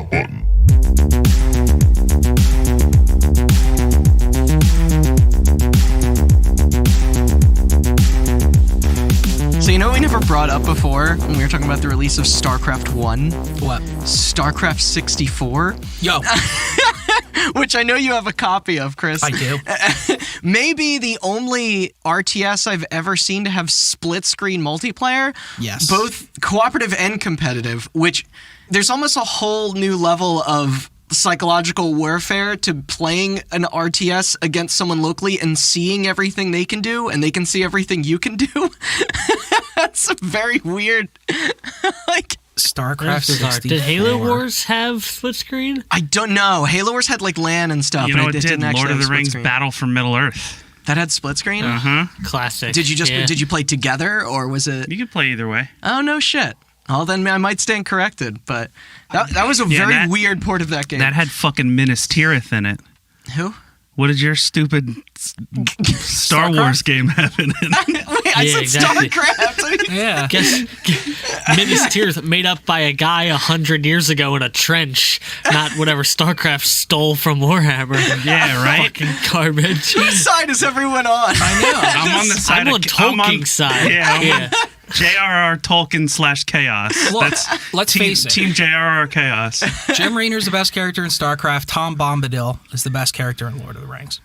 hot button. So you know what we never brought up before when we were talking about the release of Starcraft 1? What? Starcraft 64. Yo. Which I know you have a copy of, Chris. I do. Maybe the only RTS I've ever seen to have split-screen multiplayer. Yes. Both cooperative and competitive, which there's almost a whole new level of psychological warfare to playing an RTS against someone locally and seeing everything they can do, and they can see everything you can do. That's very weird. Like... Starcraft 64. Did Halo Wars have split screen? I don't know. Halo Wars had like LAN and stuff. You know but it didn't did? actually Lord of have the Rings split-screen. Battle for Middle-earth. That had split screen? Uh-huh. Classic. Did you just yeah. did you play together or was it? You could play either way. Oh no shit. Well then I might stand corrected, but that was a very weird port of that game. That had fucking Minas Tirith in it. Who? What did your stupid Star Wars game have in it? Wait, I said exactly. Starcraft. Yeah. Guess Minas Tirith made up by a guy 100 years ago in a trench, not whatever StarCraft stole from Warhammer. Yeah, right? Fucking garbage. Whose side is everyone on? I know. I'm on the side I'm of on Tolkien's side. Yeah, I'm Yeah. J.R.R. Tolkien / Chaos. Look, That's let's face it. Team J.R.R. Chaos. Jim Raynor's the best character in StarCraft. Tom Bombadil is the best character in Lord of the Rings.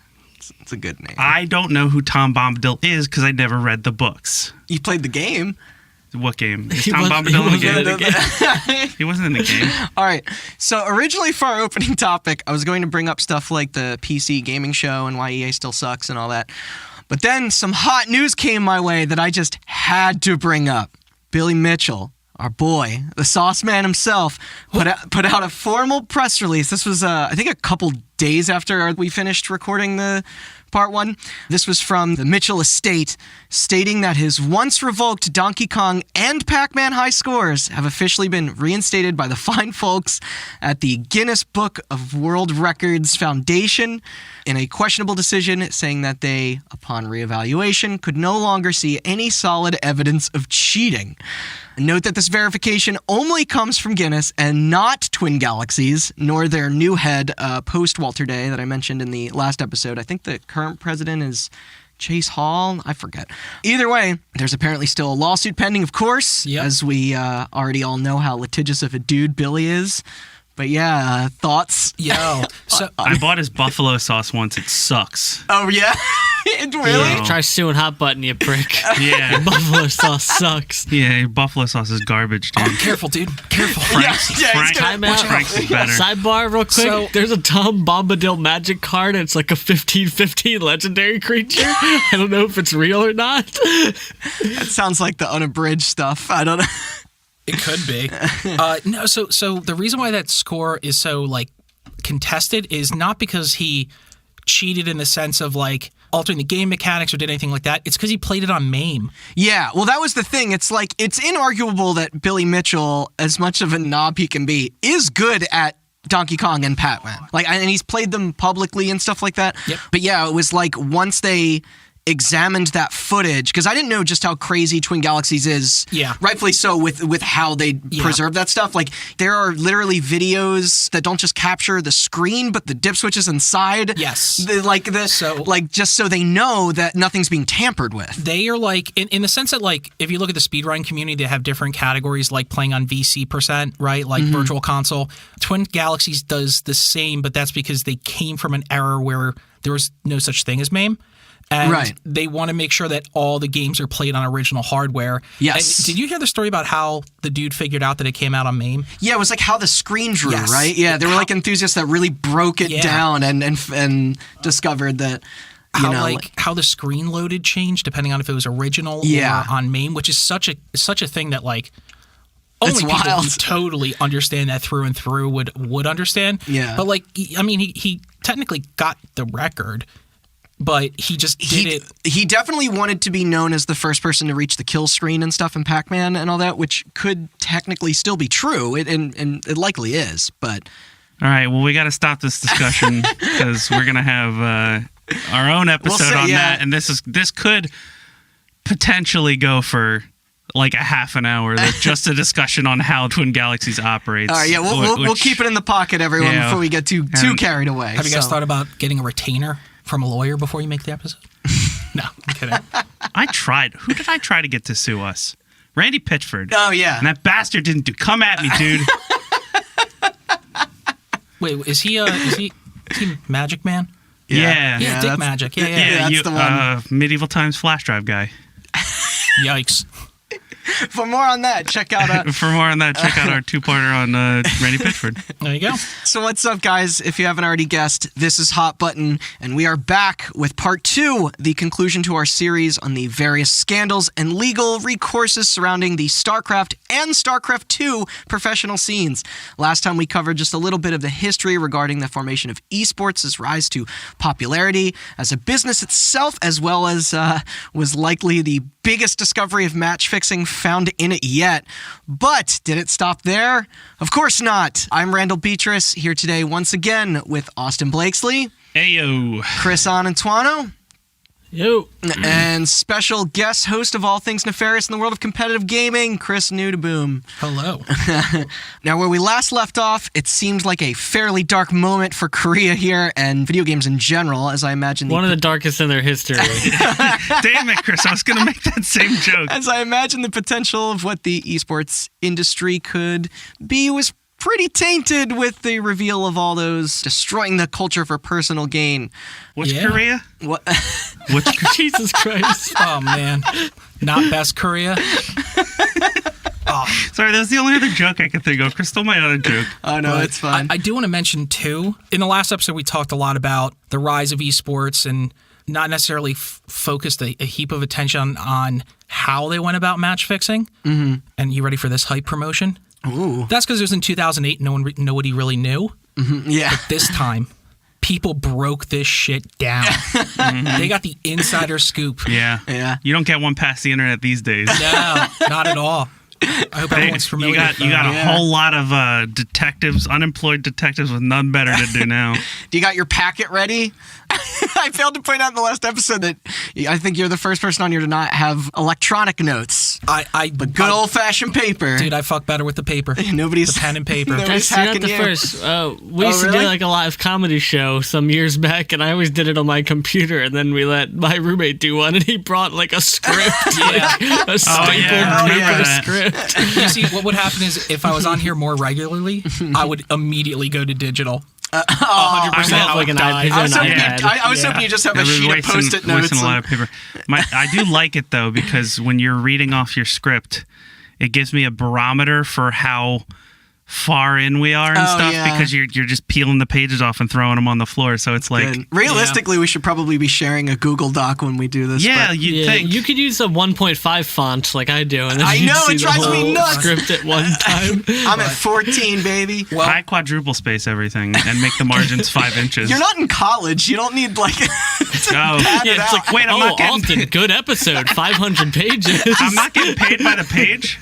It's a good name. I don't know who Tom Bombadil is because I never read the books. You played the game. What game? Is He Tom wasn't- Bombadil he in the wasn't game? in the game. He wasn't in the game. All right. So originally for our opening topic, I was going to bring up stuff like the PC gaming show and why EA still sucks and all that. But then some hot news came my way that I just had to bring up. Billy Mitchell, our boy, the sauce man himself, put out a formal press release. This was, I think, a couple days after we finished recording the part one. This was from the Mitchell estate, stating that his once revoked Donkey Kong and Pac-Man high scores have officially been reinstated by the fine folks at the Guinness Book of World Records Foundation in a questionable decision, saying that they, upon reevaluation, could no longer see any solid evidence of cheating. Note that this verification only comes from Guinness and not Twin Galaxies, nor their new head post-Walter Day that I mentioned in the last episode. I think the current president is Chase Hall. I forget. Either way, there's apparently still a lawsuit pending, of course, as we already all know how litigious of a dude Billy is. But yeah, thoughts? Yo. So I bought his buffalo sauce once. It sucks. Oh, yeah? Really? Yeah, try suing Hot Button, you prick. Yeah. Your buffalo sauce sucks. Yeah, your buffalo sauce is garbage, dude. careful, dude. Careful. Frank's, Yeah, Frank, it's gonna- Time out. Frank's is better. Sidebar real quick. So- There's a Tom Bombadil magic card. And it's like a 15/15 legendary creature. I don't know if it's real or not. That sounds like the unabridged stuff. I don't know. It could be. No, so the reason why that score is so like contested is not because he cheated in the sense of like altering the game mechanics or did anything like that. It's because he played it on MAME. Yeah, well, that was the thing. It's like, it's inarguable that Billy Mitchell, as much of a knob he can be, is good at Donkey Kong and Pac-Man. Like, and he's played them publicly and stuff like that. Yep. But yeah, it was like once they examined that footage, because I didn't know just how crazy Twin Galaxies is. Yeah. Rightfully so with how they preserve that stuff. Like, there are literally videos that don't just capture the screen, but the dip switches inside. Yes. Just so they know that nothing's being tampered with. They are like, in the sense that like, if you look at the speedrun community, they have different categories like playing on VC%, right? Like virtual console. Twin Galaxies does the same, but that's because they came from an era where there was no such thing as MAME. And they want to make sure that all the games are played on original hardware. Yes. And did you hear the story about how the dude figured out that it came out on MAME? Yeah, it was like how the screen drew, Yes. right? Yeah, there were like enthusiasts that really broke it down and discovered that, how the screen loaded changed depending on if it was original or on MAME, which is such a thing that like only people who totally understand that through and through would understand. Yeah. But like, I mean, he technically got the record. But he just did it. He definitely wanted to be known as the first person to reach the kill screen and stuff in Pac-Man and all that, which could technically still be true, and it likely is. But all right, well, we got to stop this discussion because we're gonna have our own episode on that, and this could potentially go for like a half an hour. That's just a discussion on how Twin Galaxies operates. All right, yeah, we'll keep it in the pocket, everyone, before we get too carried away. Have you guys thought about getting a retainer from a lawyer before you make the episode? No, I'm kidding. I tried. Who did I try to get to sue us? Randy Pitchford. Oh, yeah. And that bastard didn't do. Come at me, dude. Wait, is he Magic Man? Yeah. Yeah, Dick Magic. Yeah. That's the one. Medieval Times flash drive guy. Yikes. For more on that, check out our two-parter on Randy Pitchford. There you go. So what's up, guys? If you haven't already guessed, this is Hot Button, and we are back with part 2, the conclusion to our series on the various scandals and legal recourses surrounding the Starcraft and Starcraft 2 professional scenes. Last time we covered just a little bit of the history regarding the formation of esports' rise to popularity as a business itself, as well as was likely the biggest discovery of match fixing found in it yet. But did it stop there? Of course not. I'm Randall Beatrice, here today once again with Austin Blakesley. Ayo. Chris Antuano. Yo. And special guest host of all things nefarious in the world of competitive gaming, Chris Neuteboom. Hello. Now, where we last left off, it seemed like a fairly dark moment for Korea here and video games in general, as I imagine. One of the darkest in their history. Damn it, Chris. I was going to make that same joke. As I imagine the potential of what the esports industry could be was pretty tainted with the reveal of all those destroying the culture for personal gain. Which Korea? What? Which Jesus Christ. Oh, man. Not best Korea. Sorry, that was the only other joke I could think of. Chris stole my other joke. Oh, no, it's fine. I do want to mention, too, in the last episode, we talked a lot about the rise of esports and not necessarily focused a heap of attention on how they went about match fixing. Mm-hmm. And you ready for this hype promotion? Ooh. That's because it was in 2008. Nobody really knew. Mm-hmm. Yeah. But this time, people broke this shit down. They got the insider scoop. Yeah. You don't get one past the internet these days. No, not at all. I hope everyone's familiar with that. You got a whole lot of detectives, unemployed detectives with none better to do now. Do you got your packet ready? I failed to point out in the last episode that I think you're the first person on here to not have electronic notes. But good old-fashioned paper. Dude, I fuck better with the paper. Nobody's the pen and paper. Nobody's That's not hacking the you. first. We used to do like a live comedy show some years back, and I always did it on my computer, and then we let my roommate do one, and he brought like a script, like a stapled paper script. You see, what would happen is if I was on here more regularly, I would immediately go to digital. 100%. I like an iPad. I was hoping you just have a sheet of Post-it notes. Wasting a lot of paper. I do like it, though, because when you're reading off your script, it gives me a barometer for how far in we are and stuff, because you're just peeling the pages off and throwing them on the floor. So it's like... Good. Realistically, we should probably be sharing a Google Doc when we do this. Yeah, you'd think. You could use a 1.5 font like I do, and then I you'd know, see it the drives me whole nuts. script at one time. I'm at 14, baby. Well, I quadruple space everything and make the margins 5 inches. You're not in college. You don't need, like... It's like, wait, I'm not getting Austin, good episode, 500 pages. I'm not getting paid by the page.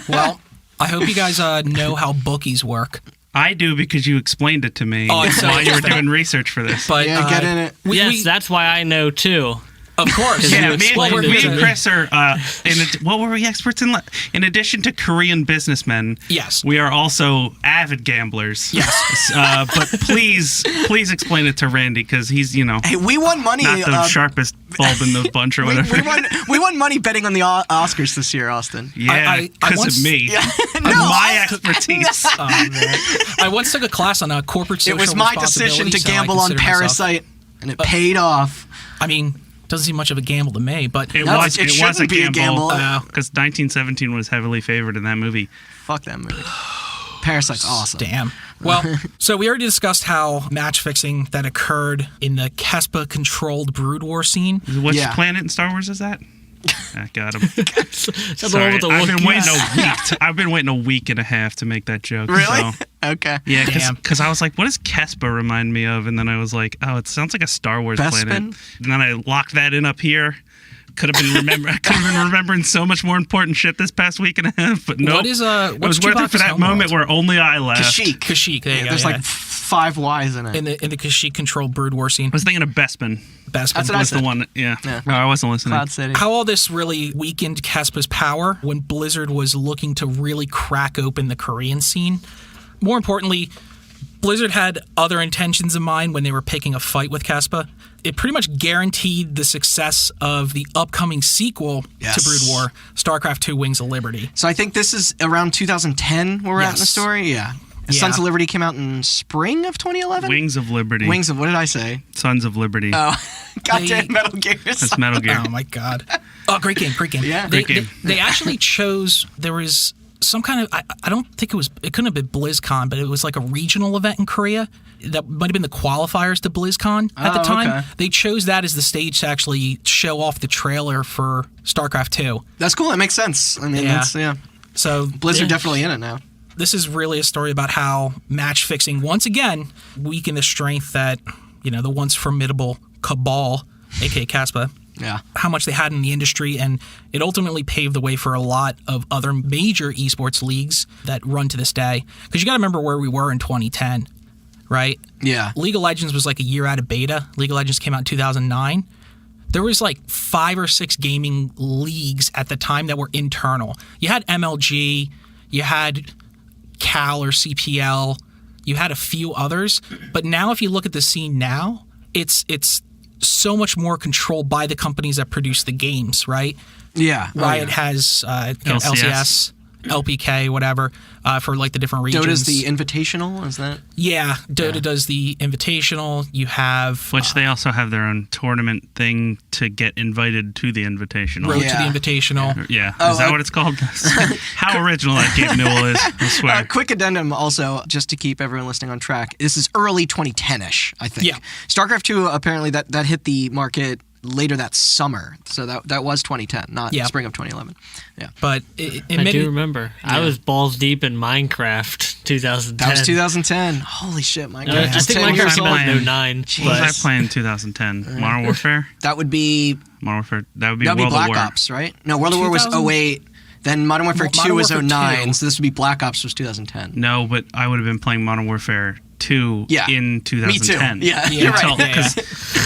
Well, I hope you guys know how bookies work. I do, because you explained it to me Oh, it's so while you were interesting. doing research for this. But Yeah, get in it. Yes, that's why I know too. Of course. Yeah, Yeah, you me explained and, it me to and me. Chris are, what were we experts in? In addition to Korean businessmen, Yes. we are also avid gamblers. Yes. But please explain it to Randy, because he's, Hey, we won money. not the sharpest bulb in the bunch or whatever. we won money betting on the Oscars this year, Austin. Yeah, I because once- of me. Yeah. And my expertise. Oh, man. I once took a class on corporate social It was my decision to responsibility, so I gamble on consider myself- Parasite, and it paid off. I mean, doesn't seem much of a gamble to me, but It No, was it a shouldn't be a gamble. because 1917 was heavily favored in that movie. Fuck that movie. Parasite's awesome. damn. Well, so we already discussed how match fixing that occurred in the Kespa-controlled Brood War scene. Which Yeah. planet in Star Wars is that? I got him. That's the one Sorry, with the I've been Wookiees. waiting a week. I've been waiting a week and a half to make that joke. Really? So. Okay. Yeah, Damn. because I was like, what does Kespa remind me of? And then I was like, oh, it sounds like a Star Wars Bespin? planet. And then I locked that in up here. Could have been remembering so much more important shit this past week and a half, but no. What is it was what's worth it for Chewbacca's that moment homeworld? where only I laughed. Kashyyyk. Kashyyyk, there you go. There's yeah. like 5 Ys in it. Because she controlled Brood War scene. I was thinking of Bespin. Bespin. That's what I Was said. the one. Yeah. No, I wasn't listening. Cloud City. How all this really weakened Kespa's power when Blizzard was looking to really crack open the Korean scene. More importantly, Blizzard had other intentions in mind when they were picking a fight with Kespa. It pretty much guaranteed the success of the upcoming sequel to Brood War, StarCraft 2 Wings of Liberty. So I think this is around 2010 where we're at in the story? Yeah. Sons of Liberty came out in spring of 2011? Wings of Liberty. What did I say? Sons of Liberty. Oh, goddamn Metal Gear. That's Metal Gear. Oh, my God. Oh, great game. Yeah. They, Great game. They actually chose, there was some kind of, I don't think it couldn't have been BlizzCon, but it was like a regional event in Korea that might have been the qualifiers to BlizzCon at the time. Okay. They chose that as the stage to actually show off the trailer for StarCraft 2. That's cool. That makes sense. I mean, So Blizzard definitely in it now. This is really a story about how match fixing once again weakened the strength that, the once formidable Cabal, aka Kespa, how much they had in the industry, and it ultimately paved the way for a lot of other major esports leagues that run to this day. Because you got to remember where we were in 2010, right? Yeah. League of Legends was like a year out of beta. League of Legends came out in 2009. There was like 5 or 6 gaming leagues at the time that were internal. You had MLG, you had Cal or CPL, you had a few others. But now if you look at the scene now, it's so much more controlled by the companies that produce the games, right? Yeah. Riot has LCS, LPK, whatever, for like the different regions. Dota's the Invitational, is that? Yeah, Dota does the Invitational. You have... Which they also have their own tournament thing to get invited to the Invitational. Road to the Invitational. Yeah. Is that what it's called? How original that Gabe Newell is, I swear. Quick addendum also, just to keep everyone listening on track. This is early 2010-ish, I think. Yeah. StarCraft 2, apparently that hit the market later that summer. So that was 2010, not spring of 2011. Yeah. But I do remember. I was balls deep in Minecraft 2010. That was 2010. Holy shit, Minecraft. I think Minecraft came out in 09. What was I playing in 2010? Modern Warfare? That would be... Modern Warfare. That would be World Black War. Ops, right? No, World of War was 08. Then Modern Warfare 2 was 09, so this would be Black Ops was 2010. No, but I would have been playing Modern Warfare 2 in 2010. Me too. Yeah, you're right.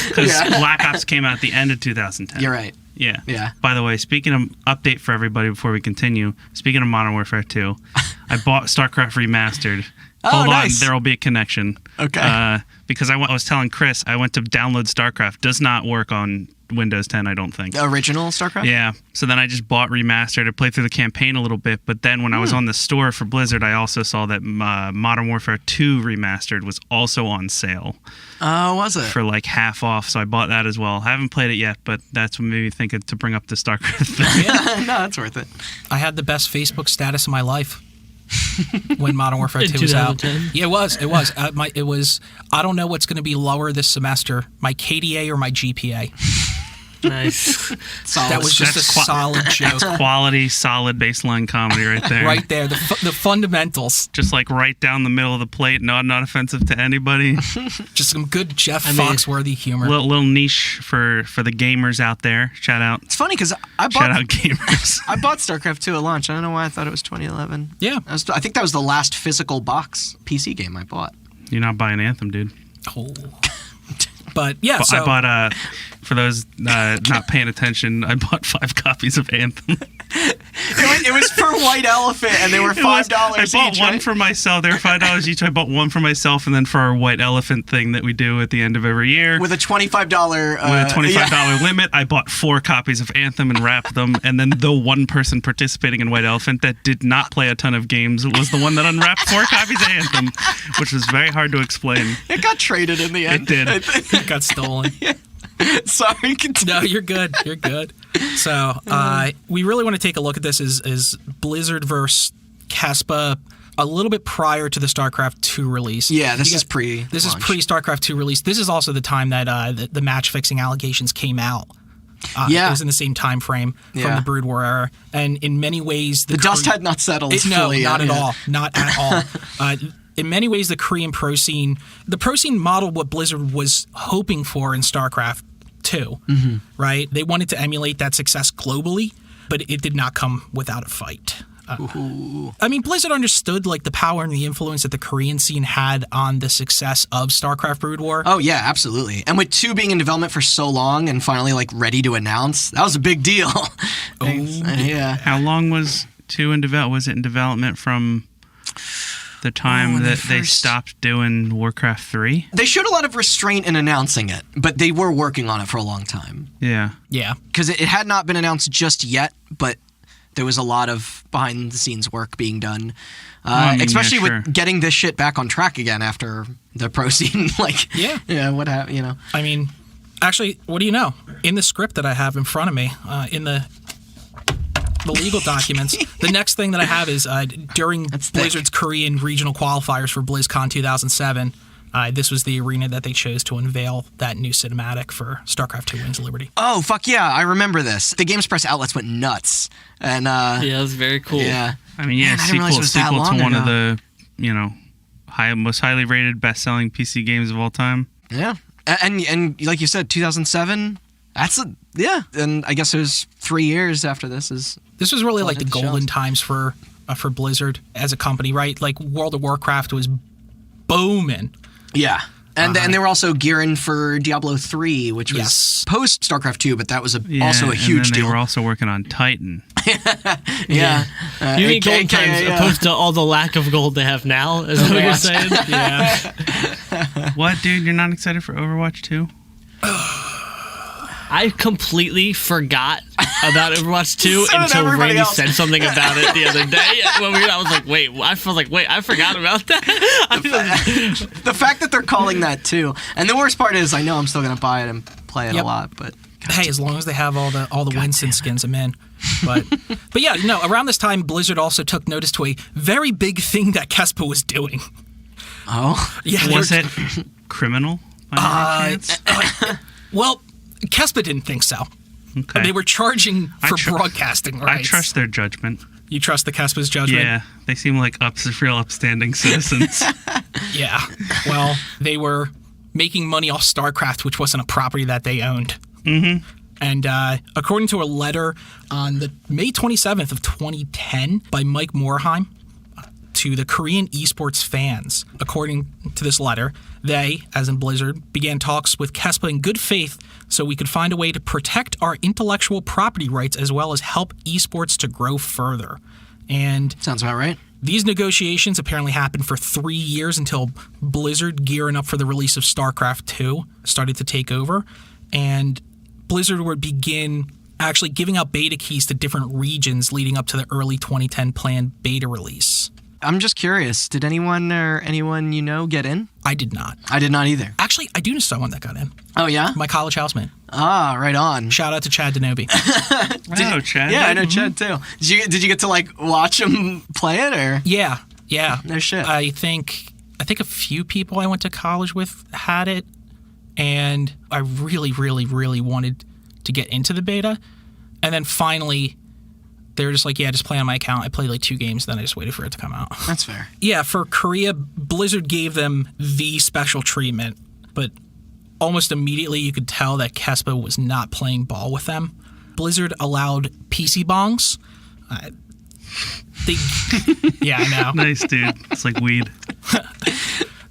Because Black Ops came out at the end of 2010. You're right. Yeah. By the way, speaking of update for everybody before we continue, speaking of Modern Warfare 2, I bought StarCraft Remastered. Hold on, there will be a connection. Okay. Because I was telling Chris, I went to download StarCraft. Does not work on Windows 10, I don't think. The original StarCraft? Yeah. So then I just bought Remastered. I played through the campaign a little bit, but then when I was on the store for Blizzard, I also saw that Modern Warfare 2 Remastered was also on sale. Oh, was it? For like half off, so I bought that as well. I haven't played it yet, but that's what made me think to bring up the StarCraft thing. Yeah, no, that's worth it. I had the best Facebook status of my life when Modern Warfare 2 was out. Yeah, it was. It was. I don't know what's going to be lower this semester, my KDA or my GPA. Nice. That was just a solid joke. That's quality, solid baseline comedy right there. Right there, the fundamentals. Just like right down the middle of the plate, not offensive to anybody. Just some good Jeff Foxworthy humor. Little niche for the gamers out there. Shout out. It's funny because I bought gamers. I bought StarCraft 2 at launch. I don't know why I thought it was 2011. Yeah. I think that was the last physical box PC game I bought. You're not buying Anthem, dude. Oh. But yeah, so I bought for those not paying attention, I bought 5 copies of Anthem. It was for White Elephant, and they were $5 each. I bought one for myself. They were $5 each. I bought one for myself, and then for our White Elephant thing that we do at the end of every year with a $25 limit, I bought 4 copies of Anthem and wrapped them. And then the one person participating in White Elephant that did not play a ton of games was the one that unwrapped 4 copies of Anthem, which was very hard to explain. It got traded in the end. It did. It got stolen. Sorry, continue. No, you're good. You're good. So we really want to take a look at this as Blizzard versus Kespa a little bit prior to the StarCraft 2 release. Yeah, this is pre StarCraft 2 release. This is also the time that the match fixing allegations came out. It was in the same time frame from the Brood War era, and in many ways the dust had not settled. Not at all. Not at all. In many ways, the Korean pro scene modeled what Blizzard was hoping for in StarCraft 2, right? They wanted to emulate that success globally, but it did not come without a fight. I mean, Blizzard understood like the power and the influence that the Korean scene had on the success of StarCraft Brood War. Oh yeah, absolutely. And with 2 being in development for so long and finally like ready to announce, that was a big deal. Yeah. How long was 2 in development? Was it in development from the time that they stopped doing Warcraft 3? They showed a lot of restraint in announcing it, but they were working on it for a long time. Yeah. Because it had not been announced just yet, but there was a lot of behind-the-scenes work being done, especially with getting this shit back on track again after the pro scene. What happened? You know. I mean, actually, what do you know? In the script that I have in front of me, in the legal documents, the next thing that I have is during Blizzard's Korean regional qualifiers for BlizzCon 2007. This was the arena that they chose to unveil that new cinematic for StarCraft II: Wings of Liberty. Oh, fuck yeah, I remember this. The Games Press outlets went nuts. And it was very cool. Yeah. I mean, yeah, sequel to one of the, most highly rated best-selling PC games of all time. Yeah. And like you said, 2007, and I guess it was 3 years after this. This was really like the golden times for Blizzard as a company, right? Like World of Warcraft was booming. Yeah. And they were also gearing for Diablo 3, which was post StarCraft 2, but that was also a huge deal. They were also working on Titan. Yeah. You mean gold times opposed to all the lack of gold they have now? Is that what you're saying? Yeah. What, dude? You're not excited for Overwatch 2? I completely forgot about Overwatch 2 until Randy said something about it the other day. I was like, wait, I forgot about that. The fact that they're calling that too. And the worst part is I know I'm still going to buy it and play it a lot, but hey, as long as they have all the Winston skins, I'm in. But yeah, around this time, Blizzard also took notice to a very big thing that Kespa was doing. Oh? Yeah. Was it criminal? Well, Kespa didn't think so. Okay. They were charging for broadcasting rights. I trust their judgment. You trust the Kespa's judgment? Yeah, they seem like real upstanding citizens. Yeah. Well, they were making money off StarCraft, which wasn't a property that they owned. Mm-hmm. And according to a letter on the May 27th of 2010 by Mike Morhaime to the Korean esports fans, according to this letter, they, as in Blizzard, began talks with Kespa in good faith so we could find a way to protect our intellectual property rights as well as help esports to grow further. And sounds about right. These negotiations apparently happened for 3 years until Blizzard, gearing up for the release of StarCraft 2, started to take over. And Blizzard would begin actually giving out beta keys to different regions leading up to the early 2010 planned beta release. I'm just curious. Did anyone get in? I did not. I did not either. Actually, I do know someone that got in. Oh, yeah? My college housemate. Ah, right on. Shout out to Chad Denobi. Wow, Chad. Yeah, I know Chad too. Did you get to watch him play it or? Yeah. No shit. I think a few people I went to college with had it, and I really, really, really wanted to get into the beta, and then finally they were just like, yeah, just play on my account. I played 2 games, then I just waited for it to come out. That's fair. Yeah, for Korea, Blizzard gave them the special treatment, but almost immediately you could tell that Kespa was not playing ball with them. Blizzard allowed PC bongs. Yeah, I know. Nice, dude. It's like weed.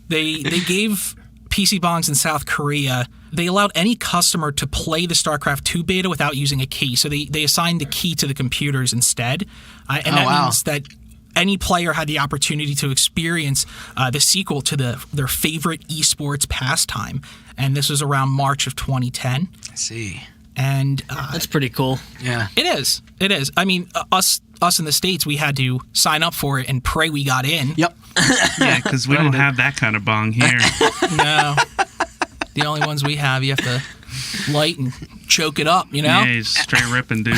They gave PC bongs in South Korea. They allowed any customer to play the StarCraft 2 beta without using a key. So they assigned the key to the computers instead. That means that any player had the opportunity to experience the sequel to their favorite esports pastime. And this was around March of 2010. I see. And that's pretty cool. Yeah. It is. I mean, us in the States, we had to sign up for it and pray we got in. Yep. Yeah, because we don't have that kind of bong here. No. The only ones we have, you have to light and choke it up, Yeah, he's straight ripping, dude.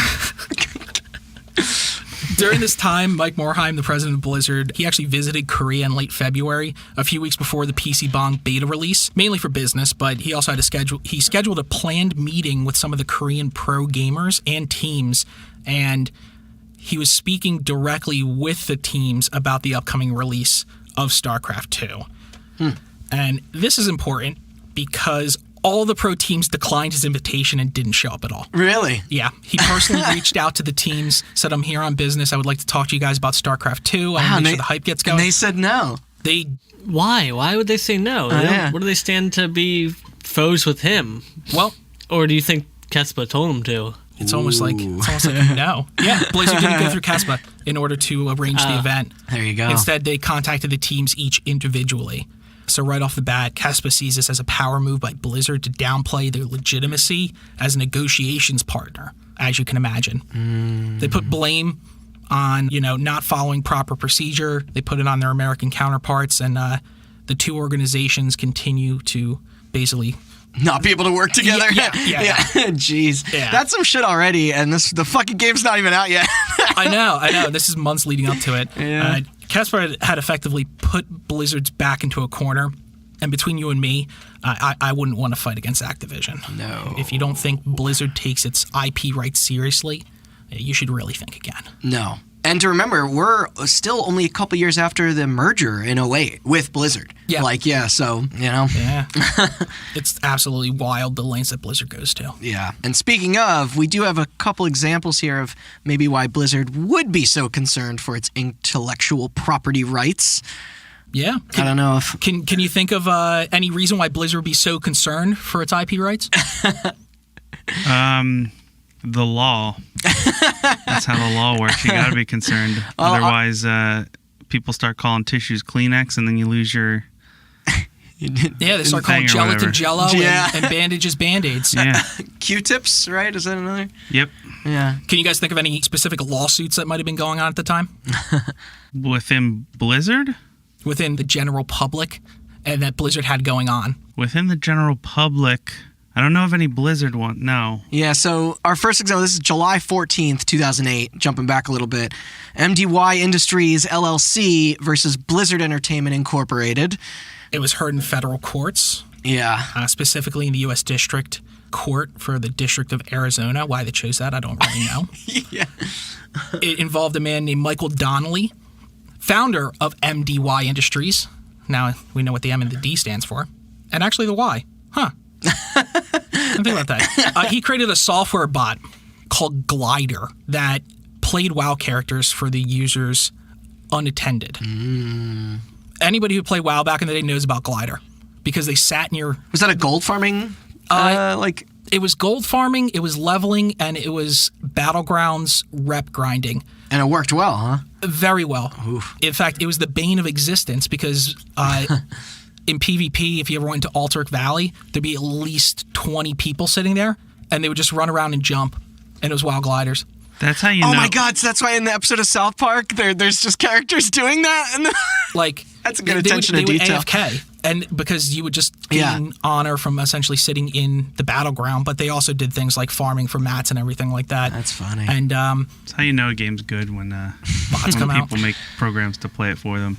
During this time, Mike Morhaime, the president of Blizzard, he actually visited Korea in late February, a few weeks before the PC Bong beta release, mainly for business, but he also had scheduled a planned meeting with some of the Korean pro gamers and teams, and he was speaking directly with the teams about the upcoming release of StarCraft 2. And this is important because all the pro teams declined his invitation and didn't show up at all. Really? Yeah. He personally reached out to the teams, said, I'm here on business. I would like to talk to you guys about StarCraft 2. I want to make sure the hype gets going. And they said no. Why? Why would they say no? What do they stand to be foes with him? Well, or do you think Kespa told him to? It's almost like no. Yeah, Blizzard didn't go through Kespa in order to arrange the event. There you go. Instead, they contacted the teams each individually. So right off the bat, Kespa sees this as a power move by Blizzard to downplay their legitimacy as a negotiations partner, as you can imagine. They put blame on, not following proper procedure. They put it on their American counterparts, and the two organizations continue to basically not be able to work together. Yeah. Jeez. Yeah. That's some shit already, and the fucking game's not even out yet. I know. This is months leading up to it. Yeah. Casper had effectively put Blizzard's back into a corner, and between you and me, I wouldn't want to fight against Activision. No. If you don't think Blizzard takes its IP rights seriously, you should really think again. No. And to remember, we're still only a couple years after the merger in 2008 with Blizzard. Yeah. So. Yeah. It's absolutely wild the lengths that Blizzard goes to. Yeah. And speaking of, we do have a couple examples here of maybe why Blizzard would be so concerned for its intellectual property rights. Yeah. I don't know if... Can you think of any reason why Blizzard would be so concerned for its IP rights? The law. That's how the law works. You got to be concerned. Otherwise, people start calling tissues Kleenex, and then you lose your... Yeah, they start calling gelatin Jello and bandages Band-Aids. Yeah. Q-tips, right? Is that another? Yep. Yeah. Can you guys think of any specific lawsuits that might have been going on at the time? Within Blizzard? Within the general public, and that Blizzard had going on. Within the general public... I don't know of any Blizzard one. No. Yeah, so our first example, this is July 14th, 2008, jumping back a little bit. MDY Industries, LLC versus Blizzard Entertainment Incorporated. It was heard in federal courts. Yeah. Specifically in the U.S. District Court for the District of Arizona. Why they chose that, I don't really know. Yeah. It involved a man named Michael Donnelly, founder of MDY Industries. Now we know what the M and the D stands for. And actually the Y. Huh. Think about that. He created a software bot called Glider that played WoW characters for the users unattended. Anybody who played WoW back in the day knows about Glider because they sat near... Was that a gold farming? It was gold farming, it was leveling, and it was Battlegrounds rep grinding. And it worked well, huh? Very well. Oof. In fact, it was the bane of existence because... in PvP, if you ever went to Alteric Valley, there'd be at least 20 people sitting there, and they would just run around and jump, and it was WoW gliders. That's how you know. Oh my God, so that's why in the episode of South Park, there's just characters doing that? And that's a good attention to detail. They would AFK, and because you would just gain honor from essentially sitting in the battleground, but they also did things like farming for mats and everything like that. That's funny. And that's how you know a game's good when bots come out. People make programs to play it for them.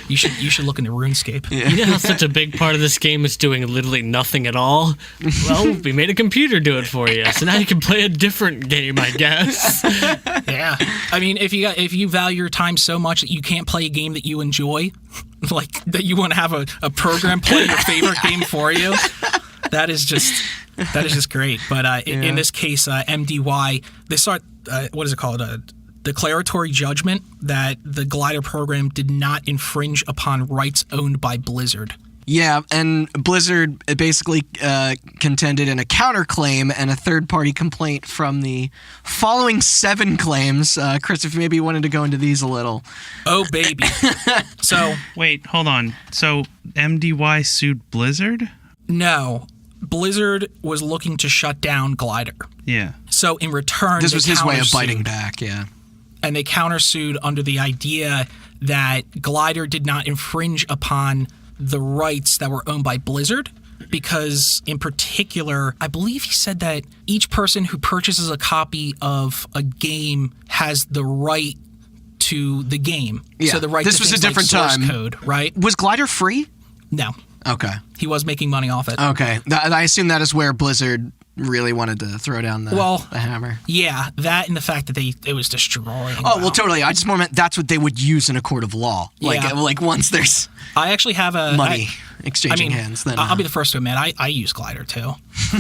You should look into RuneScape. Yeah. You know how such a big part of this game is doing literally nothing at all? Well, we made a computer do it for you, so now you can play a different game, I guess. Yeah. I mean, if you value your time so much that you can't play a game that you enjoy, like that you want to have a program play your favorite game for you, that is just great. But in this case, MDY, they start, what is it called? Declaratory judgment that the Glider program did not infringe upon rights owned by Blizzard. Yeah, and Blizzard basically contended in a counterclaim and a third-party complaint from the following 7 claims. Chris, if maybe you wanted to go into these a little. Oh, baby. So... Wait, hold on. So MDY sued Blizzard? No. Blizzard was looking to shut down Glider. Yeah. So in return... This was his way of biting back, yeah. And they countersued under the idea that Glider did not infringe upon the rights that were owned by Blizzard because, in particular, I believe he said that each person who purchases a copy of a game has the right to the game. Yeah. So the right this to was things a different like source time. code, right? Was Glider free? No. Okay. He was making money off it. Okay. I assume that is where Blizzard really wanted to throw down the hammer. Yeah, that and the fact that it was destroying. Oh, well, totally. I just more meant that's what they would use in a court of law. Like once there's I actually have a money. exchanging hands. Then I'll be the first to admit I use Glider too.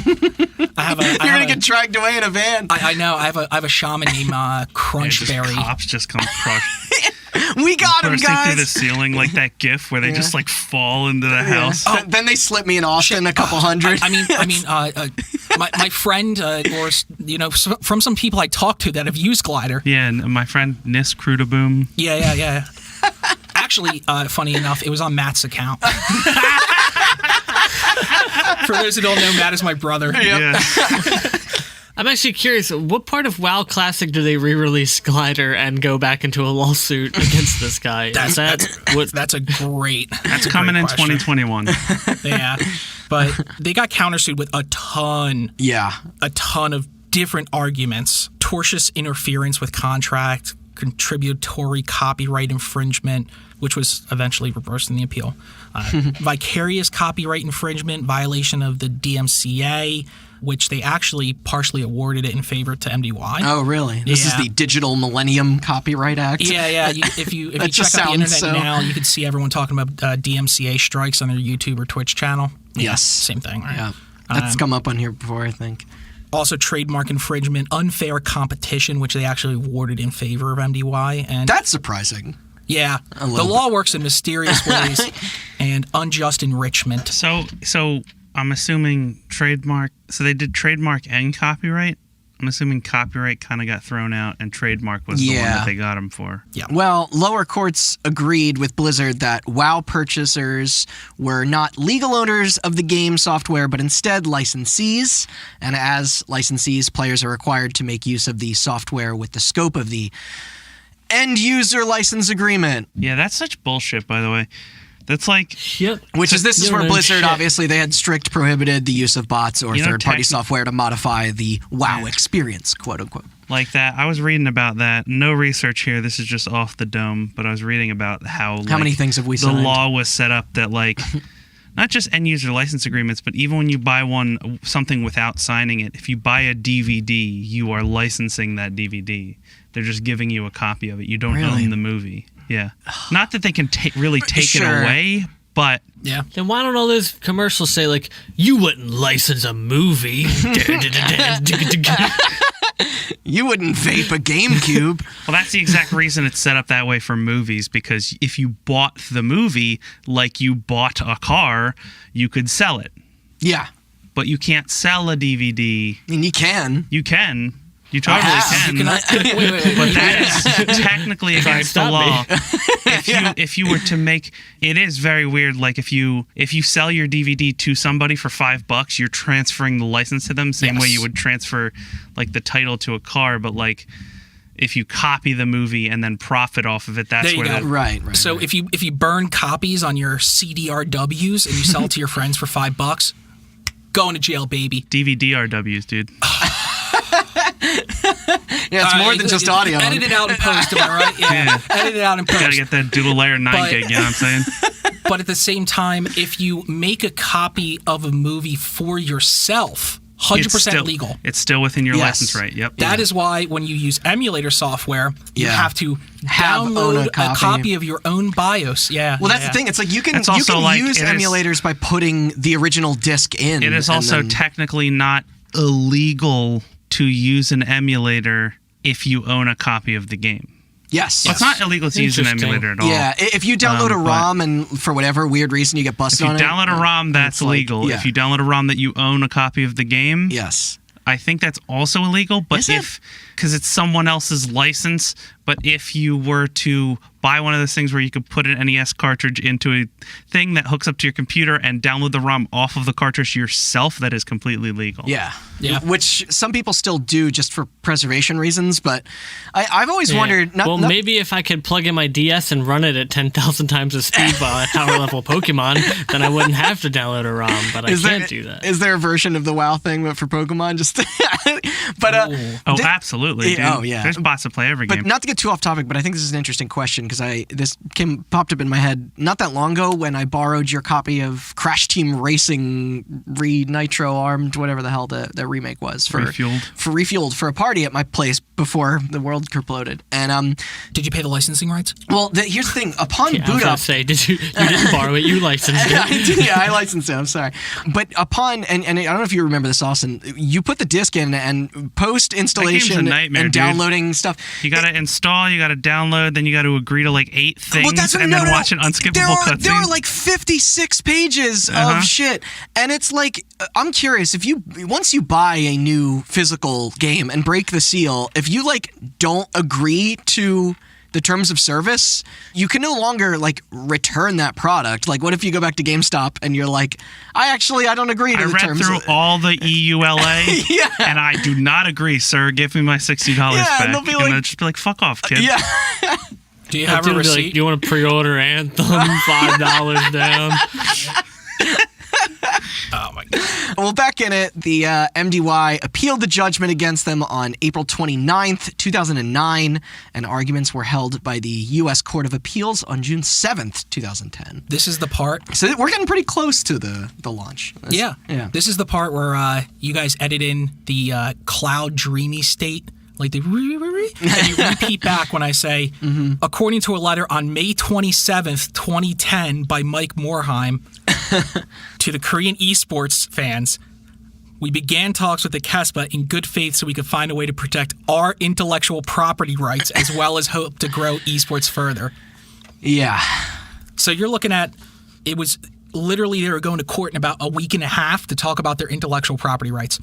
You're gonna get dragged away in a van. I know. I have a shaman named Crunchberry. Cops just come crush. We got him, bursting guys. through the ceiling like that GIF where they just like fall into the house. Oh. Then they slip me in Austin a couple hundred. My friend, or from some people I talked to that have used Glider. Yeah, and my friend Chris Neuteboom. Yeah. Actually, funny enough, it was on Matt's account. For those who don't know, Matt is my brother. Yep. Yeah. I'm actually curious, what part of WoW Classic do they re-release Glider and go back into a lawsuit against this guy? That's a great. That's coming in 2021. Yeah, but they got countersued with a ton of different arguments: tortious interference with contract, contributory copyright infringement, which was eventually reversed in the appeal, vicarious copyright infringement, violation of the DMCA, which they actually partially awarded it in favor to MDY. Oh, really? This is the Digital Millennium Copyright Act? Yeah. If you check out the internet now, you can see everyone talking about DMCA strikes on their YouTube or Twitch channel. Yeah, Yes. Same thing, right? Yeah. That's come up on here before, I think. Also, trademark infringement, unfair competition, which they actually awarded in favor of MDY. And That's surprising. yeah, the law works in mysterious ways, and unjust enrichment. So I'm assuming trademark. So they did trademark and copyright. I'm assuming copyright kind of got thrown out, and trademark was the one that they got him for. Yeah. Well, lower courts agreed with Blizzard that WoW purchasers were not legal owners of the game software, but instead licensees. And as licensees, players are required to make use of the software with the scope of the end user license agreement. Yeah, that's such bullshit, by the way. That's like, This is where Blizzard, obviously, they had strict prohibited the use of bots or third-party software to modify the WoW experience, quote unquote. Like that. I was reading about that. No research here. This is just off the dome. But I was reading about how many things have we the signed? law was set up that not just end user license agreements, but even when you buy something without signing it, if you buy a DVD, you are licensing that DVD. They're just giving you a copy of it. You don't own the movie. Yeah. Not that they can really take it away, but... Yeah. Then why don't all those commercials say, like, you wouldn't license a movie? You wouldn't vape a GameCube. Well, that's the exact reason it's set up that way for movies, because if you bought the movie like you bought a car, you could sell it. Yeah. But you can't sell a DVD. I mean, you can. You can. You totally can. Wait. But that is technically against the law. If you were to make, it is very weird. Like if you sell your DVD to somebody for $5, you're transferring the license to them, same way you would transfer like the title to a car. But like if you copy the movie and then profit off of it, that's there you where go. Right. So if you burn copies on your CDRWs and you sell it to your friends for $5, going to jail, baby. DVD-RWs, dude. Yeah, it's more than just audio. Edit it out in post, am I right? Yeah. Edit it out in post. Gotta get that dual layer 9 gig, you know what I'm saying? But at the same time, if you make a copy of a movie for yourself, 100% legal. It's still within your license right. Yep. That is why when you use emulator software, you have to download a copy of your own BIOS. Yeah. Well, that's the thing. It's like you can use emulators by putting the original disc in. It is also technically not illegal to use an emulator if you own a copy of the game. Yes. Well, it's not illegal to use an emulator at all. Yeah, if you download a ROM and for whatever weird reason you get busted on it. If you download a ROM, that's legal. If you download a ROM that you own a copy of the game, I think that's also illegal. But because it's someone else's license, but if you were to buy one of those things where you could put an NES cartridge into a thing that hooks up to your computer and download the ROM off of the cartridge yourself, that is completely legal. Yeah. Which some people still do just for preservation reasons, but I've always wondered... maybe if I could plug in my DS and run it at 10,000 times the speed while at power level Pokemon, then I wouldn't have to download a ROM, but I can't do that. Is there a version of the WoW thing but for Pokemon? Absolutely, dude. Oh, yeah. There's bots that play every game. But not to get get too off topic, but I think this is an interesting question because this popped up in my head not that long ago when I borrowed your copy of Crash Team Racing Nitro Armed, whatever the hell the remake was for Refueled for a party at my place before the world exploded. And did you pay the licensing rights? Well, here's the thing: upon boot I was up, say, you didn't borrow it, you licensed it. I licensed it. I'm sorry, but upon and I don't know if you remember this, Austin. You put the disc in and post installation and downloading stuff. You got to install, you got to download, then you got to agree to like 8 things, and then watch an unskippable cutscene. There are like 56 pages of shit, and it's like I'm curious if once you buy a new physical game and break the seal, if you like don't agree to the terms of service, you can no longer like return that product. Like, what if you go back to GameStop and you're like, I don't agree to the terms. I read through all the EULA, and I do not agree, sir. Give me my $60 back. And they'll just be like, fuck off, kid. Yeah. Do you have a receipt? Do you want to pre-order Anthem? $5 down. Oh my God. Well, back in it, the MDY appealed the judgment against them on April 29th, 2009, and arguments were held by the U.S. Court of Appeals on June 7th, 2010. This is the part. So we're getting pretty close to the launch. Yeah. This is the part where you guys edit in the cloud dreamy state. Like the and you repeat back when I say, according to a letter on May 27th, 2010 by Mike Morheim to the Korean esports fans, we began talks with the KESPA in good faith so we could find a way to protect our intellectual property rights as well as hope to grow esports further. Yeah. So you're looking at, it was literally they were going to court in about a week and a half to talk about their intellectual property rights.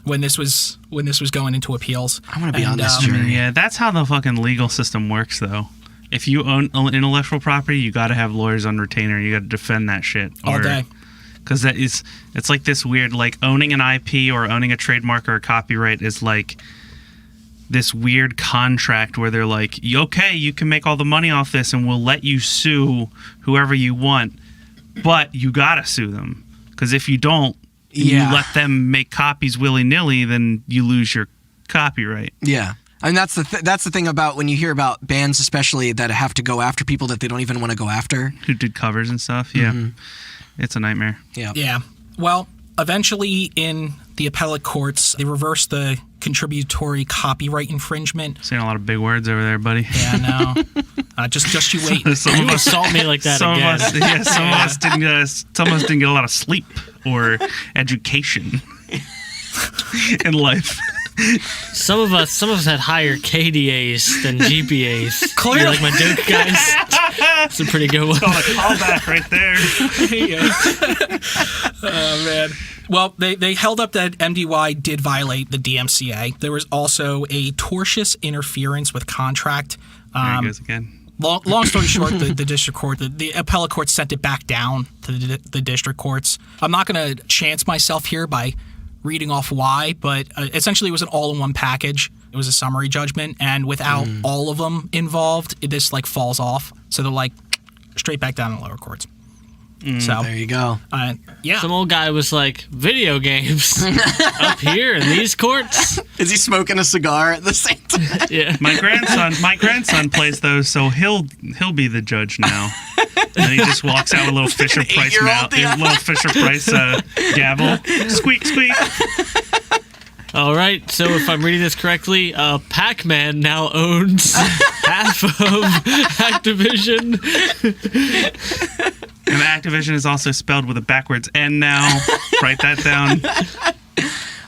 When this was going into appeals. I want to be on this journey. Yeah, that's how the fucking legal system works, though. If you own intellectual property, you got to have lawyers on retainer. You got to defend that shit all day. Because it's like this weird, like owning an IP or owning a trademark or a copyright is like this weird contract where they're like, okay, you can make all the money off this, and we'll let you sue whoever you want, but you got to sue them because if you don't. You let them make copies willy-nilly, then you lose your copyright. Yeah. I mean, that's the thing about when you hear about bands, especially that have to go after people that they don't even want to go after. Who did covers and stuff. Yeah. It's a nightmare. Yeah. Yeah. Well, eventually in the appellate courts, they reversed the contributory copyright infringement. Saying a lot of big words over there, buddy. Yeah, no. Just you wait. You assault me like that again. Some of us didn't get a lot of sleep or education in life. Some of us had higher KDAs than GPAs. Clearly. You like my joke, guys? It's a pretty good one. Call a callback right there. Oh, man. Well, they held up that MDY did violate the DMCA. There was also a tortious interference with contract. There he goes again. Long story short, the district court, the appellate court sent it back down to the district courts. I'm not going to chance myself here by reading off why, but essentially it was an all-in-one package. It was a summary judgment, and without all of them involved, this like falls off. So they're like straight back down in the lower courts. So there you go. Yeah. Some old guy was like, video games up here in these courts. Is he smoking a cigar at the same time? Yeah. My grandson plays those, so he'll be the judge now. And he just walks out with a little Fisher Price gavel. Squeak, squeak. All right, so if I'm reading this correctly, Pac-Man now owns half of Activision. And Activision is also spelled with a backwards N now. Write that down.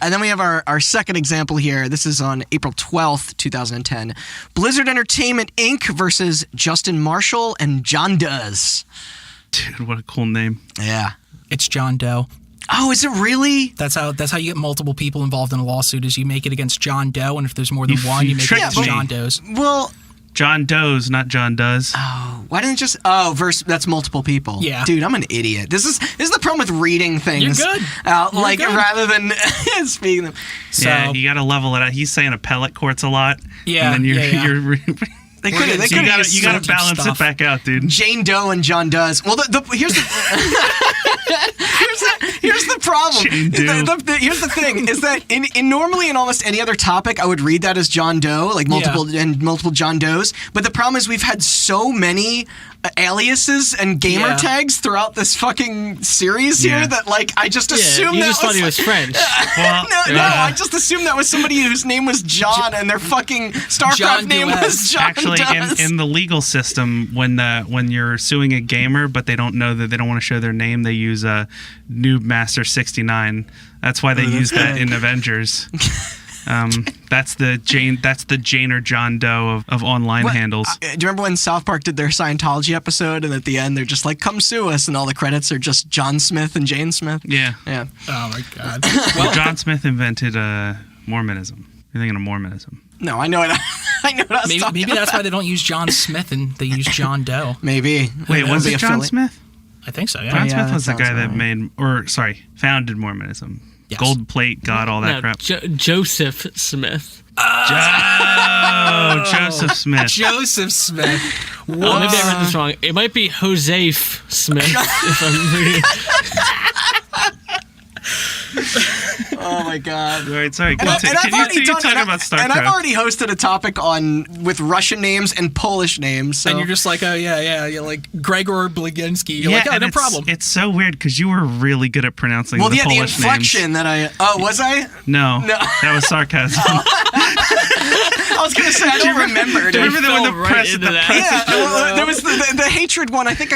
And then we have our second example here. This is on April 12th, 2010. Blizzard Entertainment, Inc. versus Justin Marshall and John Does. Dude, what a cool name. Yeah. It's John Doe. Oh, is it really? That's how you get multiple people involved in a lawsuit is you make it against John Doe, and if there's more than one, you make it against John Doe's. Well... John Doe's, not John Does. Oh, why didn't it just... that's multiple people. Yeah. Dude, I'm an idiot. This is the problem with reading things. You're good. Good. Rather than speaking them. So, yeah, you got to level it out. He's saying appellate courts a lot. Yeah, and then you're They could have. You got to balance it back out, dude. Jane Doe and John Does. Well, here's the here's the problem. Here's the thing: is that in normally in almost any other topic, I would read that as John Doe, like multiple John Does. But the problem is we've had so many aliases and gamer tags throughout this fucking series here that like I just assumed you that just thought he was French. No, I just assumed that was somebody whose name was John and their fucking Starcraft name was John. Actually, in the legal system, when you're suing a gamer but they don't know that they don't want to show their name, they use a Noob Master 69. That's why they use that in Avengers. That's the Jane or John Doe of online handles. Do you remember when South Park did their Scientology episode, and at the end they're just like, "Come sue us," and all the credits are just John Smith and Jane Smith? Yeah. Oh my God. Well, John Smith invented Mormonism. You're thinking of Mormonism. No, I know it. I know what I was maybe that's why they don't use John Smith and they use John Doe. Maybe. Wait, was it John Smith? I think so. Yeah. John Smith was the guy that founded Mormonism. Yes. Gold plate, God, all that crap. Joseph Smith. Joseph Smith. Joseph Smith. Oh, maybe I read this wrong. It might be Jose Smith. If I'm reading. Oh my God! All right, sorry. Can you talk about StarCraft? And I've already hosted a topic with Russian names and Polish names, so. And you're just like, oh you're like Gregor Blaginski. You're like, oh, no problem. It's so weird because you were really good at pronouncing the Polish names. Well, the inflection that I. Oh, was I? No, that was sarcasm. I was gonna say I don't remember. Do you remember when the press? There was the hatred one. I think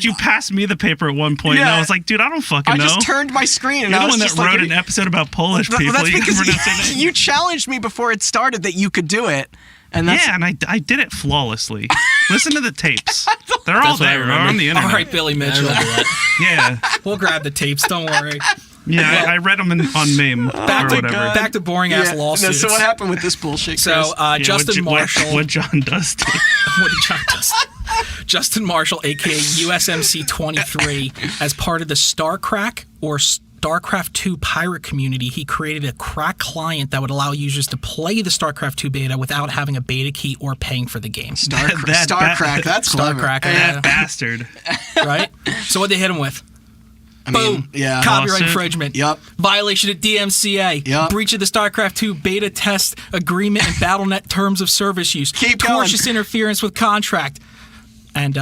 you passed me the paper at one point, and I was like, dude, I don't fucking know. I just turned my screen, and You're I was the one just that like, wrote an episode about Polish people. That's because you challenged me before it started that you could do it. And I did it flawlessly. Listen to the tapes. They're all there. They're on the internet. All right, Billy Mitchell. Yeah. We'll grab the tapes. Don't worry. Yeah, I read them on MAME Back to boring ass lawsuits. So what happened with this bullshit? So Justin Marshall. What John does. What John does. Justin Marshall, aka USMC 23, as part of the StarCraft or StarCraft 2 pirate community, he created a crack client that would allow users to play the StarCraft 2 beta without having a beta key or paying for the game. StarCraft, that's clever. StarCraft, that bastard. Right? So what'd they hit him with? Boom. Yeah. Copyright Lawsuit. infringement. Yep. Violation of DMCA. Yep. Breach of the StarCraft 2 beta test agreement and BattleNet terms of service use. Keep going. Tortious interference with contract. And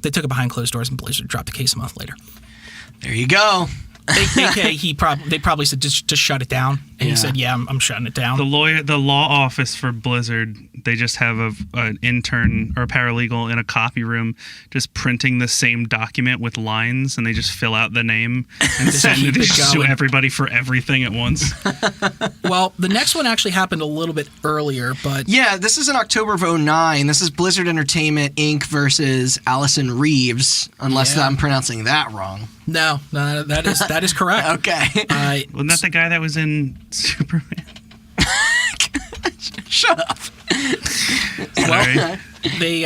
they took it behind closed doors, and Blizzard dropped the case a month later. There you go. They probably said just shut it down, and he said, "Yeah, I'm shutting it down." The law office for Blizzard, they just have an intern or a paralegal in a copy room, just printing the same document with lines, and they just fill out the name and send it to everybody for everything at once. Well, the next one actually happened a little bit earlier, but yeah, this is in October of 2009. This is Blizzard Entertainment Inc. versus Allison Reeves, unless I'm pronouncing that wrong. No, that is correct. Okay. Wasn't that the guy that was in Superman? Shut up. Well, they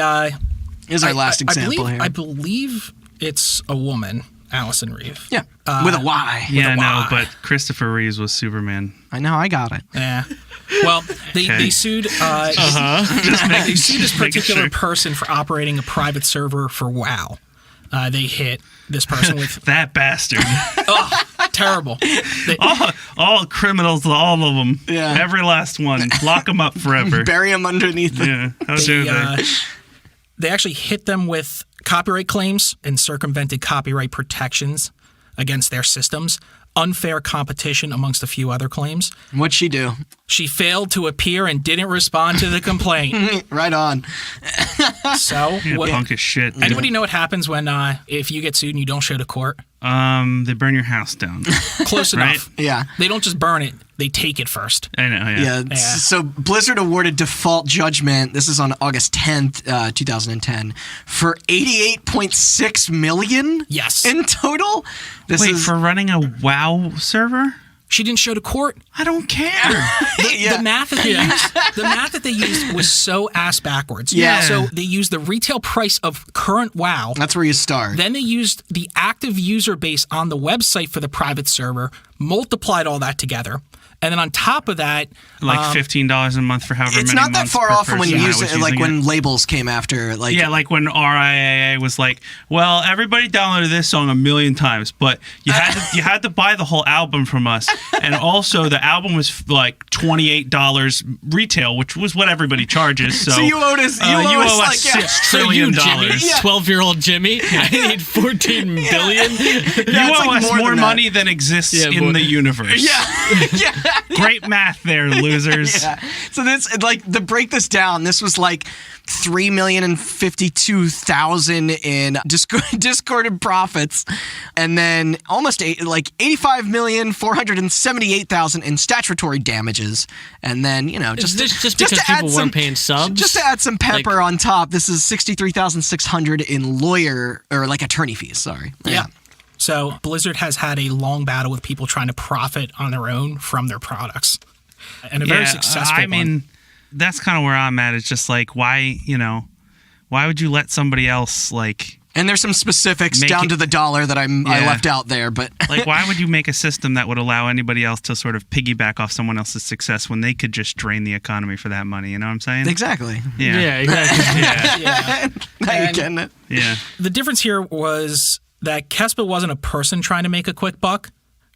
Here's our last example here. I believe it's a woman, Allison Reeve. Yeah, with a Y. Yeah, no, but Christopher Reeves was Superman. I know, I got it. Yeah. Well, they sued. They sued this particular person for operating a private server for WoW. They hit this person with that bastard. Oh, terrible. All criminals, all of them. Yeah. Every last one. Lock them up forever. Bury them underneath them. Yeah. How dare they? They actually hit them with copyright claims and circumvented copyright protections against their systems. Unfair competition, amongst a few other claims. What'd she do? She failed to appear and didn't respond to the complaint. Right on. So, punk as shit. Anybody know what happens when if you get sued and you don't show to court? They burn your house down. Close enough. Yeah. They don't just burn it; they take it first. I know. Yeah. So Blizzard awarded default judgment. This is on August 10th, 2010, for $88.6 million. Yes. In total. Wait, for running a WoW server? She didn't show to court. I don't care. The math that they used was so ass backwards. Yeah. So they used the retail price of current WoW. That's where you start. Then they used the active user base on the website for the private server, multiplied all that together, And then on top of that, like $15 a month for however many it's not that months far per off from when you person use that was it, like using when labels came after. Like like when RIAA was like, well, everybody downloaded this song 1,000,000 times, but you had to buy the whole album from us, and also the album was like $28 retail, which was what everybody charges. So you owed us, you owe us $6 trillion. 12-year-old Jimmy, I need $14 billion. You owe us more money than exists in the universe. Yeah. Great math there, losers. Yeah. So this, like, to break this down, this was like $3,052,000 in discorded profits, and then almost $85,478,000 in statutory damages, and then just because people weren't paying subs, just to add some pepper on top. This is $63,600 in lawyer or like attorney fees. Sorry. Yeah. So Blizzard has had a long battle with people trying to profit on their own from their products, and a very successful one. That's kind of where I'm at. It's just like, why would you let somebody else like? And there's some specifics down to the dollar that I left out there, but like, why would you make a system that would allow anybody else to sort of piggyback off someone else's success when they could just drain the economy for that money? You know what I'm saying? Exactly. Yeah. Exactly. Now you're getting it. Yeah. The difference here was that Kespa wasn't a person trying to make a quick buck.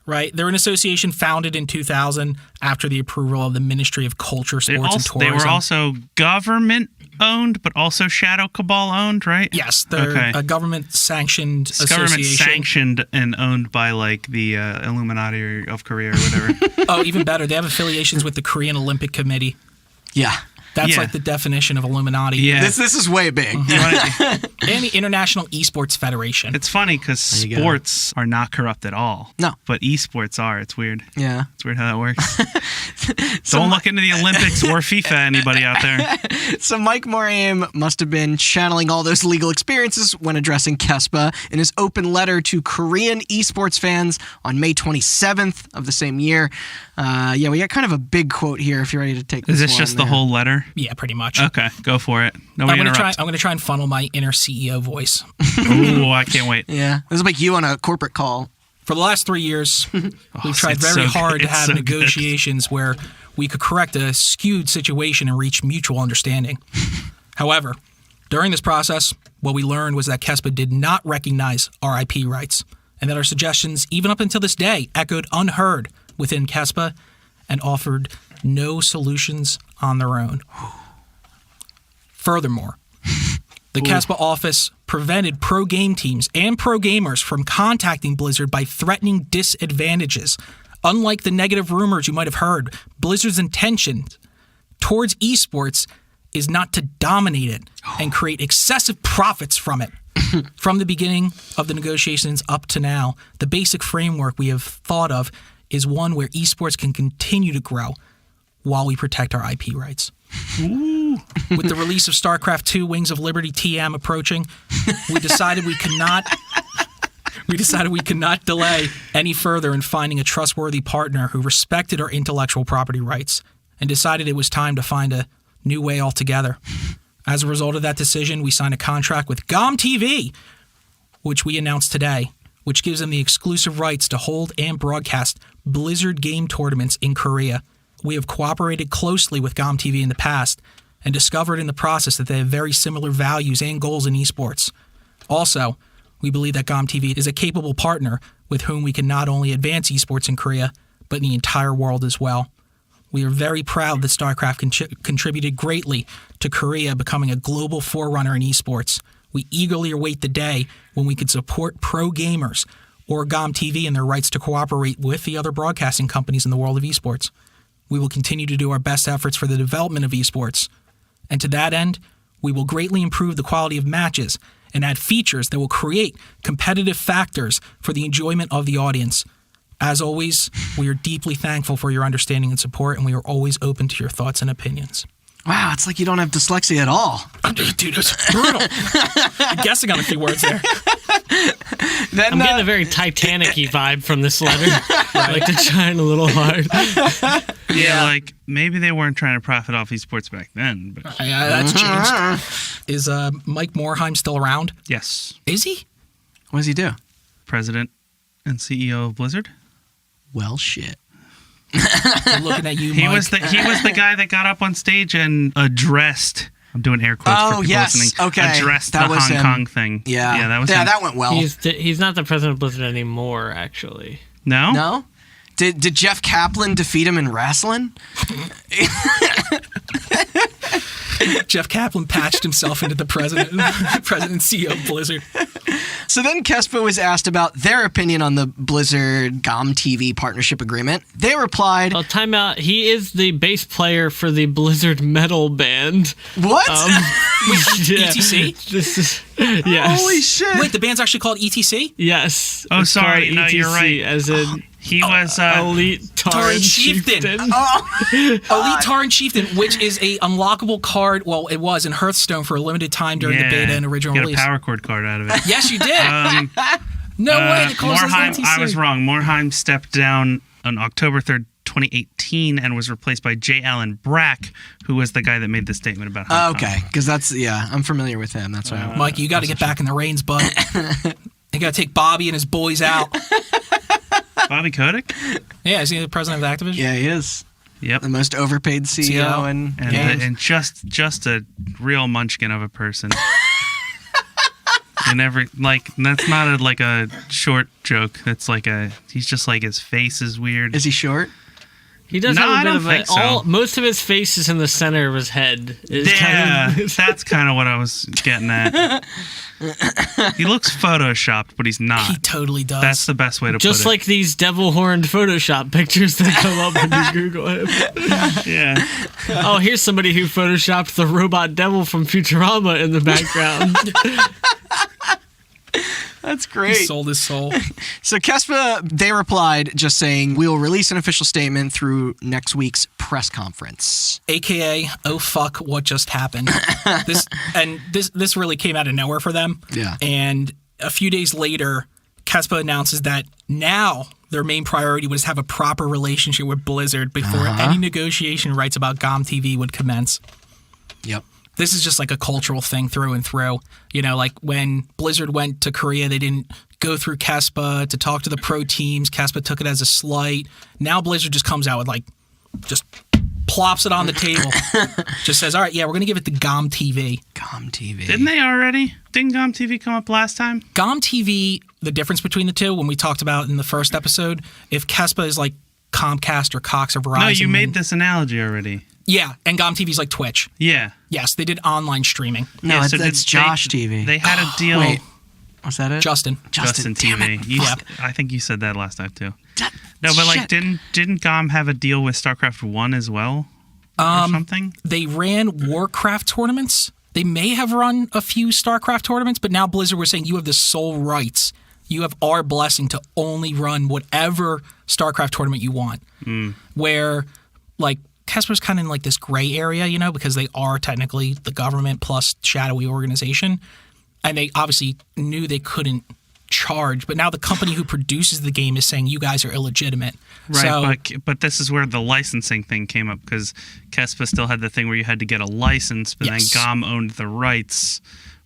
Right, they're an association founded in 2000 after the approval of the Ministry of Culture, Sports, and Tourism. They were also government-owned, but also Shadow Cabal-owned, right? Yes, they're a government-sanctioned association. Government-sanctioned and owned by, like, the Illuminati of Korea or whatever. Oh, even better. They have affiliations with the Korean Olympic Committee. Yeah. That's like the definition of Illuminati. Yeah. This is way big. And the International Esports Federation. It's funny because sports are not corrupt at all. No. But esports are. It's weird. Yeah. It's weird how that works. Don't look into the Olympics or FIFA, anybody out there. So Mike Moraim must have been channeling all those legal experiences when addressing Kespa in his open letter to Korean esports fans on May 27th of the same year. We got kind of a big quote here if you're ready to take this Is this just the whole letter? Yeah, pretty much. Okay, go for it. I'm going to try and funnel my inner CEO voice. Ooh, I can't wait. Yeah, this will make you on a corporate call. For the last 3 years, we've tried very hard to have negotiations where we could correct a skewed situation and reach mutual understanding. However, during this process, what we learned was that Kespa did not recognize our IP rights, and that our suggestions, even up until this day, echoed unheard within Kespa and offered no solutions on their own. Furthermore, the Kespa office prevented pro game teams and pro gamers from contacting Blizzard by threatening disadvantages. Unlike the negative rumors you might have heard, Blizzard's intention towards esports is not to dominate it and create excessive profits from it. From the beginning of the negotiations up to now, the basic framework we have thought of is one where esports can continue to grow while we protect our IP rights. Ooh. With the release of Starcraft 2 Wings of Liberty TM approaching, we decided we could not delay any further in finding a trustworthy partner who respected our intellectual property rights and decided it was time to find a new way altogether. As a result of that decision, we signed a contract with GOM TV, which we announced today, which gives them the exclusive rights to hold and broadcast Blizzard game tournaments in Korea. We have cooperated closely with GOM TV in the past and discovered in the process that they have very similar values and goals in esports. Also, we believe that GOM TV is a capable partner with whom we can not only advance esports in Korea, but in the entire world as well. We are very proud that StarCraft contributed greatly to Korea becoming a global forerunner in esports. We eagerly await the day when we can support pro gamers or GOM TV in their rights to cooperate with the other broadcasting companies in the world of esports. We will continue to do our best efforts for the development of esports. And to that end, we will greatly improve the quality of matches and add features that will create competitive factors for the enjoyment of the audience. As always, we are deeply thankful for your understanding and support, and we are always open to your thoughts and opinions. Wow, it's like you don't have dyslexia at all. Dude, it's brutal. I'm guessing on a few words there. I'm getting a very Titanic-y vibe from this letter. Like they're trying a little hard. Yeah, like maybe they weren't trying to profit off esports back then. But that's changed. Is Mike Morhaime still around? Yes. Is he? What does he do? President and CEO of Blizzard. Well, shit. Looking at you, He Mike. was the guy that got up on stage and addressed. I'm doing air quotes for people listening. Okay. Addressed That the was Hong him. Kong thing. Yeah, that was him. that went well. He's not the president of Blizzard anymore, actually. No? No? Did Jeff Kaplan defeat him in wrestling? Jeff Kaplan patched himself into the president and CEO of Blizzard. So then Kespa was asked about their opinion on the Blizzard GOM TV partnership agreement. They replied, Well, time out. He is the bass player for the Blizzard metal band. "What? Yeah. ETC? This is yes. Holy shit!" Wait, the band's actually called ETC? Yes. Oh, It's sorry. called No, you're ETC, right. As in He was Elite Tauren Tauren Chieftain. Chieftain. Elite Tauren Chieftain, which is a unlockable card. Well, it was in Hearthstone for a limited time during the beta and original get release. a power cord card out of it. Yes, you did. No way. They called us Morheim, ETC. I was wrong. Morheim stepped down on October 3rd, 2018, and was replaced by J. Allen Brack, who was the guy that made the statement about Hong Kong. Okay, because I'm familiar with him. That's why. Mike, you got to get back in the reins, bud. You got to take Bobby and his boys out. Bobby Kotick? Yeah, is he the president of Activision? Yeah, he is Yep. the most overpaid CEO in games. And just a real munchkin of a person. And that's not a short joke. That's he's just like his face is weird. Is he short? He does No, I have a bit don't of think so. most of his face is in the center of his head. That's kind of what I was getting at. He looks photoshopped, but he's not. He totally does. That's the best way to Just put it. like these devil horned Photoshop pictures that come up when you Google him. Yeah. Oh, here's somebody who photoshopped the robot devil from Futurama in the background. That's He great. sold his soul. So Kespa, they replied just saying, "We will release an official statement through next week's press conference." AKA, oh fuck, what just happened? This really came out of nowhere for them. Yeah. And a few days later, Kespa announces that now their main priority was to have a proper relationship with Blizzard before any negotiation rights about GOM TV would commence. Yep. This is just like a cultural thing through and through. You know, like when Blizzard went to Korea, they didn't go through Kespa to talk to the pro teams. Kespa took it as a slight. Now Blizzard just comes out with just plops it on the table. Just says, all right, yeah, we're going to give it to GOM TV. GOM TV. Didn't they already? Didn't GOM TV come up last time? GOM TV, the difference between the two, when we talked about in the first episode, if Kespa is like Comcast or Cox or Verizon. No, you made this analogy already. Yeah, and GOM TV is like Twitch. Yeah. Yes, they did online streaming. No, Yeah, it's Josh TV. They had a deal. Wait, was that it? Justin. Justin damn TV. it. I think you said that last time too. That- No, but shit. didn't GOM have a deal with StarCraft 1 as well? Or something? They ran Warcraft tournaments. They may have run a few StarCraft tournaments, but now Blizzard was saying you have the sole rights. You have our blessing to only run whatever StarCraft tournament you want. Where, Kesper's kind of in this gray area, because they are technically the government plus shadowy organization. And they obviously knew they couldn't charge, but now the company who produces the game is saying you guys are illegitimate. Right, but this is where the licensing thing came up, because Kespa still had the thing where you had to get a license, but Yes. then GOM owned the rights.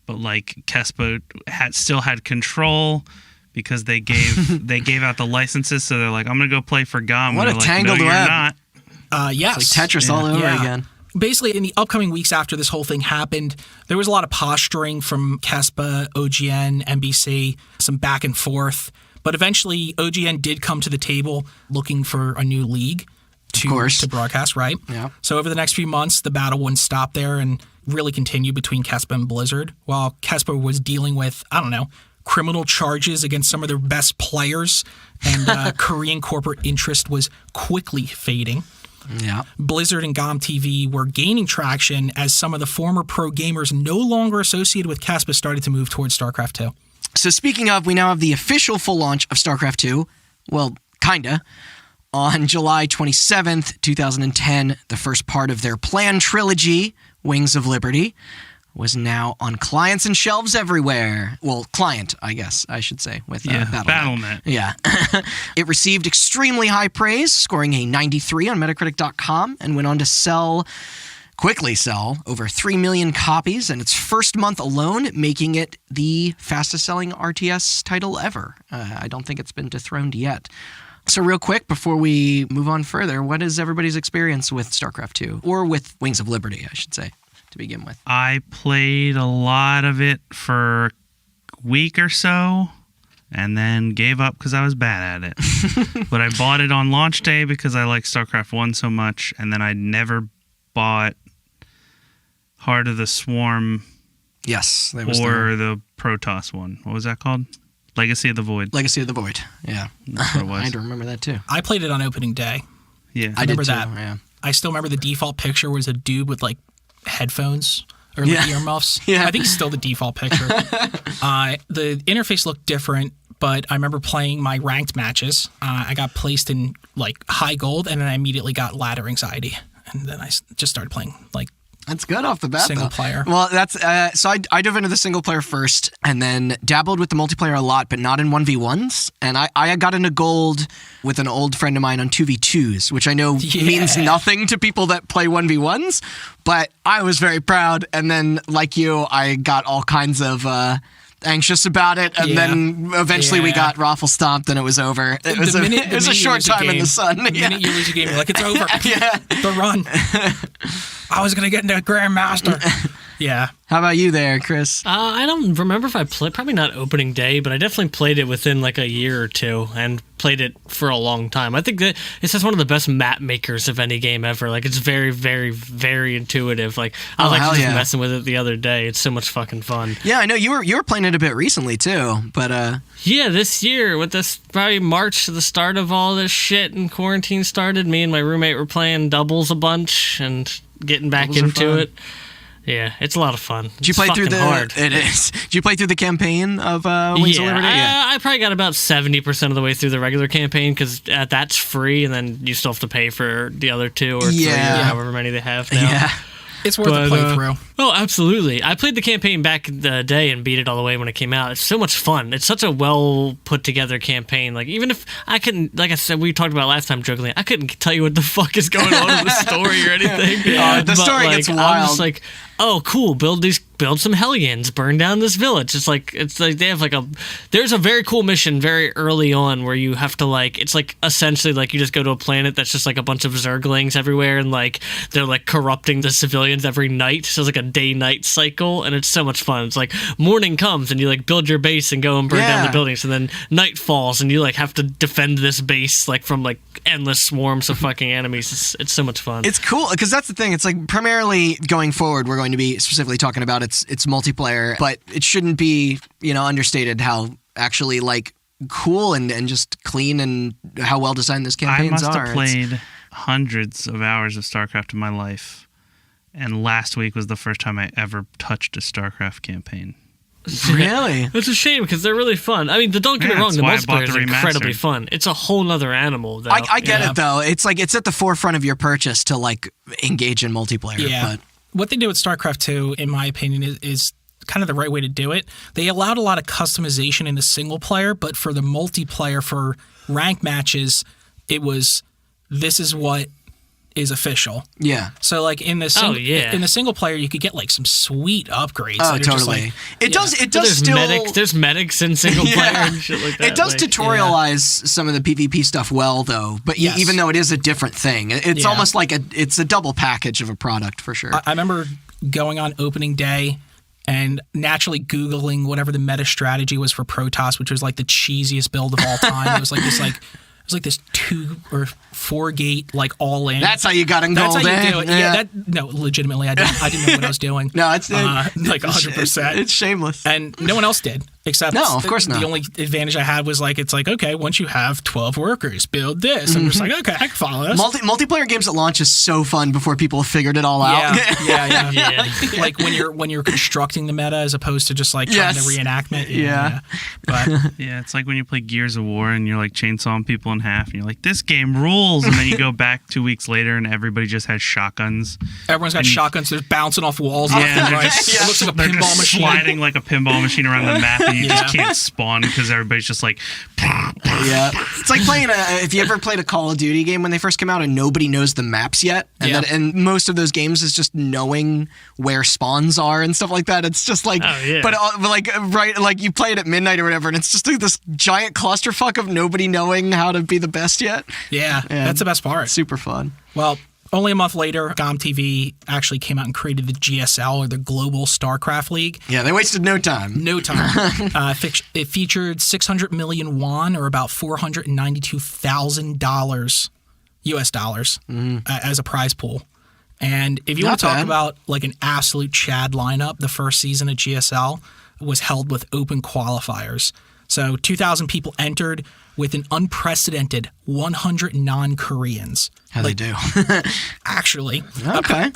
But Kespa still had control because they gave out the licenses. So they're like, I'm gonna go play for GOM. What and a they're tangled no, you're web. not. Yes. It's like Tetris all over Yeah. again. Basically, in the upcoming weeks after this whole thing happened, there was a lot of posturing from Kespa, OGN, NBC, some back and forth. But eventually, OGN did come to the table looking for a new league to broadcast, right? Yeah. So over the next few months, the battle wouldn't stop there and really continue between Kespa and Blizzard, while Kespa was dealing with, criminal charges against some of their best players, and Korean corporate interest was quickly fading. Yeah. Blizzard and GOM TV were gaining traction as some of the former pro gamers no longer associated with Kespa started to move towards StarCraft 2. So speaking of, we now have the official full launch of StarCraft 2. Well, kinda. On July 27th, 2010, the first part of their planned trilogy, Wings of Liberty, was now on clients and shelves everywhere. Well, client, I guess I should say, with Battle.net. Yeah. It received extremely high praise, scoring a 93 on Metacritic.com, and went on to quickly sell over 3 million copies in its first month alone, making it the fastest selling RTS title ever. I don't think it's been dethroned yet. So real quick, before we move on further, what is everybody's experience with StarCraft 2? Or with Wings of Liberty, I should say, to begin with. I played a lot of it for a week or so, and then gave up because I was bad at it. But I bought it on launch day because I like StarCraft 1 so much, and then I never bought Heart of the Swarm Yes. or the Protoss one. What was that called? Legacy of the Void. Legacy of the Void, yeah. That's what it was. I had to remember that too. I played it on opening day. Yeah. I did remember too, that. yeah. I still remember the default picture was a dude with like headphones or like earmuffs. Yeah. I think it's still the default picture. The interface looked different, but I remember playing my ranked matches. I got placed in like high gold, and then I immediately got ladder anxiety, and then I just started playing like That's good off the bat, single though. player. Well, that's so I dove into the single player first, and then dabbled with the multiplayer a lot, but not in 1v1s. And I got into gold with an old friend of mine on 2v2s, which I know means nothing to people that play 1v1s, but I was very proud. And then, like you, I got all kinds of anxious about it, and then eventually we got raffle stomped, and it was over. It was a short time in the sun. The minute you lose a game, you're like, it's over. The run. I was gonna get into Grandmaster. Yeah. How about you there, Chris? I don't remember if I played, probably not opening day, but I definitely played it within like a year or two and played it for a long time. I think that it's just one of the best map makers of any game ever. Like, it's very, very, very intuitive. Like, I was just messing with it the other day. It's so much fucking fun. Yeah, I know you were playing it a bit recently too, but yeah, this year with this probably March, the start of all this shit and quarantine started. Me and my roommate were playing doubles a bunch and getting back into it. Yeah, it's a lot of fun. Did you play through hard. It is. Did you play through the campaign of Wings of Liberty? I probably got about 70% of the way through the regular campaign because that's free, and then you still have to pay for the other 2 or 3, however many they have now. Yeah. It's worth a playthrough. Oh, absolutely. I played the campaign back in the day and beat it all the way when it came out. It's so much fun. It's such a well put together campaign. Like, even if I couldn't, like I said, we talked about last time jokingly, I couldn't tell you what the fuck is going on in the story or anything. The story gets wild. I'm just like, oh, cool, build some Hellions, burn down this village. It's like they have like there's a very cool mission very early on where you have to like, it's like essentially like you just go to a planet that's just like a bunch of Zerglings everywhere, and like they're like corrupting the civilians every night. So it's like a day-night cycle, and it's so much fun. It's like morning comes and you like build your base and go and burn down the buildings, and then night falls and you like have to defend this base like from like endless swarms of fucking enemies. It's so much fun. It's cool because that's the thing. It's like primarily going forward, we're going to be specifically talking about its multiplayer, but it shouldn't be, understated how actually like cool and just clean and how well designed those campaigns are. I must have played hundreds of hours of StarCraft in my life, and last week was the first time I ever touched a StarCraft campaign. Really? It's a shame because they're really fun. I mean, don't get me wrong, the multiplayer is incredibly fun. It's a whole nother animal, though. I get it, though. It's like it's at the forefront of your purchase to like engage in multiplayer. Yeah. But what they do with StarCraft 2, in my opinion, is kind of the right way to do it. They allowed a lot of customization in the single player, but for the multiplayer, for rank matches, it was, this is what is official. Yeah. So like in the single player, you could get like some sweet upgrades. Oh, totally. It does there's medics in single player and shit like that. It does tutorialize some of the PvP stuff well, though. But even though it is a different thing, it's almost like it's a double package of a product for sure. I remember going on opening day and naturally Googling whatever the meta strategy was for Protoss, which was like the cheesiest build of all time. It was like this 2 or 4 gate like all in. That's how you got in gold. That's how you do it. Yeah. No, legitimately, I didn't know what I was doing. No, it's like 100%. It's shameless, and no one else did. Except of course not. The only advantage I had was like, it's like, okay, once you have 12 workers, build this. I'm just like, okay, I can follow this. Multiplayer games at launch is so fun before people have figured it all out. Yeah. Like when you're constructing the meta as opposed to just like trying to reenactment. Yeah. But it's like when you play Gears of War and you're like chainsawing people in half and you're like, this game rules. And then you go back 2 weeks later and everybody just has shotguns. Everyone's got shotguns. They're bouncing off walls. Yeah, left and right. It looks like a pinball machine. Sliding like a pinball machine around the map. And you just can't spawn because everybody's just like, yeah. It's like playing if you ever played a Call of Duty game when they first came out and nobody knows the maps yet, and most of those games is just knowing where spawns are and stuff like that. It's just like, but like you play it at midnight or whatever, and it's just like this giant clusterfuck of nobody knowing how to be the best yet. Yeah, that's the best part. Super fun. Well, only a month later, GOM TV actually came out and created the GSL, or the Global Starcraft League. Yeah, they wasted no time. No time. It featured 600 million won, or about $492,000 US dollars as a prize pool. And if you want to talk about like an absolute Chad lineup, the first season of GSL was held with open qualifiers. So 2,000 people entered with an unprecedented 100 non-Koreans. How they do? Actually. Okay.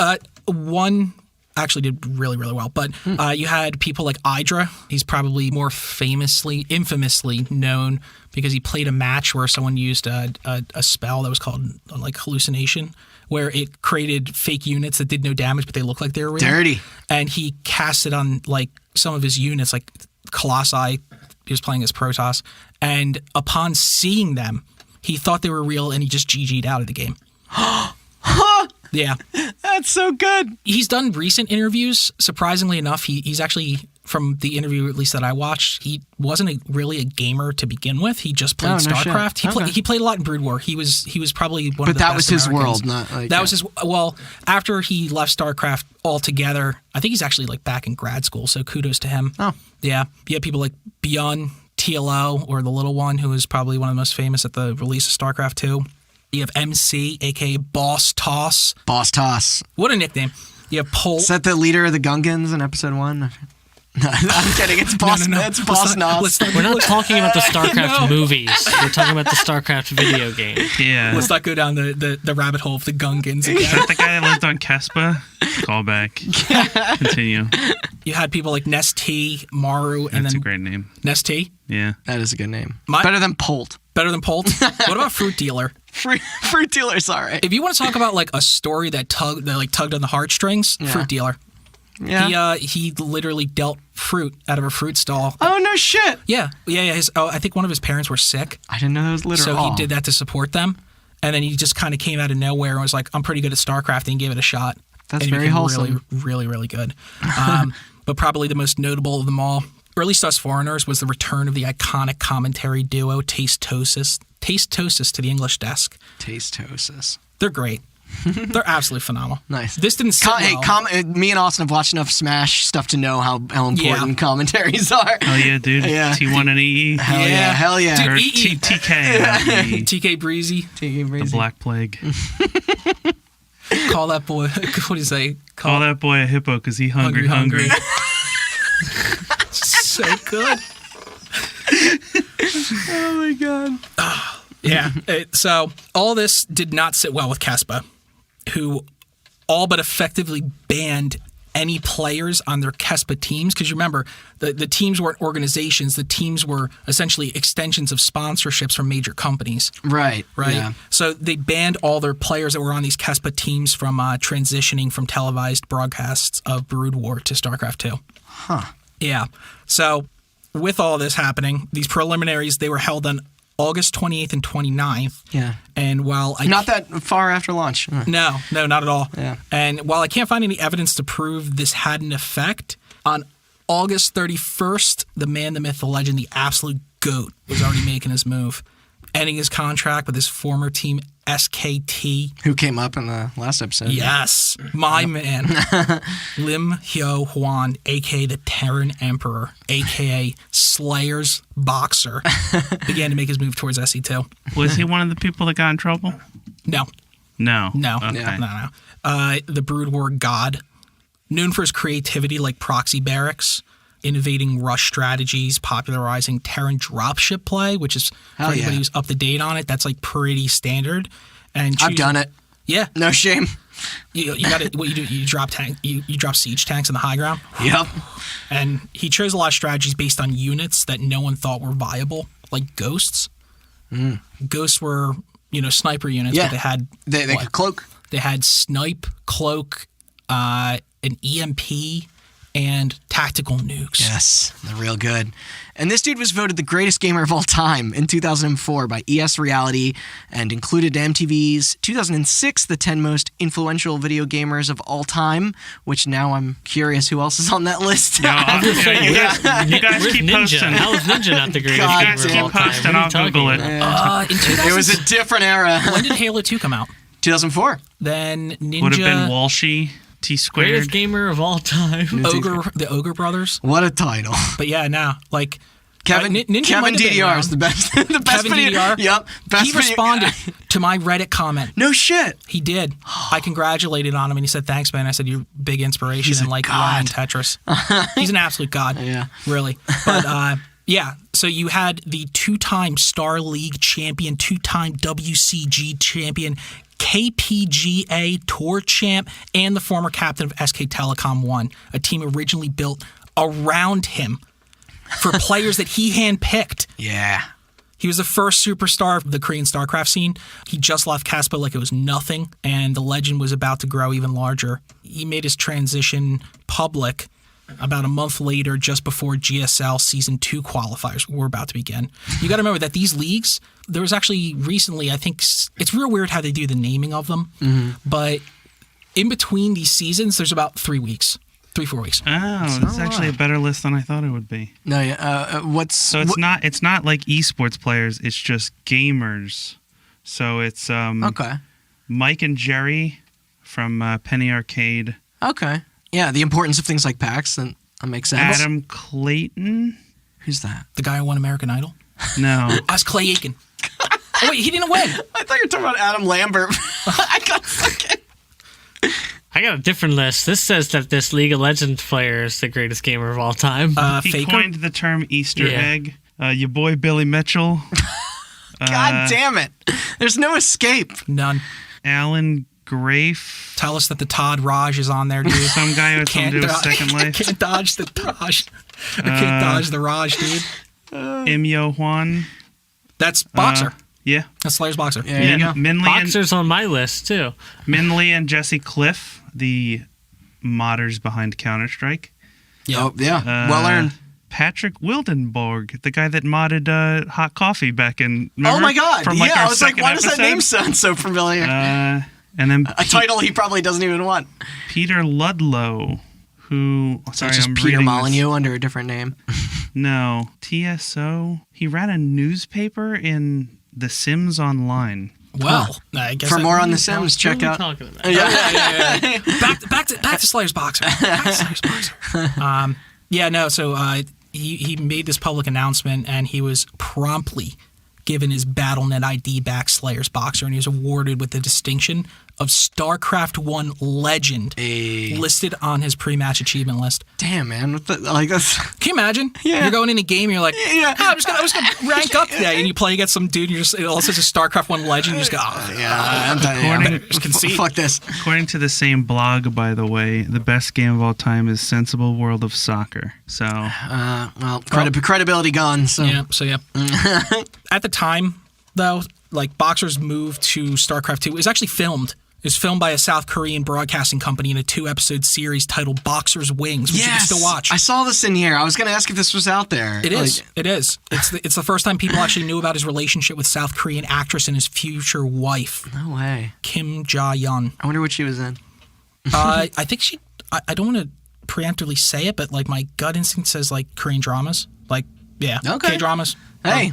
One actually did really, really well. But you had people like Idra. He's probably more infamously known because he played a match where someone used a spell that was called like hallucination, where it created fake units that did no damage, but they looked like they were real. Dirty. And he cast it on like some of his units, like Colossi. He was playing as Protoss. And upon seeing them, he thought they were real, and he just GG'd out of the game. Yeah. That's so good. He's done recent interviews. Surprisingly enough, he's actually, from the interview at least that I watched, he wasn't really a gamer to begin with. He just played Starcraft. He played a lot in Brood War. He was probably one of the best. But that was his world, not like that was his. Well, after he left Starcraft altogether, I think he's actually like back in grad school. So kudos to him. Oh, yeah. You have people like Beyond TLO, or the little one, who is probably one of the most famous at the release of Starcraft 2. You have MC, a.k.a. Boss Toss. Boss Toss. What a nickname. You have Pol. Is that the leader of the Gungans in episode 1? No, I'm kidding. It's Boss. No. It's Boss Nos. We're not talking about the Starcraft movies. We're talking about the Starcraft video game. Yeah. Let's not go down the rabbit hole of the Gungans again. Is that the guy that lived on Kespa? Callback. Continue. You had people like Nest T, Maru, and That's then a great name. Nest T. Yeah. That is a good name. Better than Polt. Better than Polt. What about Fruit Dealer? Fruit Dealer's all right. If you want to talk about like a story that tugged on the heartstrings, Fruit Dealer. Yeah. He literally dealt fruit out of a fruit stall. Oh no shit. Yeah. I think one of his parents were sick. I didn't know that was literal. So he did that to support them, and then he just kind of came out of nowhere and was like, "I'm pretty good at StarCraft," and gave it a shot. That's very wholesome. Really, really, really good. But probably the most notable of them all, or at least us foreigners, was the return of the iconic commentary duo Tasteosis to the English desk. Tasteosis. They're great. They're absolutely phenomenal. Nice. This didn't sit well. Me and Austin have watched enough Smash stuff to know how important commentaries are. Oh yeah, dude. Yeah. T1 and EE. Hell yeah. Dude, Or EE. TK. TK Breezy. The Black Plague. Call that boy. What do you say? Call that boy a hippo because he hungry. So good. Oh my god. Yeah. So all this did not sit well with Kespa, who all but effectively banned any players on their Kespa teams. Because you remember, the teams weren't organizations. The teams were essentially extensions of sponsorships from major companies. Right. Yeah. So they banned all their players that were on these Kespa teams from transitioning from televised broadcasts of Brood War to StarCraft 2. Huh. Yeah. So with all this happening, these preliminaries, they were held on August 28th and 29th. Yeah. And while not that far after launch. No, not at all. Yeah. And while I can't find any evidence to prove this had an effect, on August 31st, the man, the myth, the legend, the absolute GOAT was already making his move, ending his contract with his former team, SKT. Who came up in the last episode. Yes. My man, Lim Hyo Hwan, a.k.a. the Terran Emperor, a.k.a. Slayer's Boxer, began to make his move towards SE2. Was he one of the people that got in trouble? No. Okay. No. The Brood War God, known for his creativity like proxy barracks, innovating rush strategies, popularizing Terran dropship play, which is for anybody who's up to date on it, that's like pretty standard. And I've done it. Yeah. No shame. You got it. What you do? You drop you drop siege tanks in the high ground. Yep. And he chose a lot of strategies based on units that no one thought were viable, like ghosts. Ghosts were sniper units, but they had they could cloak. They had snipe, cloak, an EMP, and tactical nukes. Yes, they're real good. And this dude was voted the greatest gamer of all time in 2004 by ES Reality and included MTV's 2006 The 10 Most Influential Video Gamers of All Time, which now I'm curious who else is on that list. No, you guys keep posting. How is Ninja not the greatest God, gamer of all keep posting, time? I'll Google it. It was a different era. When did Halo 2 come out? 2004. Then Ninja... Would have been Walshy, T-squared. Greatest gamer of all time. The Ogre Brothers. What a title. But yeah, now, like... Kevin Ninja might have been DDR around. is the best. The best Kevin video. DDR? Yep. Best He video- responded to my Reddit comment. No shit. He did. I congratulated on him, and he said, "Thanks, man." I said, "You're a big inspiration He's in a like god. and Tetris." He's an absolute god. Yeah. Really. But yeah. So you had the 2-time Star League champion, 2-time WCG champion, KPGA Tour champ, and the former captain of SK Telecom One, a team originally built around him for players that he handpicked. Yeah. He was the first superstar of the Korean Starcraft scene. He just left Caspa like it was nothing, and the legend was about to grow even larger. He made his transition public about a month later, just before GSL Season 2 qualifiers were about to begin. You got to remember that these leagues, there was actually recently, I think, it's real weird how they do the naming of them, but in between these seasons, there's about 3 weeks. 3-4 weeks. Oh, it's actually a better list than I thought it would be. No, yeah. So it's not like esports players. It's just gamers. So it's Okay. Mike and Jerry from Penny Arcade. Okay. Yeah, the importance of things like PAX, that makes sense. Adam Clayton. Who's that? The guy who won American Idol? No. That's Clay Aiken. Oh, wait, he didn't win. I thought you were talking about Adam Lambert. I got fucking... I got a different list. This says that this League of Legends player is the greatest gamer of all time. He Faker? coined the term Easter Yeah. egg. Your boy Billy Mitchell. God damn it. There's no escape. None. Alan Grafe. Tell us that the Todd Raj is on there, dude. Some guy who had something to do with Second I Life. can't dodge the Raj. I can't dodge the Raj, dude. Imyo Juan. That's Boxer. Yeah. That's Slayer's Boxer. Yeah, there you go. Boxer's on my list, too. Minley and Jesse Cliff, the modders behind Counter-Strike. Oh, yeah. Well earned. Patrick Wildenborg, the guy that modded Hot Coffee back in... Remember? Oh my God. From, Yeah, our I was like, second why does that episode? name sound so familiar? And then a title he probably doesn't even want. Peter Ludlow, who... So it's just Peter Molyneux under a different name. No. TSO. He ran a newspaper in The Sims Online. Well, I guess For that- more on The Sims, check What are out... we talking about? Yeah. back to Slayer's Boxer. Back to Slayer's Boxer. Yeah, no. So he made this public announcement, and he was promptly given his BattleNet ID back, Slayer's Boxer, and he was awarded with the distinction of StarCraft 1 Legend, listed on his pre-match achievement list. Damn, man. What the, like that's... Can you imagine? Yeah. You're going in a game, and you're like, Yeah. I'm just gonna rank up today, and you play against some dude, and you're just all says a StarCraft 1 Legend, you just go, I'm done. According- just concede. Fuck this. According to the same blog, by the way, the best game of all time is Sensible World of Soccer. So... Well, credibility gone, so... Yeah, so yeah. At the time, though, like Boxer's move to StarCraft 2 was actually filmed. It was filmed by a South Korean broadcasting company in a 2-episode series titled Boxer's Wings, which you can still watch. I saw this in here. I was going to ask if this was out there. It is. It is. It's the first time people actually knew about his relationship with South Korean actress and his future wife, No way. Kim Ja-yeon. I wonder what she was in. I think she... I don't want to preemptively say it, but like my gut instinct says like Korean dramas. Like, yeah. Okay. K-dramas. Hey,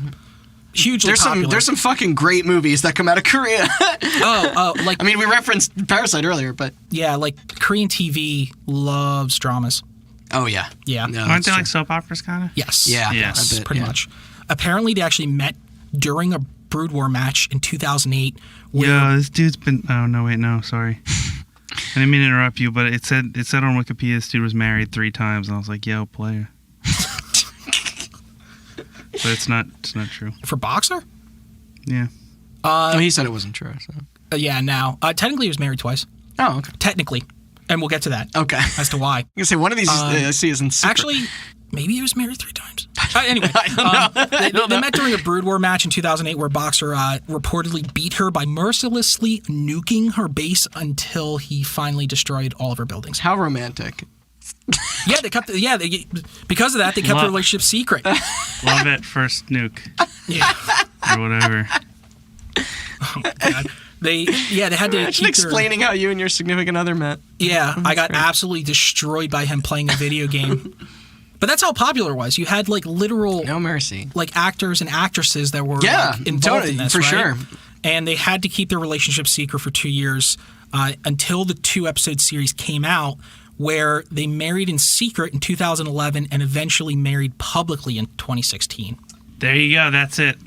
Hugely popular. there's some fucking great movies that come out of Korea. Like I mean, we referenced Parasite earlier, but yeah, like Korean TV loves dramas. oh yeah, Yeah. No, Aren't that's they true. like soap operas, kind of? Yes. Yeah, Yes. a bit, Pretty yeah. much. Apparently, they actually met during a Brood War match in 2008. Where, Yeah, this dude's been... Oh, no, wait, no, sorry. I didn't mean to interrupt you, but it said on Wikipedia this dude was married 3 times, and I was like, yo, player. But it's not true. for Boxer? Yeah. Oh, he said it wasn't true. So. Yeah, now. Technically, he was married twice. Oh, okay. Technically. And we'll get to that Okay. as to why. I'm gonna say one of these seasons. Actually, maybe he was married 3 times. Anyway, they met during a Brood War match in 2008 where Boxer reportedly beat her by mercilessly nuking her base until he finally destroyed all of her buildings. how romantic. Yeah, because of that, they kept the relationship secret. Love it, first nuke. Yeah. Or whatever. Oh, God. They had to Imagine explaining how you and your significant other met. Yeah, I got absolutely destroyed by him playing a video game. But that's how popular it was. You had like literal no mercy, like actors and actresses that were like, involved in this, for right? sure. And they had to keep their relationship secret for 2 years until the 2-episode series came out, where they married in secret in 2011 and eventually married publicly in 2016. There you go. That's it.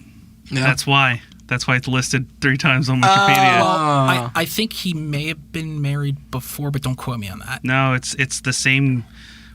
Yep. That's why it's listed 3 times on Wikipedia. Well, I think he may have been married before, but don't quote me on that. No, it's the same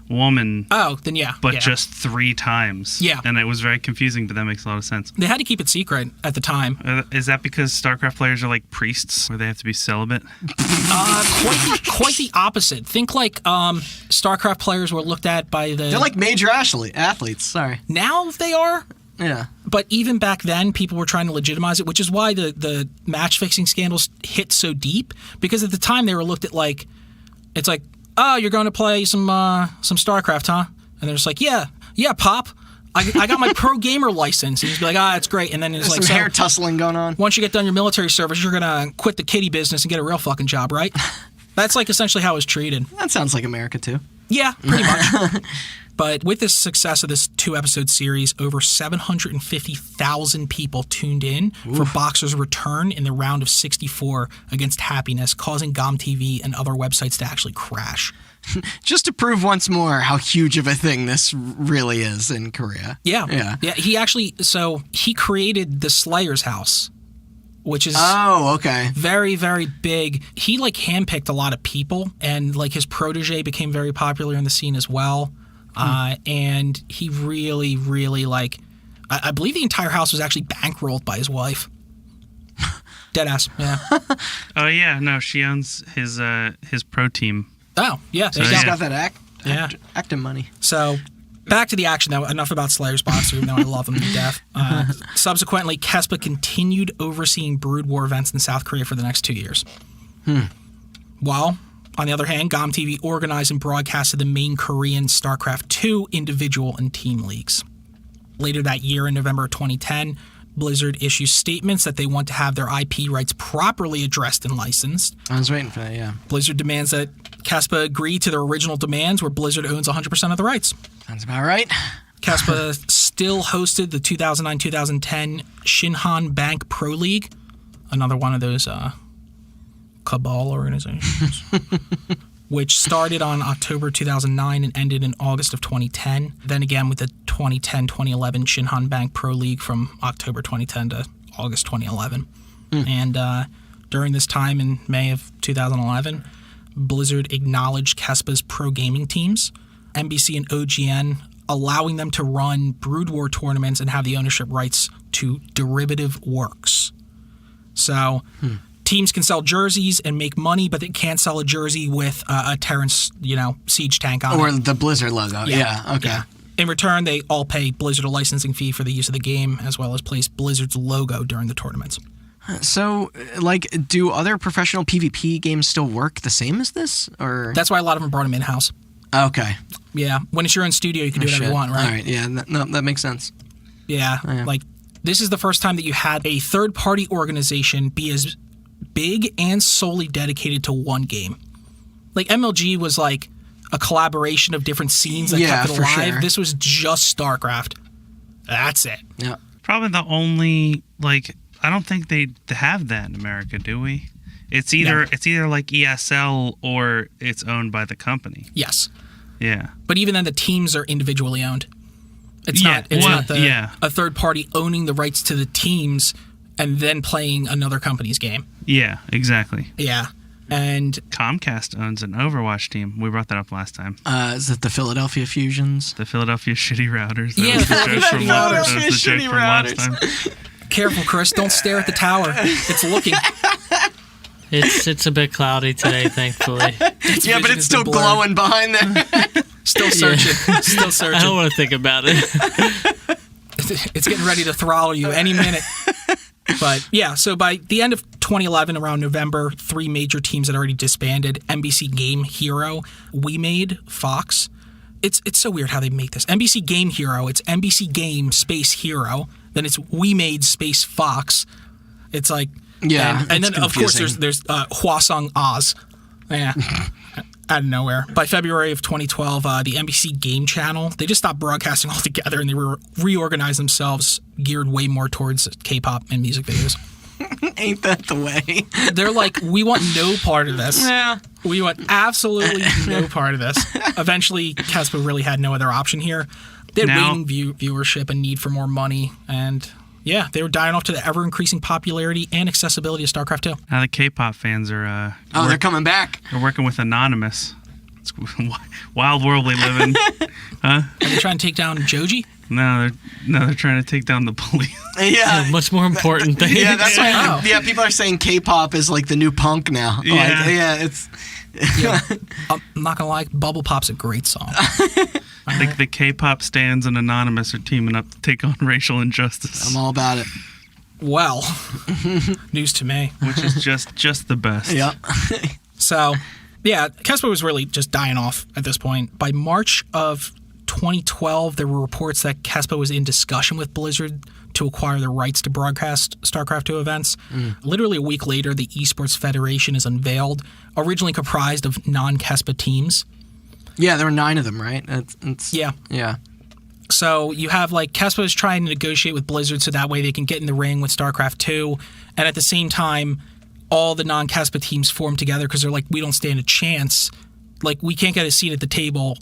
woman. Oh, then yeah. But yeah. just 3 times. Yeah. And it was very confusing, but that makes a lot of sense. They had to keep it secret at the time. Is that because StarCraft players are like priests, where they have to be celibate? Quite the opposite. Think like StarCraft players were looked at by the... They're like major athletes. Sorry. Now they are. Yeah. But even back then, people were trying to legitimize it, which is why the match-fixing scandals hit so deep. Because at the time, they were looked at like... It's like, oh, you're going to play some StarCraft, huh? And they're just like, yeah, Pop. I got my pro gamer license. And he's like, it's great. And then it's There's like some hair tussling going on. Once you get done your military service, you're gonna quit the kiddie business and get a real fucking job, right? That's like essentially how it was treated. That sounds like America too. Yeah, pretty much. But with the success of this 2-episode series, over 750,000 people tuned in for Boxer's return in the round of 64 against Happiness, causing GOM.TV and other websites to actually crash. Just to prove once more how huge of a thing this really is in Korea. Yeah. He created the Slayer's House, which is very, very big. He like handpicked a lot of people, and like his protege became very popular in the scene as well. And he really, really like, I believe the entire house was actually bankrolled by his wife. Deadass, yeah. Oh yeah, no, she owns his pro team. Oh yeah, So he's got that acting money. So back to the action, though. Enough about Slayer's Boxer, even though I love him to death. Subsequently, Kespa continued overseeing Brood War events in South Korea for the next 2 years. While, on the other hand, GOM.TV organized and broadcasted the main Korean StarCraft 2 individual and team leagues. Later that year, in November of 2010, Blizzard issues statements that they want to have their IP rights properly addressed and licensed. I was waiting for that, yeah. Blizzard demands that Kespa agree to their original demands, where Blizzard owns 100% of the rights. Sounds about right. Kespa still hosted the 2009-2010 Shinhan Bank Pro League, another one of those cabal organizations, which started on October 2009 and ended in August of 2010. Then again with the 2010-2011 Shinhan Bank Pro League from October 2010 to August 2011. And during this time in May of 2011, Blizzard acknowledged Kespa's pro gaming teams, NBC and OGN, allowing them to run Brood War tournaments and have the ownership rights to derivative works. So teams can sell jerseys and make money, but they can't sell a jersey with a Terrence, siege tank on it. Or the Blizzard logo. Yeah, okay. Yeah. In return, they all pay Blizzard a licensing fee for the use of the game, as well as place Blizzard's logo during the tournaments. So, do other professional PvP games still work the same as this? Or that's why a lot of them brought them in-house. Okay. Yeah. When it's your own studio, you can do whatever you want, right? All right, yeah. That makes sense. Yeah. This is the first time that you had a third-party organization be as big and solely dedicated to one game. Like, MLG was like a collaboration of different scenes that kept it alive. Sure. This was just StarCraft. That's it. Yeah. Probably the only, I don't think they have that in America, do we? It's either like ESL or it's owned by the company. Yes. Yeah. But even then, the teams are individually owned. It's not a third party owning the rights to the teams and then playing another company's game. Yeah, exactly. Yeah. And Comcast owns an Overwatch team. We brought that up last time. Is it the Philadelphia Fusions? The Philadelphia Shitty Routers. Yeah, the Philadelphia Shitty Routers. Careful, Chris. Don't stare at the tower. It's looking. It's a bit cloudy today, thankfully. But it's still glowing behind there. Still searching. Yeah. Still searching. I don't want to think about it. It's getting ready to throttle you any minute. But yeah, so by the end of 2011, around November, 3 major teams had already disbanded. NBC Game Hero, We Made, Fox. It's so weird how they make this. NBC Game Hero, it's NBC Game Space Hero. Then it's We Made Space Fox. It's like... Yeah, and then, of course, there's Hwasong Oz. Yeah. Out of nowhere. By February of 2012, the NBC Game Channel, they just stopped broadcasting altogether, and they reorganized themselves, geared way more towards K-pop and music videos. Ain't that the way? They're like, we want no part of this. Yeah. We want absolutely no part of this. Eventually, Kespa really had no other option here. They had waning viewership and need for more money, and... yeah, they were dying off to the ever-increasing popularity and accessibility of StarCraft 2. Now the K-pop fans are... they're coming back. They're working with Anonymous. It's wild world we live in. Huh? Are they trying to take down Joji? No, they're trying to take down the police. Yeah. Much more important thing. Yeah, that's why. Yeah, people are saying K-pop is like the new punk now. Yeah. Like, it's... Yeah. I'm not going to lie, Bubble Pop's a great song. I think the K-pop stans and Anonymous are teaming up to take on racial injustice. I'm all about it. Well, news to me. Which is just the best. Yeah. So, yeah, Kespa was really just dying off at this point. By March of 2012, there were reports that Kespa was in discussion with Blizzard to acquire the rights to broadcast StarCraft 2 events. Literally a week later, the Esports Federation is unveiled, originally comprised of non-Kespa teams. Yeah, there were 9 of them, right? Yeah. Yeah. So you have like Kespa is trying to negotiate with Blizzard so that way they can get in the ring with StarCraft 2. And at the same time, all the non-Kespa teams form together because they're like, we don't stand a chance. Like, we can't get a seat at the table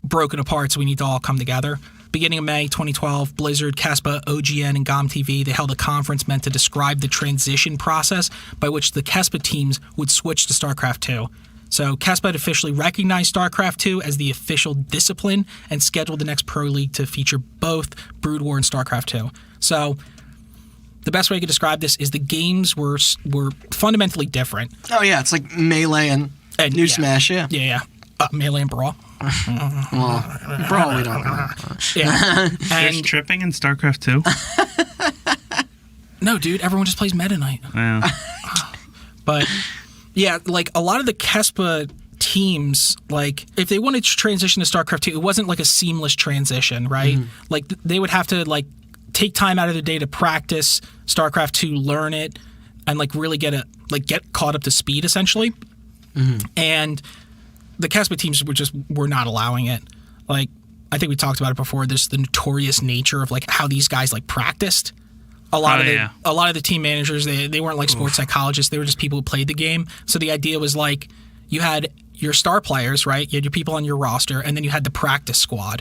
broken apart, so we need to all come together. Beginning of May 2012, Blizzard, Kespa, OGN, and GOM TV, they held a conference meant to describe the transition process by which the Kespa teams would switch to StarCraft 2. So Kespa had officially recognized StarCraft 2 as the official discipline and scheduled the next Pro League to feature both Brood War and StarCraft 2. So the best way I could describe this is the games were fundamentally different. Oh, yeah, it's like Melee and New Smash, yeah. Yeah. Melee and Brawl. Well, Brawl, we don't know. Yeah. There's tripping in StarCraft 2? No, dude, everyone just plays Meta Knight. Yeah. But... yeah, like a lot of the Kespa teams, like if they wanted to transition to StarCraft 2, it wasn't like a seamless transition, right? Like they would have to like take time out of their day to practice StarCraft 2, learn it, and like really get caught up to speed essentially. And the Kespa teams were not allowing it. Like I think we talked about it before. There's the notorious nature of like how these guys like practiced. A lot of the team managers, they weren't like sports psychologists. They were just people who played the game. So the idea was like you had your star players, right? You had your people on your roster, and then you had the practice squad.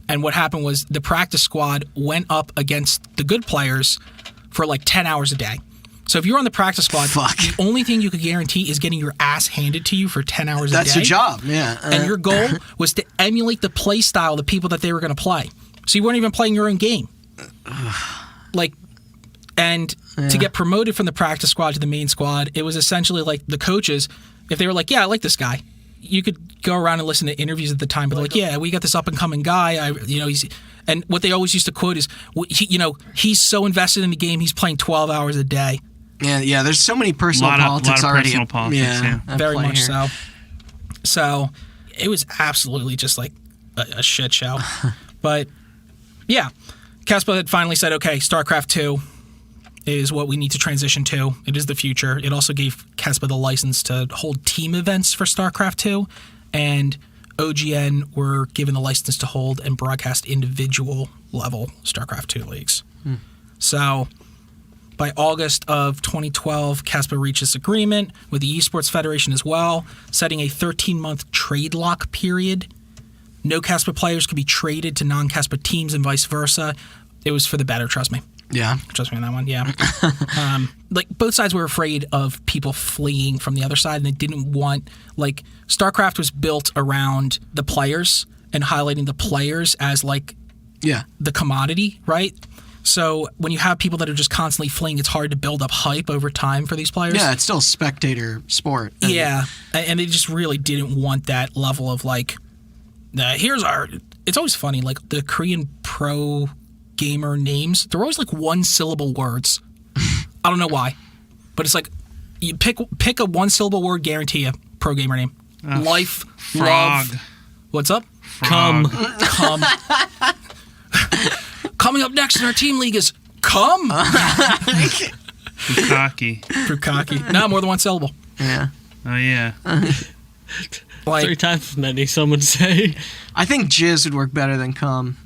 And what happened was the practice squad went up against the good players for like 10 hours a day. So if you're on the practice squad, the only thing you could guarantee is getting your ass handed to you for 10 hours a day. That's your job, yeah. And your goal was to emulate the play style of the people that they were going to play. So you weren't even playing your own game. To get promoted from the practice squad to the main squad, it was essentially like the coaches, if they were like, yeah, I like this guy, you could go around and listen to interviews at the time, but like, yeah, we got this up and coming guy. And what they always used to quote is, he's so invested in the game, he's playing 12 hours a day. Yeah. There's so many personal politics lot of already. Personal politics, yeah. Very much so. So it was absolutely just like a shit show. But yeah, Kespa had finally said, okay, StarCraft 2 is what we need to transition to. It is the future. It also gave Kespa the license to hold team events for StarCraft 2, and OGN were given the license to hold and broadcast individual level StarCraft 2 leagues. So by August of 2012, Kespa reached this agreement with the Esports Federation as well, setting a 13-month trade lock period. No Kespa players could be traded to non-Kespa teams and vice versa. It was for the better, trust me. Yeah. Trust me on that one, yeah. Like, both sides were afraid of people fleeing from the other side, and they didn't want, like, StarCraft was built around the players and highlighting the players as, like, the commodity, right? So when you have people that are just constantly fleeing, it's hard to build up hype over time for these players. Yeah, it's still a spectator sport. Yeah, and they just really didn't want that level of, like, here's our... It's always funny, like, the Korean pro gamer names, they're always like one syllable words. I don't know why, but it's like You pick a one-syllable word, guarantee a pro gamer name. Life, frog. love. What's up? Frog. Come. Coming up next in our team league is come. Bukaki. No, more than one syllable. Yeah. Oh, yeah. Like, 3 times as many, some would say. I think jizz would work better than cum.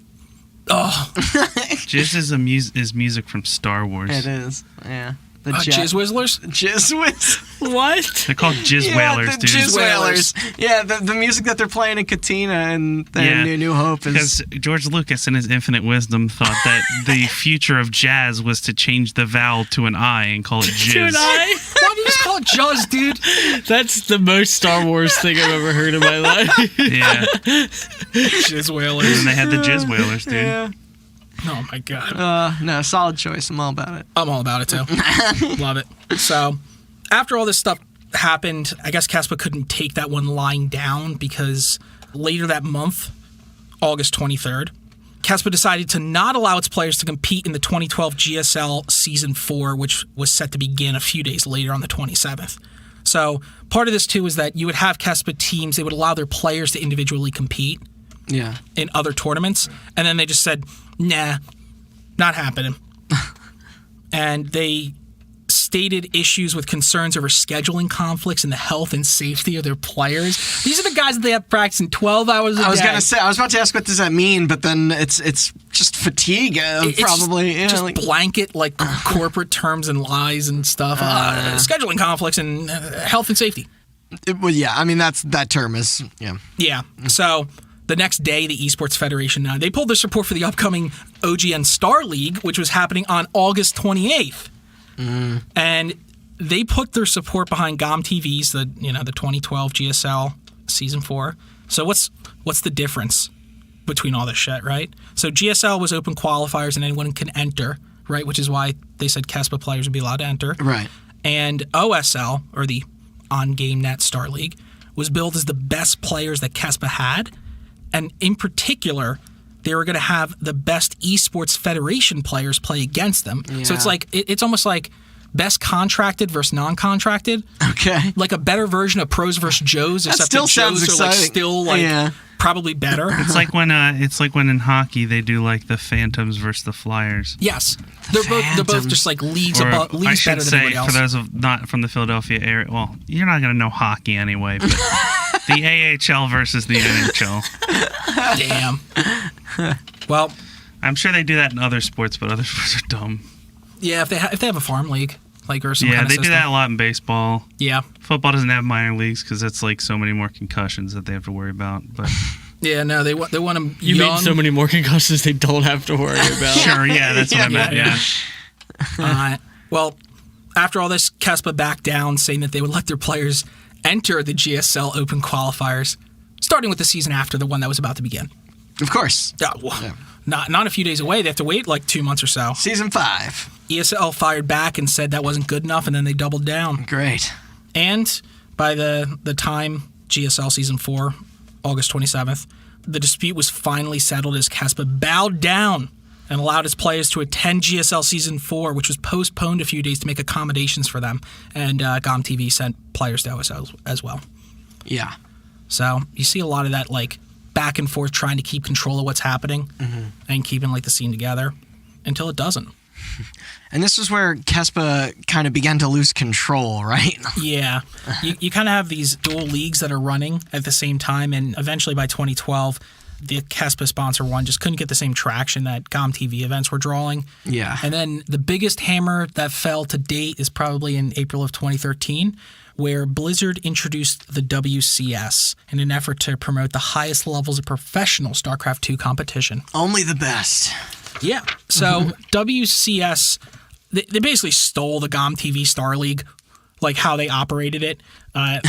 oh, Jizz is music from Star Wars. It is. Yeah. The Jizz Whizzlers? Jizz Whiz. What? They're called Jizz Whalers, the dude. Jizz Whalers. Yeah, the music that they're playing in Katina and New Hope is... Because George Lucas, in his infinite wisdom, thought that the future of jazz was to change the vowel to an I and call it jizz. To an I? Why do you just call it Juzz, dude? That's the most Star Wars thing I've ever heard in my life. Yeah. Jizz Whalers. And they had the Jizz Whalers, dude. Yeah. Oh, my God. No, solid choice. I'm all about it. I'm all about it, too. Love it. So, after all this stuff happened, I guess Kespa couldn't take that one lying down because later that month, August 23rd, Kespa decided to not allow its players to compete in the 2012 GSL Season 4, which was set to begin a few days later on the 27th. So, part of this, too, is that you would have Kespa teams, they would allow their players to individually compete in other tournaments, and then they just said, nah, not happening. And they stated issues with concerns over scheduling conflicts and the health and safety of their players. These are the guys that they have practicing 12 hours a day. I was gonna say, I was about to ask what does that mean, but then it's just fatigue, probably. Just blanket like corporate terms and lies and stuff. Scheduling conflicts and health and safety. Well, yeah, I mean that term is Yeah. So the next day, the Esports Federation they pulled their support for the upcoming OGN Star League, which was happening on August 28th. And they put their support behind GOM TV's the 2012 GSL Season 4. So what's the difference between all this shit, right? So GSL was open qualifiers and anyone can enter, right? Which is why they said KESPA players would be allowed to enter. Right. And OSL, or the On Game Net Star League, was billed as the best players that KESPA had. And in particular, they were going to have the best Esports Federation players play against them. Yeah. So it's like it's almost like best contracted versus non-contracted. Okay. Like a better version of pros versus Joes, that except still the sounds Joes exciting. are like still probably better. It's like when in hockey they do like the Phantoms versus the Flyers. Yes, they're both just like leagues better than everybody else. For those not from the Philadelphia area, well, you're not going to know hockey anyway. But the AHL versus the NHL. Damn. Well, I'm sure they do that in other sports, but other sports are dumb. Yeah, if they have a farm league, like or some kind of they system. do that a lot in baseball. Yeah. Football doesn't have minor leagues because it's like so many more concussions that they have to worry about. But yeah, no, they want them you young. mean so many more concussions they don't have to worry about. Sure, yeah, that's what I meant. Yeah. Well, after all this, KESPA backed down, saying that they would let their players enter the GSL Open qualifiers, starting with the season after the one that was about to begin. Of course. Not a few days away. They have to wait like 2 months or so. Season 5. ESL fired back and said that wasn't good enough, and then they doubled down. Great. And by the time GSL Season 4, August 27th, the dispute was finally settled as KESPA bowed down and allowed its players to attend GSL Season 4, which was postponed a few days to make accommodations for them. And GOM TV sent players to OSL as well. Yeah. So you see a lot of that like back and forth trying to keep control of what's happening and keeping like the scene together until it doesn't. And this is where KESPA kind of began to lose control, right? Yeah. You kind of have these dual leagues that are running at the same time, and eventually by 2012, the KESPA sponsor one just couldn't get the same traction that GOM TV events were drawing. Yeah. And then the biggest hammer that fell to date is probably in April of 2013, where Blizzard introduced the WCS in an effort to promote the highest levels of professional StarCraft 2 competition. Only the best. Yeah. So WCS, they basically stole the GOM TV Star League, like how they operated it. I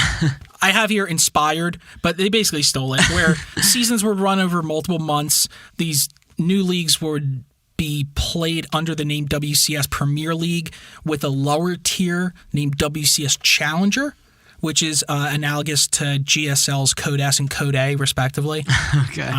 have here Inspired, but they basically stole it, where seasons would run over multiple months. These new leagues would be played under the name WCS Premier League with a lower tier named WCS Challenger, which is analogous to GSL's Code S and Code A, respectively. Okay.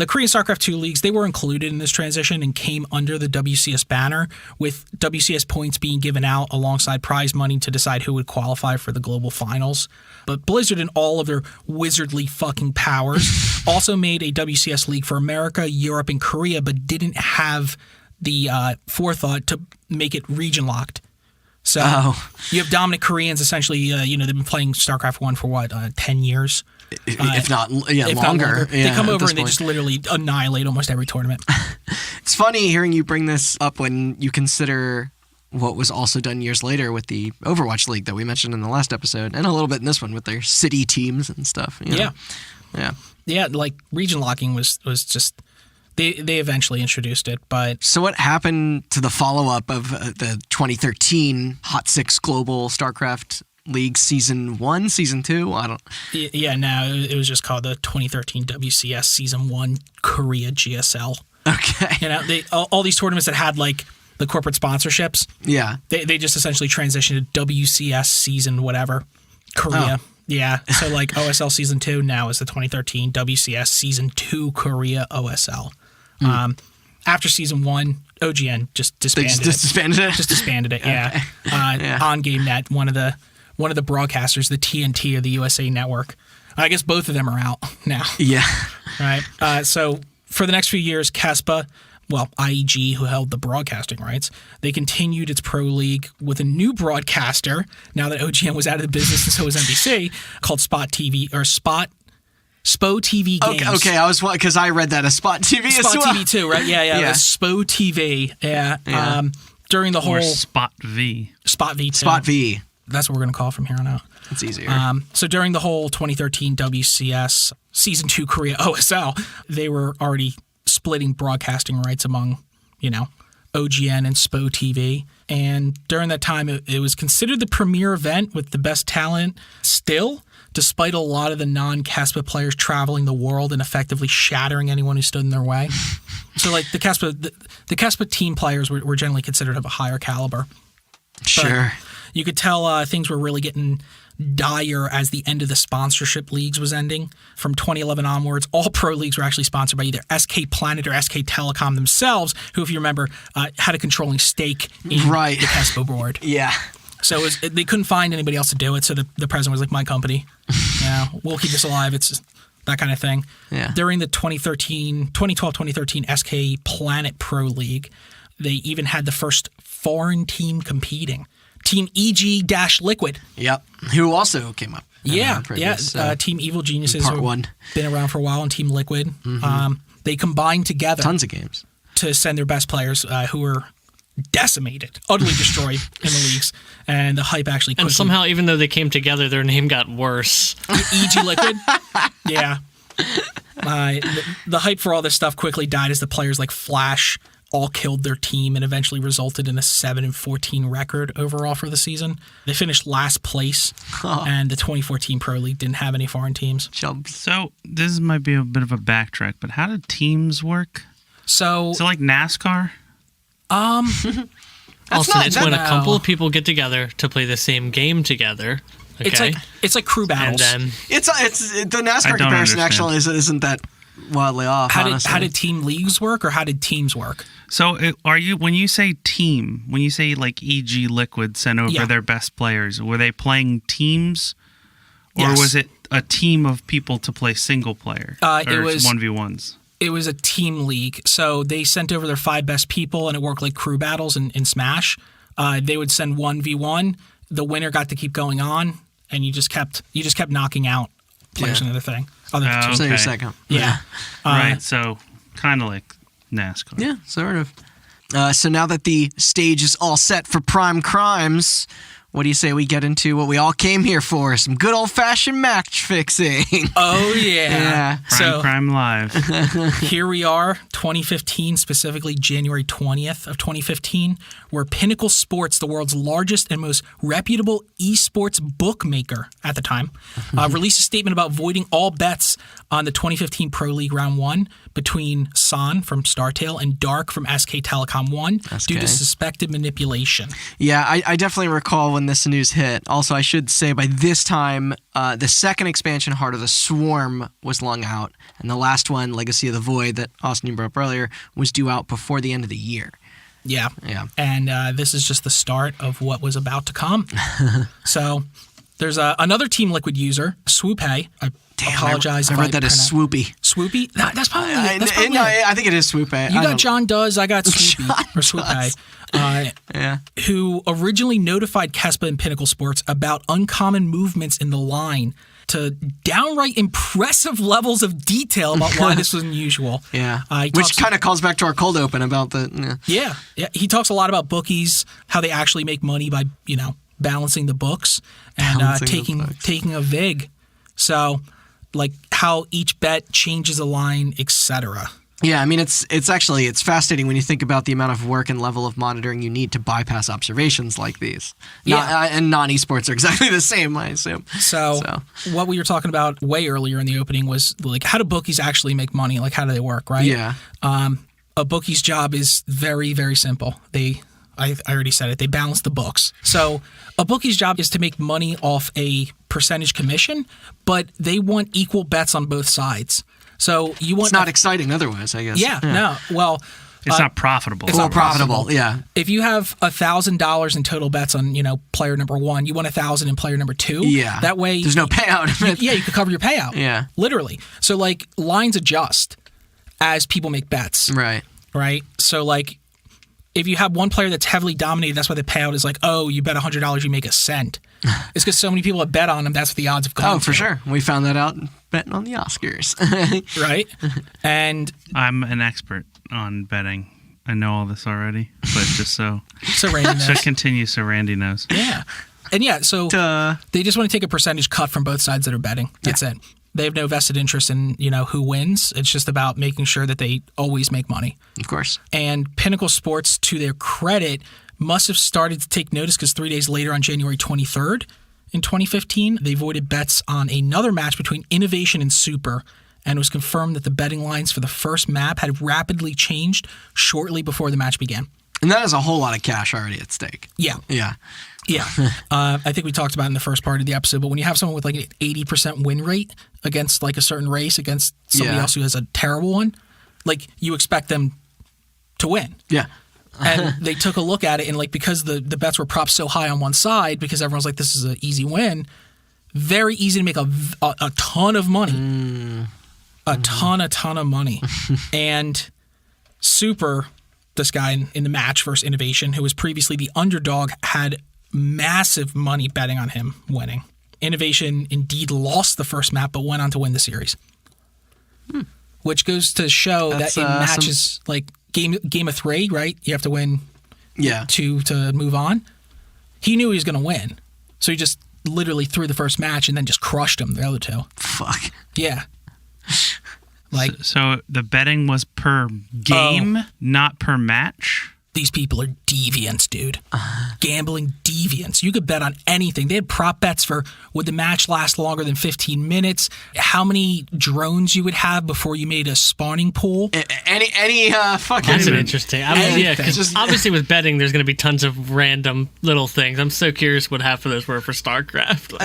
the Korean StarCraft 2 leagues, they were included in this transition and came under the WCS banner, with WCS points being given out alongside prize money to decide who would qualify for the global finals. But Blizzard, in all of their wizardly fucking powers, also made a WCS league for America, Europe, and Korea, but didn't have the forethought to make it region locked. So you have dominant Koreans, essentially, they've been playing StarCraft 1 for 10 years? If not longer. Not longer. They come over and they just literally annihilate almost every tournament. It's funny hearing you bring this up when you consider what was also done years later with the Overwatch League that we mentioned in the last episode, and a little bit in this one with their city teams and stuff. Yeah, like region locking was just... They eventually introduced it, but... So what happened to the follow-up of the 2013 Hot 6 Global StarCraft League Season 1, Season 2? I don't... Yeah, no, it was just called the 2013 WCS Season 1 Korea GSL. Okay. All these tournaments that had, like, the corporate sponsorships, they just essentially transitioned to WCS Season whatever, Korea. Oh. Yeah, so like OSL Season 2 now is the 2013 WCS Season 2 Korea OSL. After Season 1, OGN just disbanded it. Just disbanded it, yeah. Okay. On GameNet, one of the broadcasters, the TNT of the USA Network. I guess both of them are out now. Yeah. Right. So for the next few years, KESPA, IEG, who held the broadcasting rights, they continued its pro league with a new broadcaster, now that OGN was out of the business and so was NBC, called Spot TV, or SPO TV Games. Okay, I was, because I read that as Spot TV as well. Spot TV too, right? Yeah. SPO TV. Yeah. During the whole... Or Spot V. Spot V too. Spot V. That's what we're going to call it from here on out. It's easier. So during the whole 2013 WCS Season 2 Korea OSL, they were already splitting broadcasting rights among, OGN and SPO TV. And during that time, it was considered the premier event with the best talent still, despite a lot of the non-KESPA players traveling the world and effectively shattering anyone who stood in their way. So, like, the KESPA team players were generally considered of a higher caliber. Sure. But you could tell things were really getting dire as the end of the sponsorship leagues was ending. From 2011 onwards, all pro leagues were actually sponsored by either SK Planet or SK Telecom themselves, who, if you remember, had a controlling stake in the KESPA board. Yeah. So they couldn't find anybody else to do it, so the president was like, my company. We'll keep this alive. It's that kind of thing. Yeah. During the 2012-2013 SK Planet Pro League, they even had the first foreign team competing. Team EG-Liquid. Yep. Who also came up. Team Evil Geniuses. Part 1. Been around for a while, and Team Liquid. Mm-hmm. They combined together. Tons of games. To send their best players who were decimated, utterly destroyed in the leagues. And the hype actually quickly... And somehow, even though they came together, their name got worse. EG-Liquid? Yeah. The hype for all this stuff quickly died as the players like Flash all killed their team and eventually resulted in a 7-14 record overall for the season. They finished last place, and the 2014 Pro League didn't have any foreign teams. So this might be a bit of a backtrack, but how did teams work? So like NASCAR? It's when a couple of people get together to play the same game together. Okay? It's like crew battles. And then it's the NASCAR comparison actually isn't that wildly off. How did team leagues work, or how did teams work? So when you say team, when you say like EG-Liquid sent over their best players, were they playing teams, or was it a team of people to play single player? It was 1v1s. It was a team league, so they sent over their 5 best people, and it worked like crew battles in Smash. They would send 1v1. The winner got to keep going on, and you just kept knocking out players into the thing. Okay. So you're second. Yeah. Right. So kind of like NASCAR. Yeah, sort of. So now that the stage is all set for Prime Crimes, what do you say we get into what we all came here for? Some good old-fashioned match fixing. Oh, yeah. Crime Live. Here we are, 2015, specifically January 20th of 2015, where Pinnacle Sports, the world's largest and most reputable esports bookmaker at the time, released a statement about voiding all bets on the 2015 Pro League Round 1 between San from Startail and Dark from SK Telecom 1 due to suspected manipulation. Yeah, I definitely recall when this news hit. Also, I should say by this time, the second expansion, Heart of the Swarm, was long out. And the last one, Legacy of the Void, that Austin you brought up earlier, was due out before the end of the year. Yeah. Yeah. And this is just the start of what was about to come. So there's another Team Liquid user, Swoopay. I apologize. I read that as Swoopy. Swoopy? That's probably it. I think it is Swoopay. You got John Does, I got Swoopy. Or Swoopay. Who originally notified Kespa and Pinnacle Sports about uncommon movements in the line to downright impressive levels of detail about why this was unusual. Yeah. Which kind of calls back to our cold open about the... Yeah. He talks a lot about bookies, how they actually make money by, balancing the books and taking a vig. So, like, how each bet changes a line, etc. Yeah, I mean, it's fascinating when you think about the amount of work and level of monitoring you need to bypass observations like these. And non-esports are exactly the same, I assume. So, what we were talking about way earlier in the opening was, like, how do bookies actually make money? Like, how do they work, right? Yeah. A bookie's job is very, very simple. I already said it. They balance the books. So a bookie's job is to make money off a percentage commission, but they want equal bets on both sides. So you want... It's not exciting otherwise, I guess. Yeah. No. Well... It's not profitable. It's not profitable. Yeah. If you have $1,000 in total bets on, player number 1, you want 1,000 in player number 2. Yeah. That way... There's no payout. You could cover your payout. Yeah. Literally. So, like, lines adjust as people make bets. Right. Right? So, like... If you have one player that's heavily dominated, that's why the payout is like, oh, you bet $100, you make a cent. It's because so many people have bet on him, that's what the odds have gone to. Oh, for sure. We found that out betting on the Oscars. Right? And... I'm an expert on betting. I know all this already, but just so... So Randy knows. So continue so Randy knows. Yeah. And so they just want to take a percentage cut from both sides that are betting. That's it. They have no vested interest in, who wins. It's just about making sure that they always make money. Of course. And Pinnacle Sports, to their credit, must have started to take notice because 3 days later on January 23rd in 2015, they voided bets on another match between Innovation and Super, and it was confirmed that the betting lines for the first map had rapidly changed shortly before the match began. And that is a whole lot of cash already at stake. Yeah. Yeah. Yeah. I think we talked about it in the first part of the episode, but when you have someone with like an 80% win rate against like a certain race against somebody else who has a terrible one, like you expect them to win. Yeah. And they took a look at it and like because the bets were propped so high on one side because everyone's like, this is an easy win, very easy to make a ton of money. A ton of money. And Super, this guy in the match versus Innovation, who was previously the underdog, had massive money betting on him winning. Innovation indeed lost the first map, but went on to win the series. Which goes to show that in matches like game of 3, right? You have to win 2 to move on. He knew he was going to win. So he just literally threw the first match and then just crushed him, the other 2. Fuck. Yeah. So the betting was per game, not per match? These people are deviants, dude. Gambling deviants. You could bet on anything. They had prop bets for would the match last longer than 15 minutes, how many drones you would have before you made a spawning pool. Any fucking... That's an interesting... because obviously with betting, there's going to be tons of random little things. I'm so curious what half of those were for Starcraft.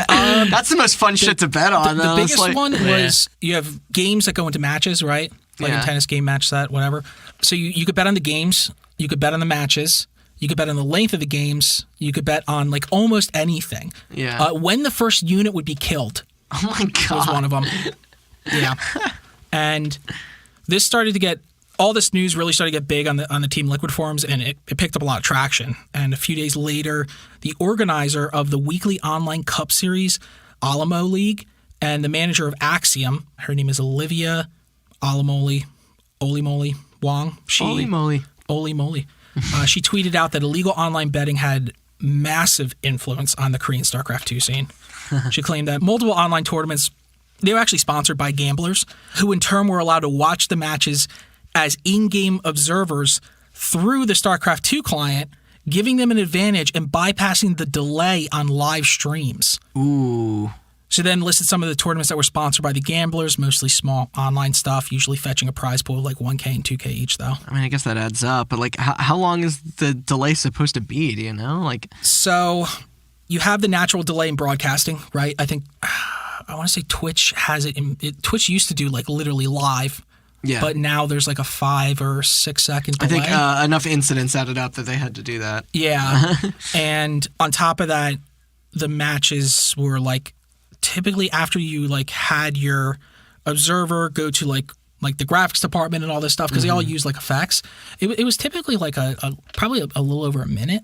That's the most fun shit to bet on. The biggest one was you have games that go into matches, right? Like a tennis game, match set, whatever. So you could bet on the games. You could bet on the matches. You could bet on the length of the games. You could bet on like almost anything. Yeah. When the first unit would be killed. Oh my God. Was one of them. Yeah. And this started to get, all this news really started to get big on the Team Liquid forums, and it picked up a lot of traction. And a few days later, the organizer of the weekly online cup series, Alamo League, and the manager of Axiom, her name is Olivia Olimoli Wong. Holy moly. She tweeted out that illegal online betting had massive influence on the Korean StarCraft 2 scene. She claimed that multiple online tournaments, they were actually sponsored by gamblers, who in turn were allowed to watch the matches as in-game observers through the StarCraft 2 client, giving them an advantage and bypassing the delay on live streams. Ooh. She then listed some of the tournaments that were sponsored by the gamblers, mostly small online stuff, usually fetching a prize pool of like $1K and $2K each, though. I mean, I guess that adds up, but like, how long is the delay supposed to be? Do you know? Like, so you have the natural delay in broadcasting, right? I think I want to say Twitch has it. Twitch used to do like literally live. yeah. But now there's like a 5 or 6 second delay. I think enough incidents added up that they had to do that. Yeah. And on top of that, the matches were like typically after you like had your observer go to like the graphics department and all this stuff because they all use like effects. It was typically like probably a little over a minute.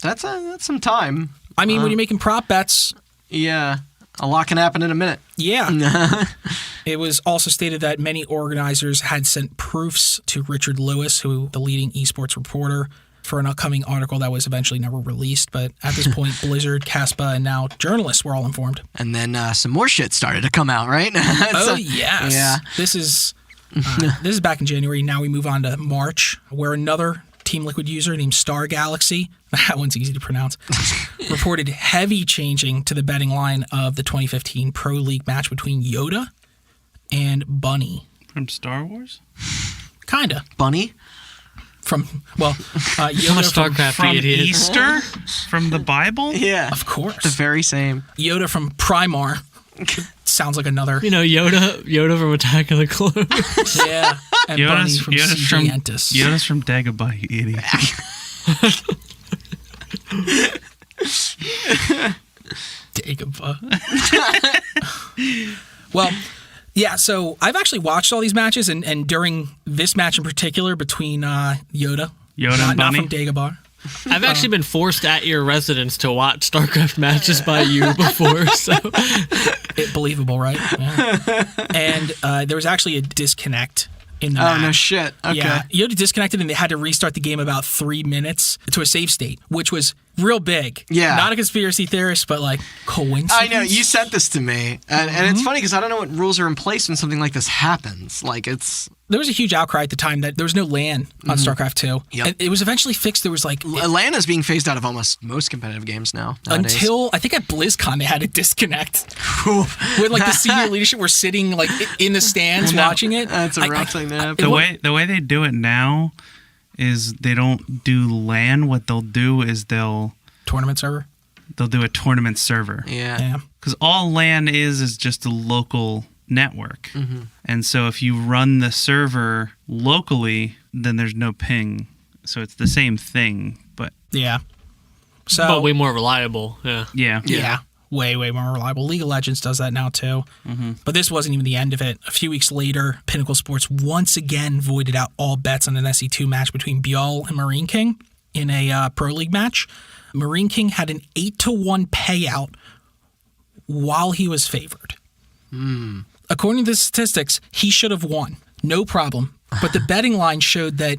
That's some time. I mean, when you're making prop bets. Yeah. A lot can happen in a minute. Yeah. It was also stated that many organizers had sent proofs to Richard Lewis, who the leading esports reporter, for an upcoming article that was eventually never released. But at this point, Blizzard, Caspa, and now journalists were all informed. And then some more shit started to come out, right? Yes. Yeah. This is back in January. Now we move on to March, where another Team Liquid user named Star Galaxy, that one's easy to pronounce, reported heavy changing to the betting line of the 2015 Pro League match between Yoda and Bunny. From Star Wars? Kinda. Bunny? Yoda I'm a Starcraft From idiot. Easter? From the Bible? Yeah. Of course. The very same. Yoda from Primar. Sounds like another. You know, Yoda from Attack of the Clones. Yeah. And Bunny from Gigantus. Yoda's from Dagobah, you idiot. Dagobah. Well, yeah, so I've actually watched all these matches, and during this match in particular between Yoda and not Bunny? from Dagobah. I've actually been forced at your residence to watch StarCraft matches by you before, so Believable, right? Yeah. And there was actually a disconnect in the match. Oh, no shit. Okay. Yeah, Yoda disconnected and they had to restart the game about 3 minutes to a save state, which was real big. Yeah. Not a conspiracy theorist, but like coincidence. I know. You sent this to me. And it's funny because I don't know what rules are in place when something like this happens. Like, it's... There was a huge outcry at the time that there was no LAN on StarCraft 2. Yep. And it was eventually fixed. There was like... LAN is being phased out of almost most competitive games now. Nowadays. Until, I think at BlizzCon, they had to disconnect. When like the senior leadership were sitting like in the stands watching it. That's a rough thing to have. The way they do it now is they don't do LAN. What they'll do is they'll Tournament server? do a tournament server. Yeah. Because all LAN is just a local network. Mm-hmm. And so if you run the server locally, then there's no ping. So it's the same thing, but Yeah. So, but way more reliable. Yeah. yeah. Way more reliable. League of Legends does that now too. Mm-hmm. But this wasn't even the end of it. A few weeks later, Pinnacle Sports once again voided out all bets on an SE2 match between Bjall and Marine King in a Pro League match. Marine King had an 8-1 payout while he was favored. According to the statistics, he should have won. No problem. But the betting line showed that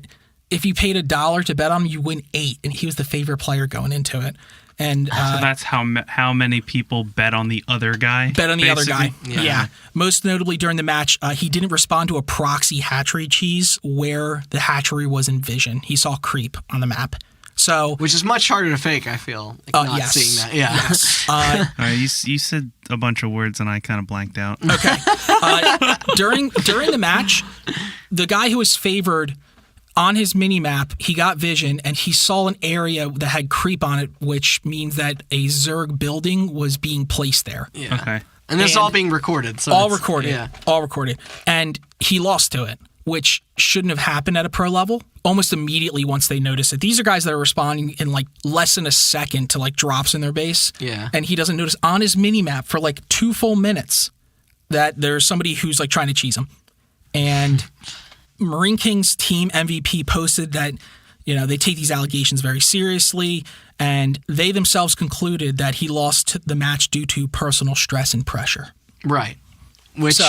if you paid $1 to bet on him, you win 8, and he was the favorite player going into it. And So that's how many people bet on the other guy? bet on the other guy. Yeah. Yeah. Most notably during the match, he didn't respond to a proxy hatchery cheese where the hatchery was in vision. He saw creep on the map. So, Which is much harder to fake, I feel. Like not yes. seeing that. Yeah. Yes. All right, you said a bunch of words and I kind of blanked out. Okay. During the match, the guy who was favored on his mini map, he got vision and he saw an area that had creep on it, which means that a Zerg building was being placed there. Yeah. Okay. And this is And all being recorded. So All it's- recorded. Yeah. All recorded. And he lost to it, which shouldn't have happened at a pro level. Almost immediately once they notice it. These are guys that are responding in like less than a second to like drops in their base. Yeah. And he doesn't notice on his mini map for like 2 full minutes that there's somebody who's like trying to cheese him. And Marine King's team MVP posted that, they take these allegations very seriously, and they themselves concluded that he lost the match due to personal stress and pressure. Right. Which,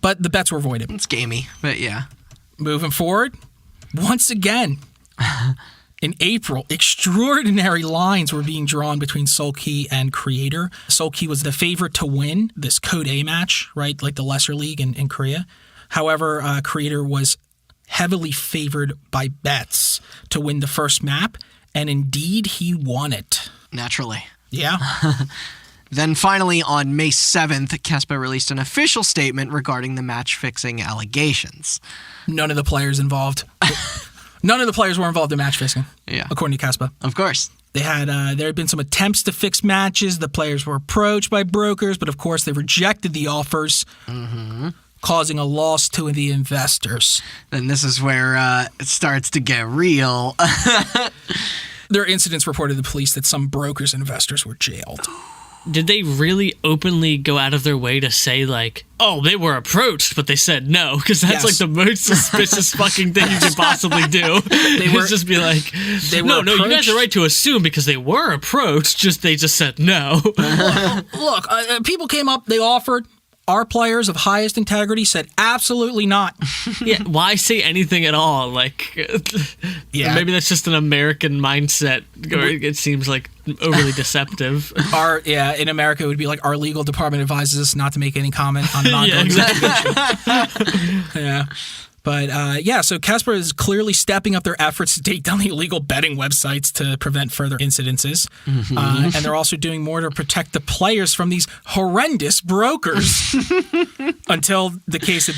But the bets were voided. it's gamey, but yeah. Moving forward, once again, in April, extraordinary lines were being drawn between Seoul-Ki and Creator. Seoul-Ki was the favorite to win this Code A match, right? Like the lesser league in Korea. However, Creator was heavily favored by bets to win the first map, and indeed he won it. Naturally. Yeah. Then finally, on May 7th, KESPA released an official statement regarding the match-fixing allegations. None of the players involved. None of the players were involved in match fixing, according to KESPA. Of course. There had been some attempts to fix matches. The players were approached by brokers, but of course they rejected the offers, causing a loss to the investors. And this is where it starts to get real. There are incidents reported to the police that some brokers and investors were jailed. Did they really openly go out of their way to say, like, oh, they were approached, but they said no? Because that's like the most suspicious fucking thing you could possibly do. They were just be like, no, you guys are right to assume because they were approached, they just said no. Look, people came up, they offered. Our players of highest integrity said absolutely not. Yeah, why say anything at all? Like, maybe that's just an American mindset. It seems like overly deceptive. In America, it would be like our legal department advises us not to make any comment on an ongoing investigation. Yeah. But so KESPA is clearly stepping up their efforts to take down the illegal betting websites to prevent further incidences. And they're also doing more to protect the players from these horrendous brokers. Until the case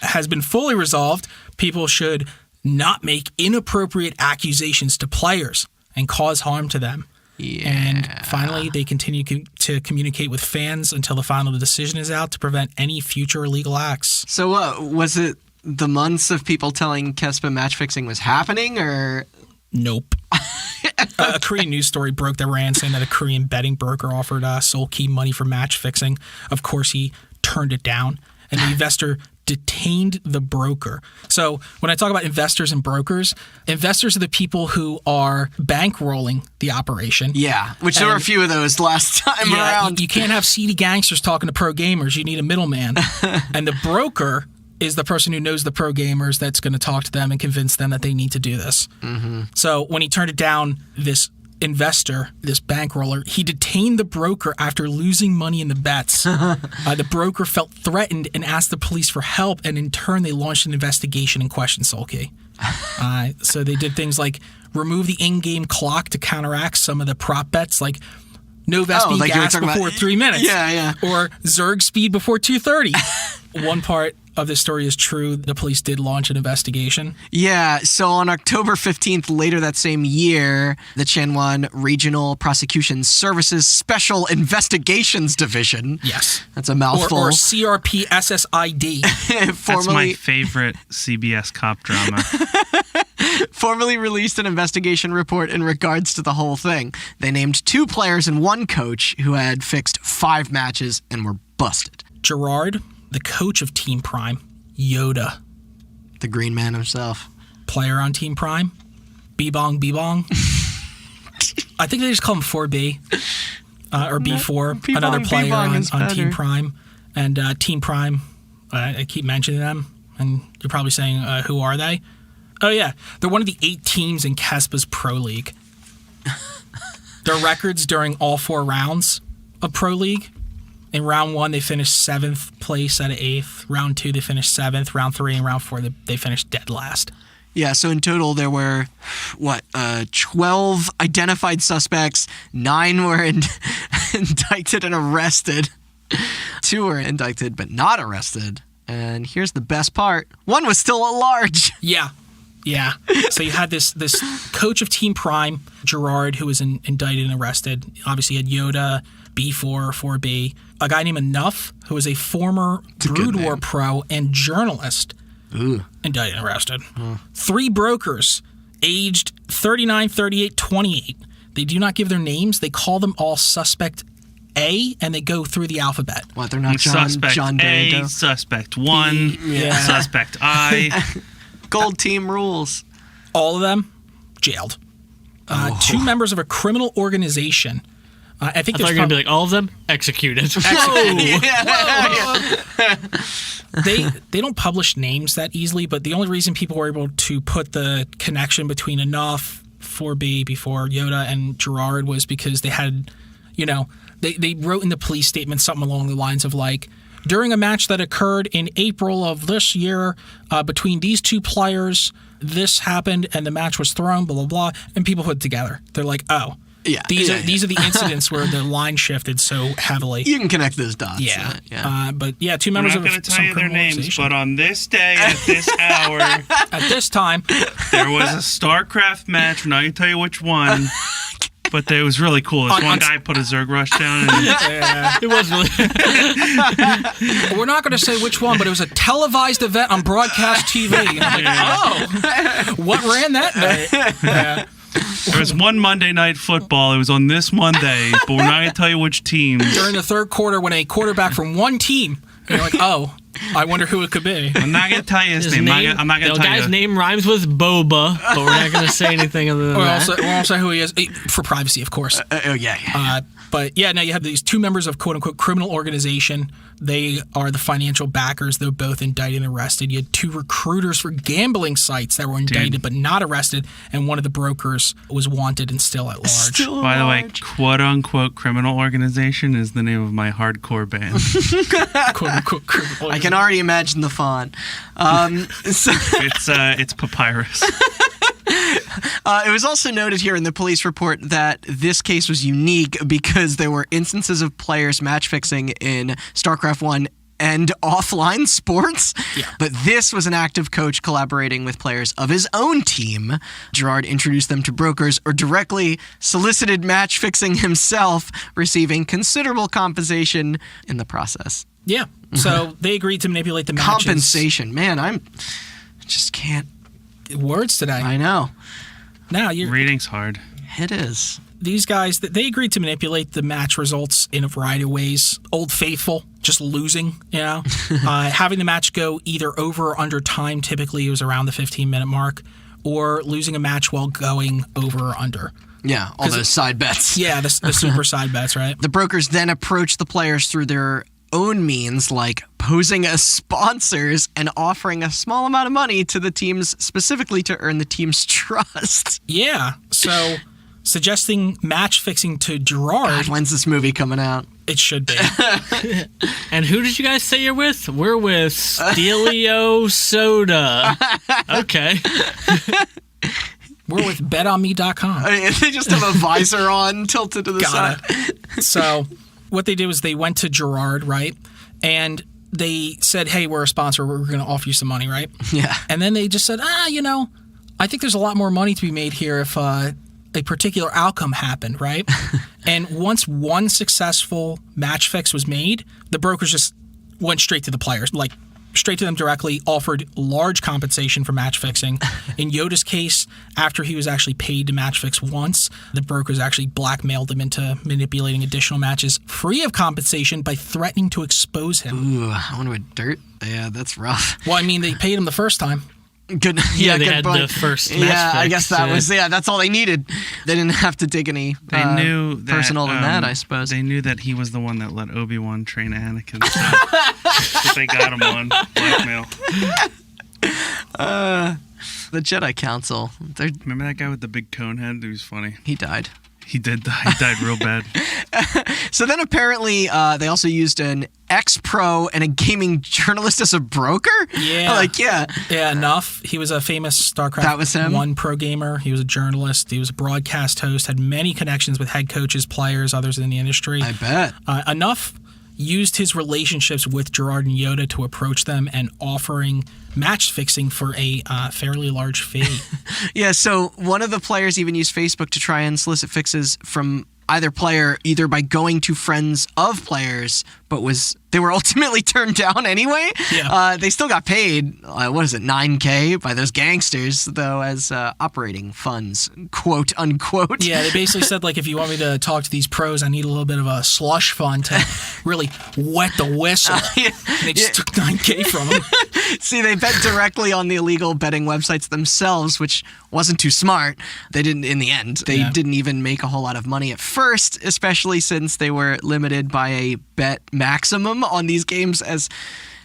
has been fully resolved, people should not make inappropriate accusations to players and cause harm to them. Yeah. And finally, they continue to communicate with fans until the final decision is out to prevent any future illegal acts. So was it the months of people telling KESPA match fixing was happening, or? Nope. A Korean news story broke that ran saying that a Korean betting broker offered Seoul Key money for match fixing. Of course, he turned it down, and the investor detained the broker. So when I talk about investors and brokers, investors are the people who are bankrolling the operation. Yeah, which there were a few of those last time around. You can't have seedy gangsters talking to pro gamers. You need a middleman. And the broker is the person who knows the pro gamers that's going to talk to them and convince them that they need to do this. So when he turned it down, this investor, this bankroller, he detained the broker after losing money in the bets. The broker felt threatened and asked the police for help, and in turn they launched an investigation and questioned Solkey. So they did things like remove the in-game clock to counteract some of the prop bets, like no Vespi gas before 3 minutes. Or Zerg speed before 2:30. One part of this story is true. The police did launch an investigation. Yeah, so on October 15th, later that same year, the Changwon Regional Prosecution Services Special Investigations Division. Yes. That's a mouthful. Or CRPSSID. That's my favorite CBS cop drama. Formally released an investigation report in regards to the whole thing. They named 2 players and 1 coach who had fixed 5 matches and were busted. Gerard, the coach of Team Prime. Yoda, the green man himself. Player on Team Prime. B-Bong. I think they just call him 4B. Or B4. B-Bong, another player B-Bong on Team Prime. And Team Prime, I keep mentioning them. And you're probably saying, who are they? Oh, yeah. They're one of the 8 teams in KESPA's Pro League. Their records during all 4 rounds of Pro League. In round 1, they finished 7th place out of 8th. Round 2, they finished 7th. Round 3 and round 4, they finished dead last. Yeah, so in total there were, 12 identified suspects. 9 were indicted and arrested. 2 were indicted but not arrested. And here's the best part. 1 was still at large. Yeah. So you had this coach of Team Prime, Gerard, who was indicted and arrested. Obviously you had Yoda, B4, 4B. A guy named Enough, who was a former Brood War pro and journalist, indicted and arrested. 3 brokers, aged 39, 38, 28. They do not give their names. They call them all Suspect A, and they go through the alphabet. What, they're not Suspect John A, Doe? Suspect 1, Suspect I. Gold team rules. All of them jailed. 2 members of a criminal organization. I think they're going to be like, all of them executed. They don't publish names that easily, but the only reason people were able to put the connection between Enough, 4B, before Yoda, and Gerard was because they had, they wrote in the police statement something along the lines of like, during a match that occurred in April of this year between these 2 players, this happened and the match was thrown, blah, blah, blah, and people put it together. They're like, oh. Yeah. These are the incidents where the line shifted so heavily. You can connect those dots. Yeah. But yeah, two I'm members not of going to tell some you their criminal names, organization. but on this day, at this hour, At this time, there was a Starcraft match. I'm not going to tell you which one. But it was really cool. This one guy put a Zerg Rush down. And It was really. we're not going to say which one, but it was a televised event on broadcast TV. And I'm like, oh, what ran that night? Yeah. there was one Monday Night Football. It was on this Monday, but we're not going to tell you which team. During the third quarter, when a quarterback from one team, and you're like, oh, I wonder who it could be. I'm not going to tell you his name. I'm not going to The tell you. guy's name rhymes with Boba, but we're not going to say anything other than that. We won't say who he is, for privacy, of course. But yeah, now you have these two members of quote-unquote criminal organization. They are the financial backers. They're both indicted and arrested. You had two recruiters for gambling sites that were indicted but not arrested, and one of the brokers was wanted and still at large. By the way, quote-unquote criminal organization is the name of my hardcore band. Quote-unquote criminal I can already imagine the font. It's Papyrus. It was also noted here in the police report that this case was unique because there were instances of players match fixing in StarCraft 1 and offline sports. Yeah. But this was an active coach collaborating with players of his own team. Gerard introduced them to brokers or directly solicited match fixing himself, receiving considerable compensation in the process. Yeah. So they agreed to manipulate the matches. Compensation. Man, just can't. Words today. I know. Now you're Reading's hard. It is. these guys, they agreed to manipulate the match results in a variety of ways. Old Faithful, just losing, you know. Having the match go either over or under time, typically it was around the 15-minute mark, or losing a match while going over or under. Yeah, all those side bets. Yeah, the super side bets, right? The brokers then approach the players through their own means, like posing as sponsors and offering a small amount of money to the teams specifically to earn the team's trust. Yeah, so suggesting match fixing to Gerard. God, when's this movie coming out? It should be. And who did you guys say you're with? We're with Stelio Soda. Okay. We're with betonme.com. They just have a visor on, tilted to the side. So what they did was they went to Gerard, right? And they said, hey, we're a sponsor. We're going to offer you some money, right? Yeah. And then they just said, I think there's a lot more money to be made here if a particular outcome happened, right? And once one successful match fix was made, the brokers just went straight to the players, like straight to them directly, offered large compensation for match fixing. In Yoda's case, after he was actually paid to match fix once, the brokers actually blackmailed him into manipulating additional matches free of compensation by threatening to expose him. Ooh, I wonder what dirt. Yeah, that's rough. Well, I mean, they paid him the first time. Good. Yeah, they good had point. the first match Yeah, I fix, guess that was that's all they needed. They didn't have to dig any They knew that, personal than that, I suppose. They knew that he was the one that let Obi-Wan train Anakin. So they got him on blackmail. The Jedi Council. Remember that guy with the big cone head? He was funny. He died. He did die. He died real bad. So then apparently they also used an ex-pro and a gaming journalist as a broker? Yeah. Yeah, enough. He was a famous StarCraft That was him? 1 pro gamer. He was a journalist. He was a broadcast host, had many connections with head coaches, players, others in the industry. I bet. Enough used his relationships with Gerard and Yoda to approach them and offering match fixing for a fairly large fee. Yeah, so one of the players even used Facebook to try and solicit fixes from either player, either by going to friends of players, but they were ultimately turned down anyway. Yeah. They still got paid, $9K by those gangsters, though, as operating funds, quote unquote. Yeah, they basically said, like, if you want me to talk to these pros, I need a little bit of a slush fund to really wet the whistle. And they just took $9K from them. See, they bet directly on the illegal betting websites themselves, which wasn't too smart. They didn't, in the end. They didn't even make a whole lot of money at first, especially since they were limited by a bet maximum on these games, as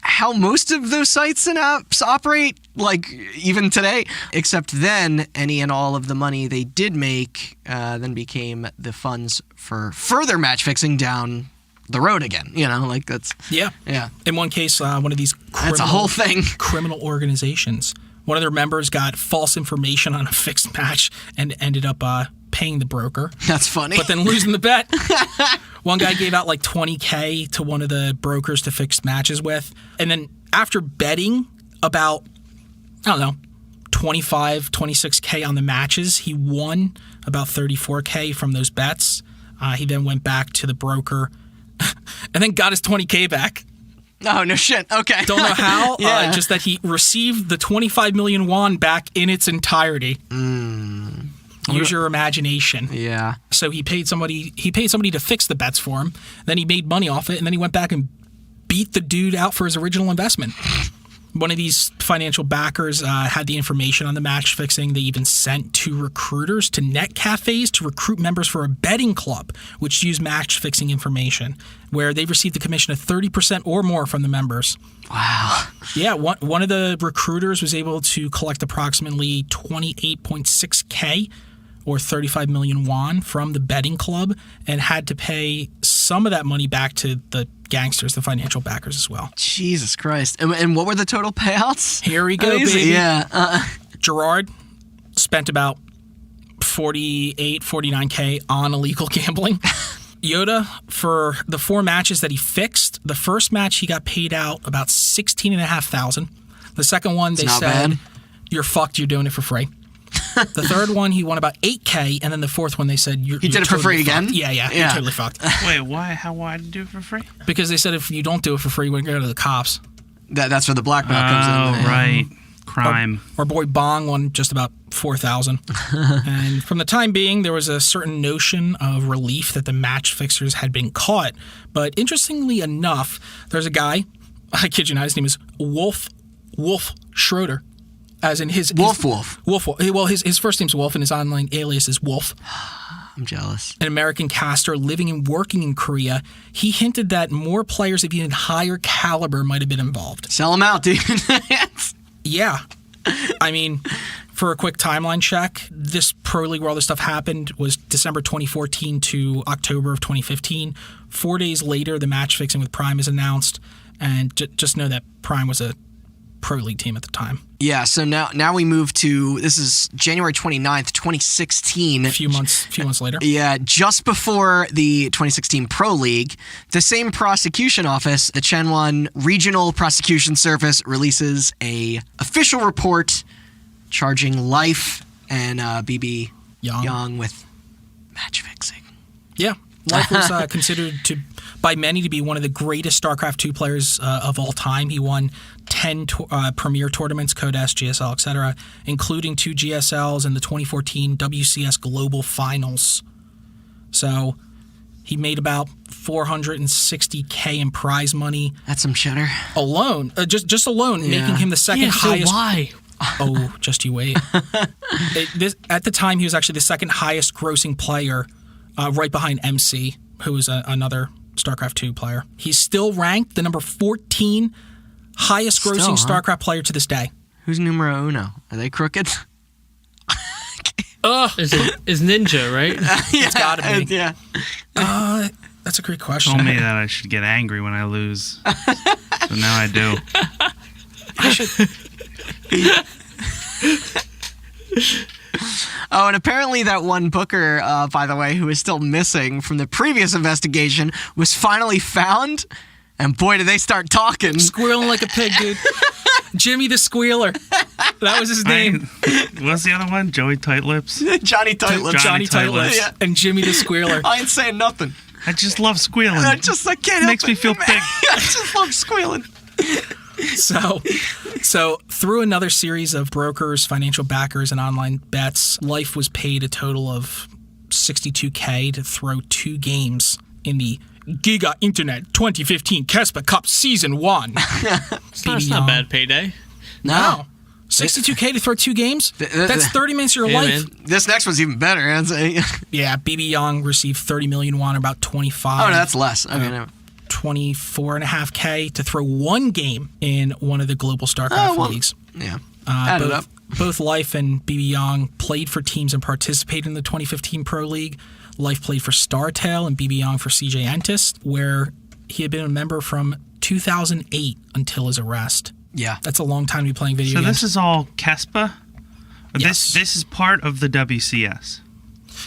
how most of those sites and apps operate, like even today. Except then, any and all of the money they did make then became the funds for further match fixing down the road again. That's... Yeah. In one case, one of these That's a whole thing. Criminal organizations, one of their members got false information on a fixed match and ended up paying the broker. That's funny. But then losing the bet. One guy gave out like $20K to one of the brokers to fix matches with. And then after betting about, I don't know, 25, 26K on the matches, he won about 34K from those bets. He then went back to the broker and then got his 20K back. Oh, no shit. Okay. Don't know how. Yeah. Just that he received the 25 million won back in its entirety. Use your imagination. Yeah. So he paid somebody to fix the bets for him. Then he made money off it, and then he went back and beat the dude out for his original investment. One of these financial backers had the information on the match fixing. They even sent 2 recruiters to net cafes to recruit members for a betting club, which used match fixing information, where they received a commission of 30% or more from the members. Wow. Yeah, one of the recruiters was able to collect approximately 28.6K or 35 million won from the betting club and had to pay some of that money back to the gangsters, the financial backers as well. Jesus Christ. And what were the total payouts? Here we go, Amazing. baby. Yeah. Gerard spent about 49K on illegal gambling. Yoda, for the 4 matches that he fixed, the first match he got paid out about $16,500. The second one, they not said, bad. you're fucked, you're doing it for free. The third one, he won about $8K, and then the fourth one, they said, He did it for free again? Yeah, you're totally fucked. Wait, why? Why did you do it for free? Because they said if you don't do it for free, we're going to go to the cops. That's where the blackmail comes in. Oh, right. Crime. Our boy Bong won just about $4,000. And from the time being, there was a certain notion of relief that the match fixers had been caught. But interestingly enough, there's a guy, I kid you not, his name is Wolf Schroeder. As in his Wolf. Well, his first name's Wolf and his online alias is Wolf. I'm jealous. An American caster living and working in Korea. He hinted that more players of even higher caliber might have been involved. Sell them out, dude. Yeah. I mean, for a quick timeline check, this Pro League where all this stuff happened was December 2014 to October of 2015. 4 days later, the match fixing with Prime is announced. And just know that Prime was a Pro League team at the time. Yeah, so now we move to, this is January 29th, 2016. A few months later. Yeah, just before the 2016 Pro League, the same prosecution office, the Chunwon Regional Prosecution Service, releases a official report charging Life and BB Young with match fixing. Yeah. Life was considered by many to be one of the greatest StarCraft 2 players of all time. He won 10 premier tournaments, Codes, GSL, etc., including 2 GSLs in the 2014 WCS Global Finals. So he made about $460K in prize money. That's some cheddar. Alone. Just alone, making him the second highest. So why? Oh, just you wait. At the time, he was actually the second highest grossing player, right behind MC, who was another StarCraft 2 player. He's still ranked the number 14 highest grossing StarCraft player to this day. Who's numero uno? Are they crooked? Is Ninja, right? It's gotta be. Yeah. That's a great question. Told me that I should get angry when I lose. So now I do. Oh, and apparently that one booker, by the way, who is still missing from the previous investigation, was finally found. And boy, did they start talking. Squealing like a pig, dude. Jimmy the Squealer. That was his name. What's the other one? Joey Tightlips? Johnny Tightlips. Johnny Tightlips. Yeah. And Jimmy the Squealer. I ain't saying nothing. I just love squealing. I can't help Makes me feel big. I just love squealing. So through another series of brokers, financial backers, and online bets, Life was paid a total of $62K to throw 2 games in the Giga Internet 2015 Kespa Cup Season 1. That's not a bad payday. No. 62K to throw 2 games? That's 30 minutes of your life. Man. This next one's even better. Yeah, BB Young received 30 million won, about 25. Oh, no, that's less. Okay, no. 24.5K to throw 1 game in one of the global StarCraft leagues. Yeah. Add it up. Both Life and BB Young played for teams and participated in the 2015 Pro League. Life played for StarTale and BB Young for CJ Entis, where he had been a member from 2008 until his arrest. Yeah. That's a long time to be playing video games. So this is all Kespa? Yes. This is part of the WCS.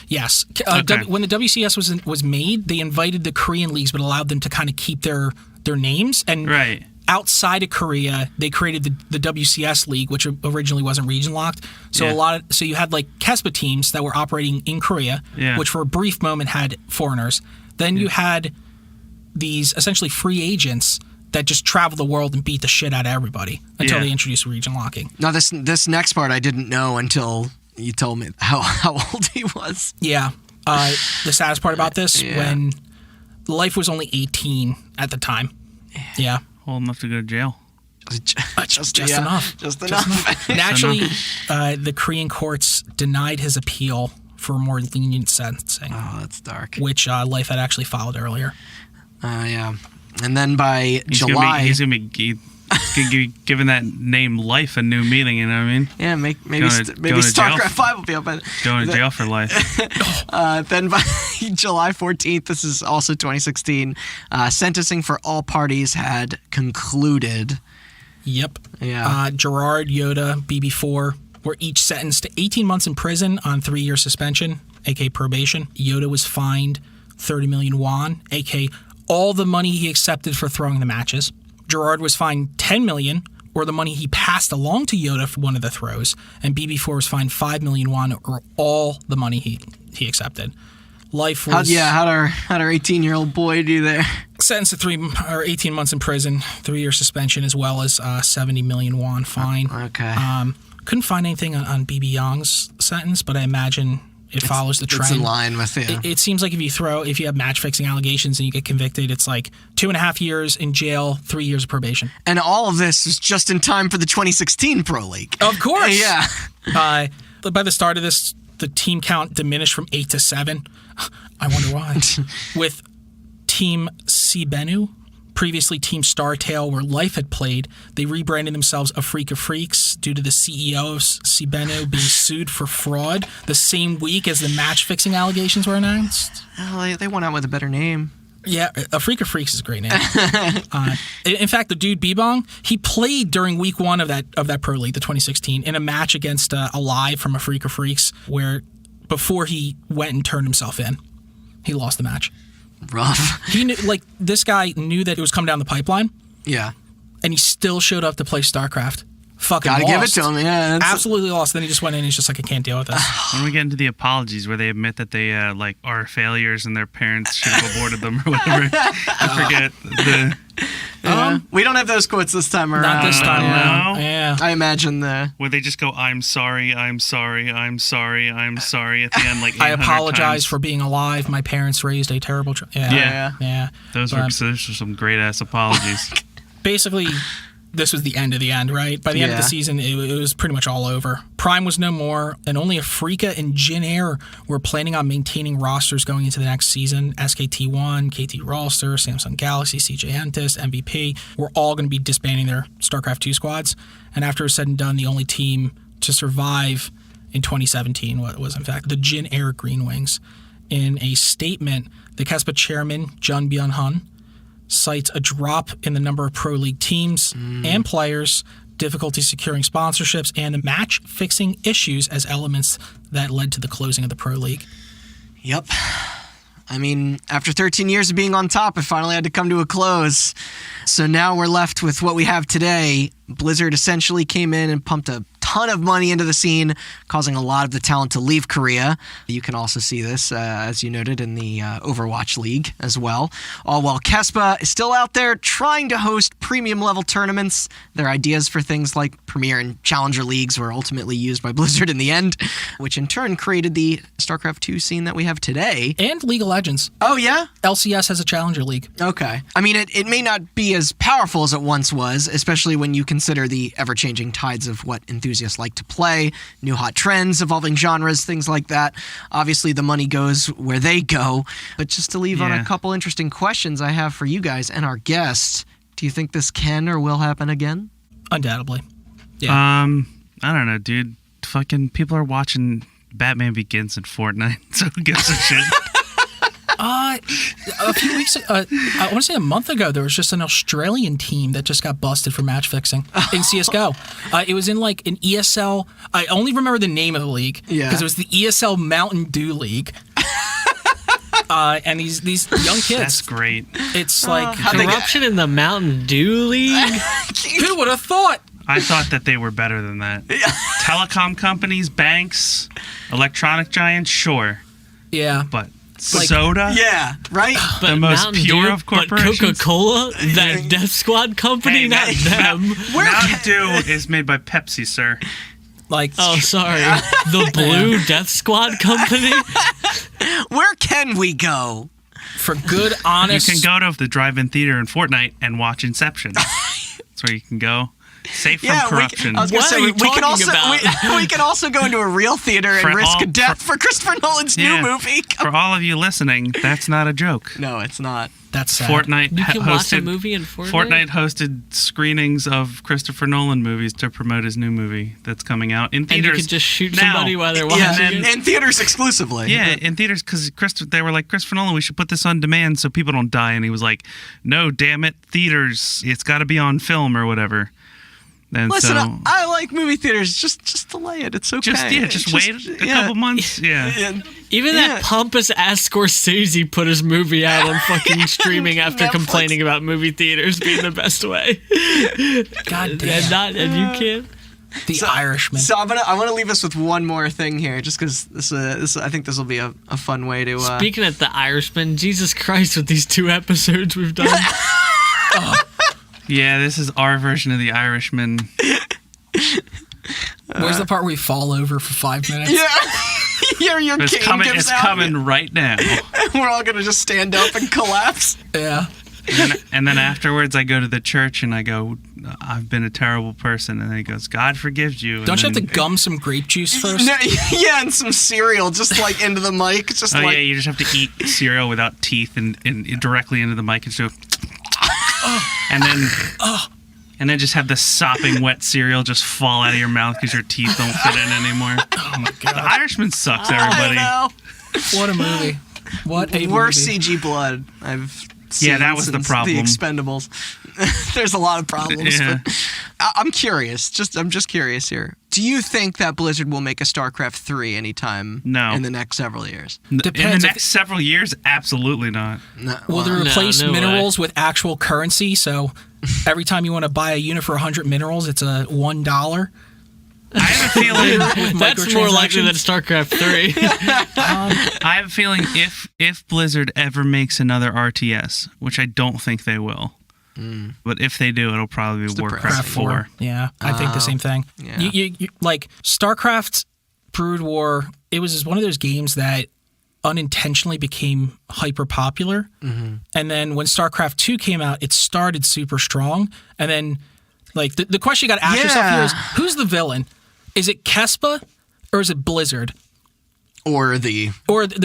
Yes. Okay. When the WCS was made, they invited the Korean leagues, but allowed them to kind of keep their names. And Right. outside of Korea, they created the WCS league, which originally wasn't region locked. So so you had like KESPA teams that were operating in Korea, which for a brief moment had foreigners. Then you had these essentially free agents that just travel the world and beat the shit out of everybody until they introduced region locking. Now, this next part I didn't know until you told me how old he was. Yeah. The saddest part about this, when Life was only 18 at the time. Yeah. Old enough to go to jail. Just enough. Just enough. Naturally, the Korean courts denied his appeal for more lenient sentencing. Oh, that's dark. Which Life had actually filed earlier. Yeah. And then by July... He's going to be giving that name Life a new meaning, you know what I mean? Yeah, maybe going to Starcraft jail. 5 will be up. But Going to jail for life. then by July 14th, this is also 2016, sentencing for all parties had concluded. Yep. Yeah. Gerard, Yoda, BB4 were each sentenced to 18 months in prison on 3-year suspension, aka probation. Yoda was fined 30 million won, aka all the money he accepted for throwing the matches. Gerard was fined 10 million, or the money he passed along to Yoda for one of the throws, and BB4 was fined 5 million won, or all the money he accepted. Life was how'd our 18-year-old boy do there? sentenced to 18 months in prison, 3-year suspension, as well as 70 million won fine. Okay. Couldn't find anything on BB Young's sentence, but I imagine it follows the trend. It's in line with It seems like if you have match fixing allegations and you get convicted, it's like 2.5 years in jail, 3 years of probation. And all of this is just in time for the 2016 Pro League. Of course. Yeah. By the start of this, the team count diminished from 8 to 7. I wonder why. With Team Sibenu, previously Team Startail, where Life had played, they rebranded themselves Afrika Freaks due to the CEO of Sibenu being sued for fraud the same week as the match-fixing allegations were announced. Well, they went out with a better name. Yeah, Afrika Freaks is a great name. In fact, the dude Bebong, he played during week 1 of that Pro League, the 2016, in a match against Alive from Afrika Freaks, where before he went and turned himself in, he lost the match. Rough. He knew, this guy knew that it was coming down the pipeline. Yeah. And he still showed up to play StarCraft. Fucking Gotta lost. give it to him, yeah. Absolutely lost. Then he just went in and he's just like, I can't deal with this. When we get into the apologies where they admit that they are failures and their parents should have aborted them or whatever. I forget the... We don't have those quotes this time around. Not this time around. No. Yeah. I imagine where they just go, I'm sorry, I'm sorry, I'm sorry, I'm sorry at the end, like 800 I apologize times. for being alive. My parents raised a terrible Yeah. Those were some great ass apologies. Basically, this was the end of the end, right? By the end of the season, it was pretty much all over. Prime was no more, and only Afrika and Jin Air were planning on maintaining rosters going into the next season. SKT1, KT Rolster, Samsung Galaxy, CJ Entus, MVP were all going to be disbanding their StarCraft 2 squads. And after it was said and done, the only team to survive in 2017 was, in fact, the Jin Air Green Wings. In a statement, the KESPA chairman, Jun Byung-hun, cites a drop in the number of Pro League teams and players, difficulty securing sponsorships, and match-fixing issues as elements that led to the closing of the Pro League. Yep. I mean, after 13 years of being on top, it finally had to come to a close. So now we're left with what we have today. Blizzard essentially came in and pumped a ton of money into the scene, causing a lot of the talent to leave Korea. You can also see this, as you noted, in the Overwatch League as well. All while KESPA is still out there trying to host premium-level tournaments. Their ideas for things like Premier and Challenger Leagues were ultimately used by Blizzard in the end, which in turn created the StarCraft 2 scene that we have today. And League of Legends. Oh, yeah? LCS has a Challenger League. Okay. I mean, it may not be as powerful as it once was, especially when you consider the ever-changing tides of what enthusiasts like to play, new hot trends, evolving genres, things like that. Obviously, the money goes where they go. But just to leave on a couple interesting questions I have for you guys and our guests, do you think this can or will happen again? Undoubtedly. Yeah. I don't know, dude. Fucking people are watching Batman Begins in Fortnite, so who gives a shit? A few weeks, I want to say a month ago, there was just an Australian team that just got busted for match fixing in CS:GO. It was in like an ESL. I only remember the name of the league because it was the ESL Mountain Dew League. And these young kids. That's great. It's like corruption in the Mountain Dew League. Who would have thought? I thought that they were better than that. Telecom companies, banks, electronic giants, sure. Yeah. But soda? Yeah, right? The most Mountain pure Dew, of corporations? But Coca-Cola? That Death Squad company? Hey, not them. Mountain Dew is made by Pepsi, sir. Like, oh, sorry. The Blue Death Squad company? Where can we go? For good, honest... You can go to the drive-in theater in Fortnite and watch Inception. That's where you can go. Safe from corruption. I was going to say, we can also go into a real theater and risk death for Christopher Nolan's new movie. For all of you listening, that's not a joke. No, it's not. That's sad. Fortnite You can watch a hosted movie in Fortnite? Fortnite hosted screenings of Christopher Nolan movies to promote his new movie that's coming out in theaters. And you can just shoot now. somebody while they're watching it? In theaters exclusively. Yeah, in theaters, because they were like, Christopher Nolan, we should put this on demand so people don't die. And he was like, no, damn it, theaters. It's got to be on film or whatever. And listen, so, I like movie theaters. Just delay it. It's okay. Just wait a couple months. Yeah. Even that pompous ass Scorsese put his movie out on fucking streaming after complaining about movie theaters being the best way. God damn. And you can't. The Irishman. So I want to leave us with one more thing here, just because this I think this will be a fun way to. Speaking of the Irishman, Jesus Christ, with these 2 episodes we've done. Yeah, this is our version of The Irishman. Where's the part where we fall over for 5 minutes? Yeah. Your It's cane coming. gives It's out. coming right now. We're all gonna just stand up and collapse. Yeah. And then afterwards, I go to the church and I go, I've been a terrible person. And then he goes, God forgives you. Don't you have to gum some grape juice first? No, yeah, and some cereal, just like into the mic. Just Oh like yeah, you just have to eat cereal without teeth and directly into the mic and so. And then just have the sopping wet cereal just fall out of your mouth because your teeth don't fit in anymore. Oh my God. The Irishman sucks, everybody. I know. What a movie. What a Worst movie. CG blood I've seen. that was the since problem. The Expendables. There's a lot of problems. Yeah. But I'm curious. I'm just curious here. Do you think that Blizzard will make a Starcraft 3 anytime in the next several years? In the Depends next several years, absolutely not. No, Will they replace no minerals with actual currency? So every time you want to buy a unit for 100 minerals, it's a $1? I have a feeling That's more likely than StarCraft 3. I have a feeling if Blizzard ever makes another RTS, which I don't think they will, but if they do, it'll probably be Warcraft 4. Yeah, I think the same thing. Yeah. You like StarCraft Brood War, it was just one of those games that unintentionally became hyper popular. Mm-hmm. And then when StarCraft 2 came out, it started super strong. And then like the question you got to ask yourself here is, who's the villain? Is it Kespa or is it Blizzard? Or the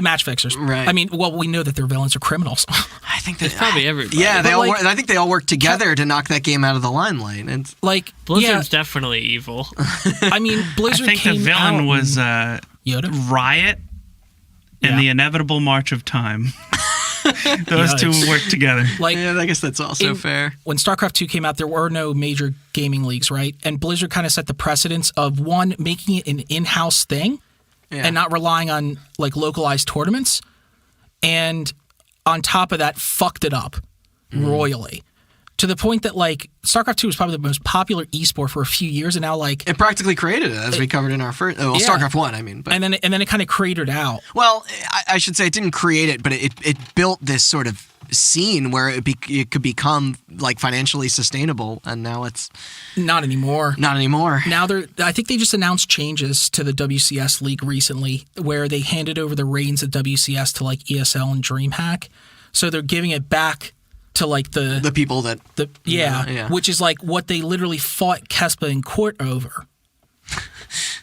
match fixers. Right. I mean, well, we know that their villains are criminals. I think It's probably everybody. Yeah, But like, I think they all work together to knock that game out of the limelight. And like Blizzard's definitely evil. I mean, Blizzard I think the came villain out was Yoda? Riot and the inevitable march of time. Those two work together. Like, yeah, I guess that's also fair. When StarCraft 2 came out, there were no major gaming leagues, right? And Blizzard kind of set the precedence of, one, making it an in-house thing and not relying on like localized tournaments. And on top of that, fucked it up royally. To the point that like StarCraft 2 was probably the most popular esport for a few years, and now like It practically created it, as we covered in our first StarCraft 1, I mean. But, and then it kind of cratered out. well, I should say it didn't create it, but it built this sort of scene where it could become like financially sustainable, and now it's Not anymore. not anymore. Now I think they just announced changes to the WCS league recently, where they handed over the reins of WCS to like ESL and DreamHack. So they're giving it back to like The people that which is like what they literally fought Kespa in court over.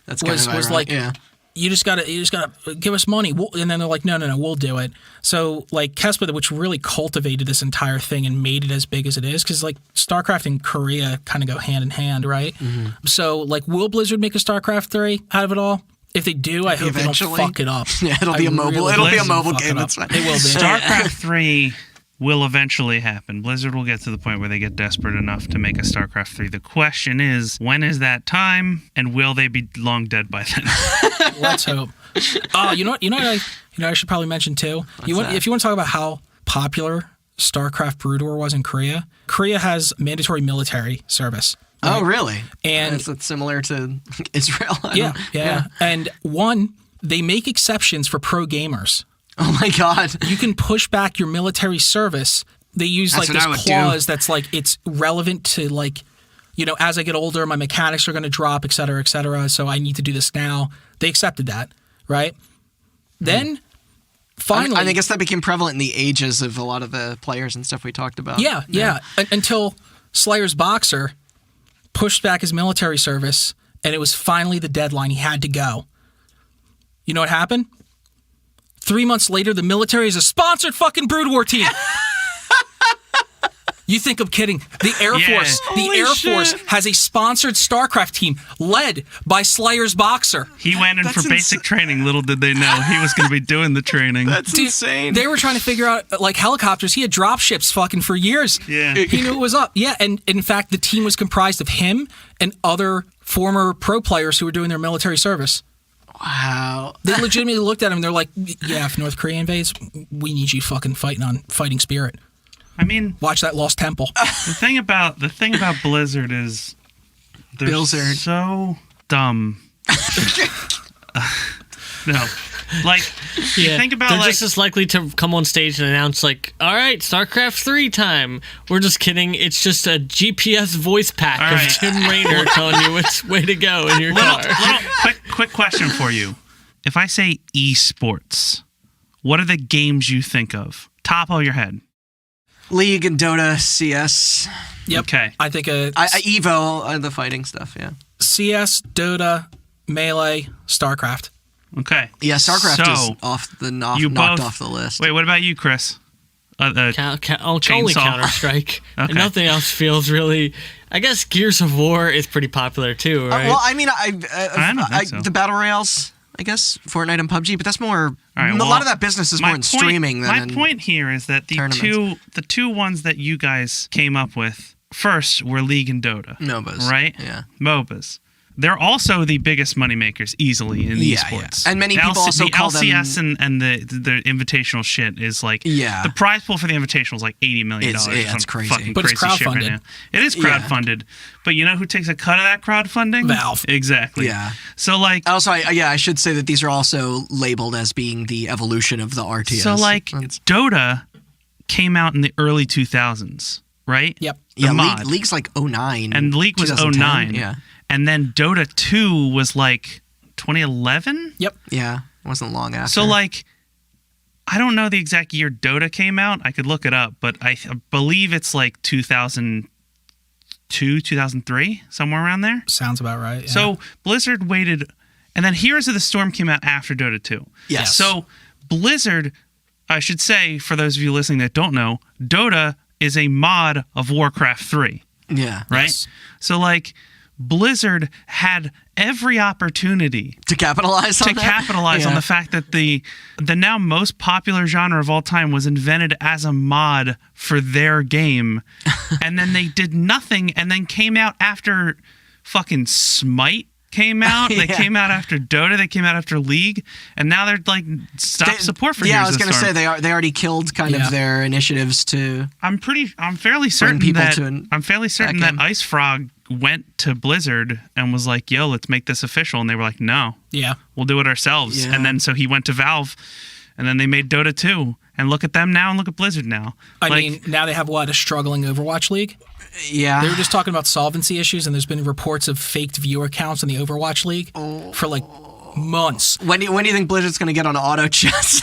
that's kind of was ironic. like, you just gotta give us money, and then they're like, no, we'll do it. So like Kespa, which really cultivated this entire thing and made it as big as it is, because like StarCraft and Korea kind of go hand in hand, right? Mm-hmm. So like, will Blizzard make a StarCraft 3 out of it all? If they do, I hope Eventually. they don't fuck it up. Yeah, it'll be a mobile game. It It's fine. will be. StarCraft 3 will eventually happen. Blizzard will get to the point where they get desperate enough to make a StarCraft 3. The question is, when is that time, and will they be long dead by then? Let's hope. Oh, you know what I should probably mention too. If you want to talk about how popular StarCraft Brood War was in Korea, Korea has mandatory military service. Oh, really? And it's similar to Israel. Yeah. And they make exceptions for pro gamers. Oh my God. You can push back your military service. They use That's like what I this would clause that's like it's relevant to like, as I get older, my mechanics are going to drop, et cetera, et cetera. So I need to do this now. They accepted that, right? Then finally, I guess that became prevalent in the ages of a lot of the players and stuff we talked about. Yeah. Until Slayer's Boxer pushed back his military service, and it was finally the deadline. He had to go. You know what happened? 3 months later, the military is a sponsored fucking Brood War team. You think I'm kidding? The Air Force has a sponsored StarCraft team led by Slayer's Boxer. He went in for basic training. Little did they know he was going to be doing the training. That's insane. They were trying to figure out like helicopters. He had dropships fucking for years. Yeah. He knew it was up. Yeah, and in fact, the team was comprised of him and other former pro players who were doing their military service. Wow. They legitimately looked at him and they're like, yeah, if North Korea invades, we need you fucking fighting spirit. I mean, watch that Lost Temple. The thing about Blizzard is they're so dumb. No. Like, you think about they're just as likely to come on stage and announce like, all right, StarCraft 3 time. We're just kidding. It's just a GPS voice pack of Tim Raynor telling you which way to go in your car. Quick question for you. If I say esports, what are the games you think of? Top of your head. League and Dota, CS. Yep. Okay. I think Evo, the fighting stuff, yeah. CS, Dota, Melee, StarCraft. Okay. Yeah, StarCraft is knocked off the list. Wait, what about you, Chris? Only Counter-Strike. Okay. Nothing else feels really... I guess Gears of War is pretty popular too, right? Well, I mean, I don't think so. The Battle Royales, I guess, Fortnite and PUBG, but that's more... Right, a lot of that business is more in streaming than My point here is that the two ones that you guys came up with first were League and Dota. MOBAs. Right? Yeah. MOBAs. They're also the biggest moneymakers easily in esports. Yeah. And many people also call them... The LCS and the invitational shit is like... Yeah. The prize pool for the invitational is like $80 million. It's crazy. But it's crowdfunded. Shit right now. It is crowdfunded. But you know who takes a cut of that crowdfunding? Valve. Exactly. Yeah. So like... Also, I should say that these are also labeled as being the evolution of the RTS. So like, Dota came out in the early 2000s, right? Yep. League's like 09. And League was 09. Yeah. And then Dota 2 was like 2011? Yep. Yeah. It wasn't long after. So like, I don't know the exact year Dota came out. I could look it up, but I believe it's like 2002, 2003, somewhere around there. Sounds about right. Yeah. So Blizzard waited, and then Heroes of the Storm came out after Dota 2. Yes. So Blizzard, I should say, for those of you listening that don't know, Dota is a mod of Warcraft 3. Yeah. Right? Yes. So like, Blizzard had every opportunity to capitalize on the fact that the now most popular genre of all time was invented as a mod for their game, and then they did nothing, and then came out after fucking Smite came out. They came out after Dota. They came out after League, and now they're like support for. Yeah, I was going to say they already killed kind of their initiatives to. I'm fairly certain that Ice Frog went to Blizzard and was like, yo, let's make this official. And they were like, no. Yeah. We'll do it ourselves. Yeah. And then so he went to Valve, and then they made Dota 2. And look at them now and look at Blizzard now. I mean, now they have a struggling Overwatch League? Yeah. They were just talking about solvency issues, and there's been reports of faked viewer counts in the Overwatch League for like months. When do you think Blizzard's going to get on auto chess?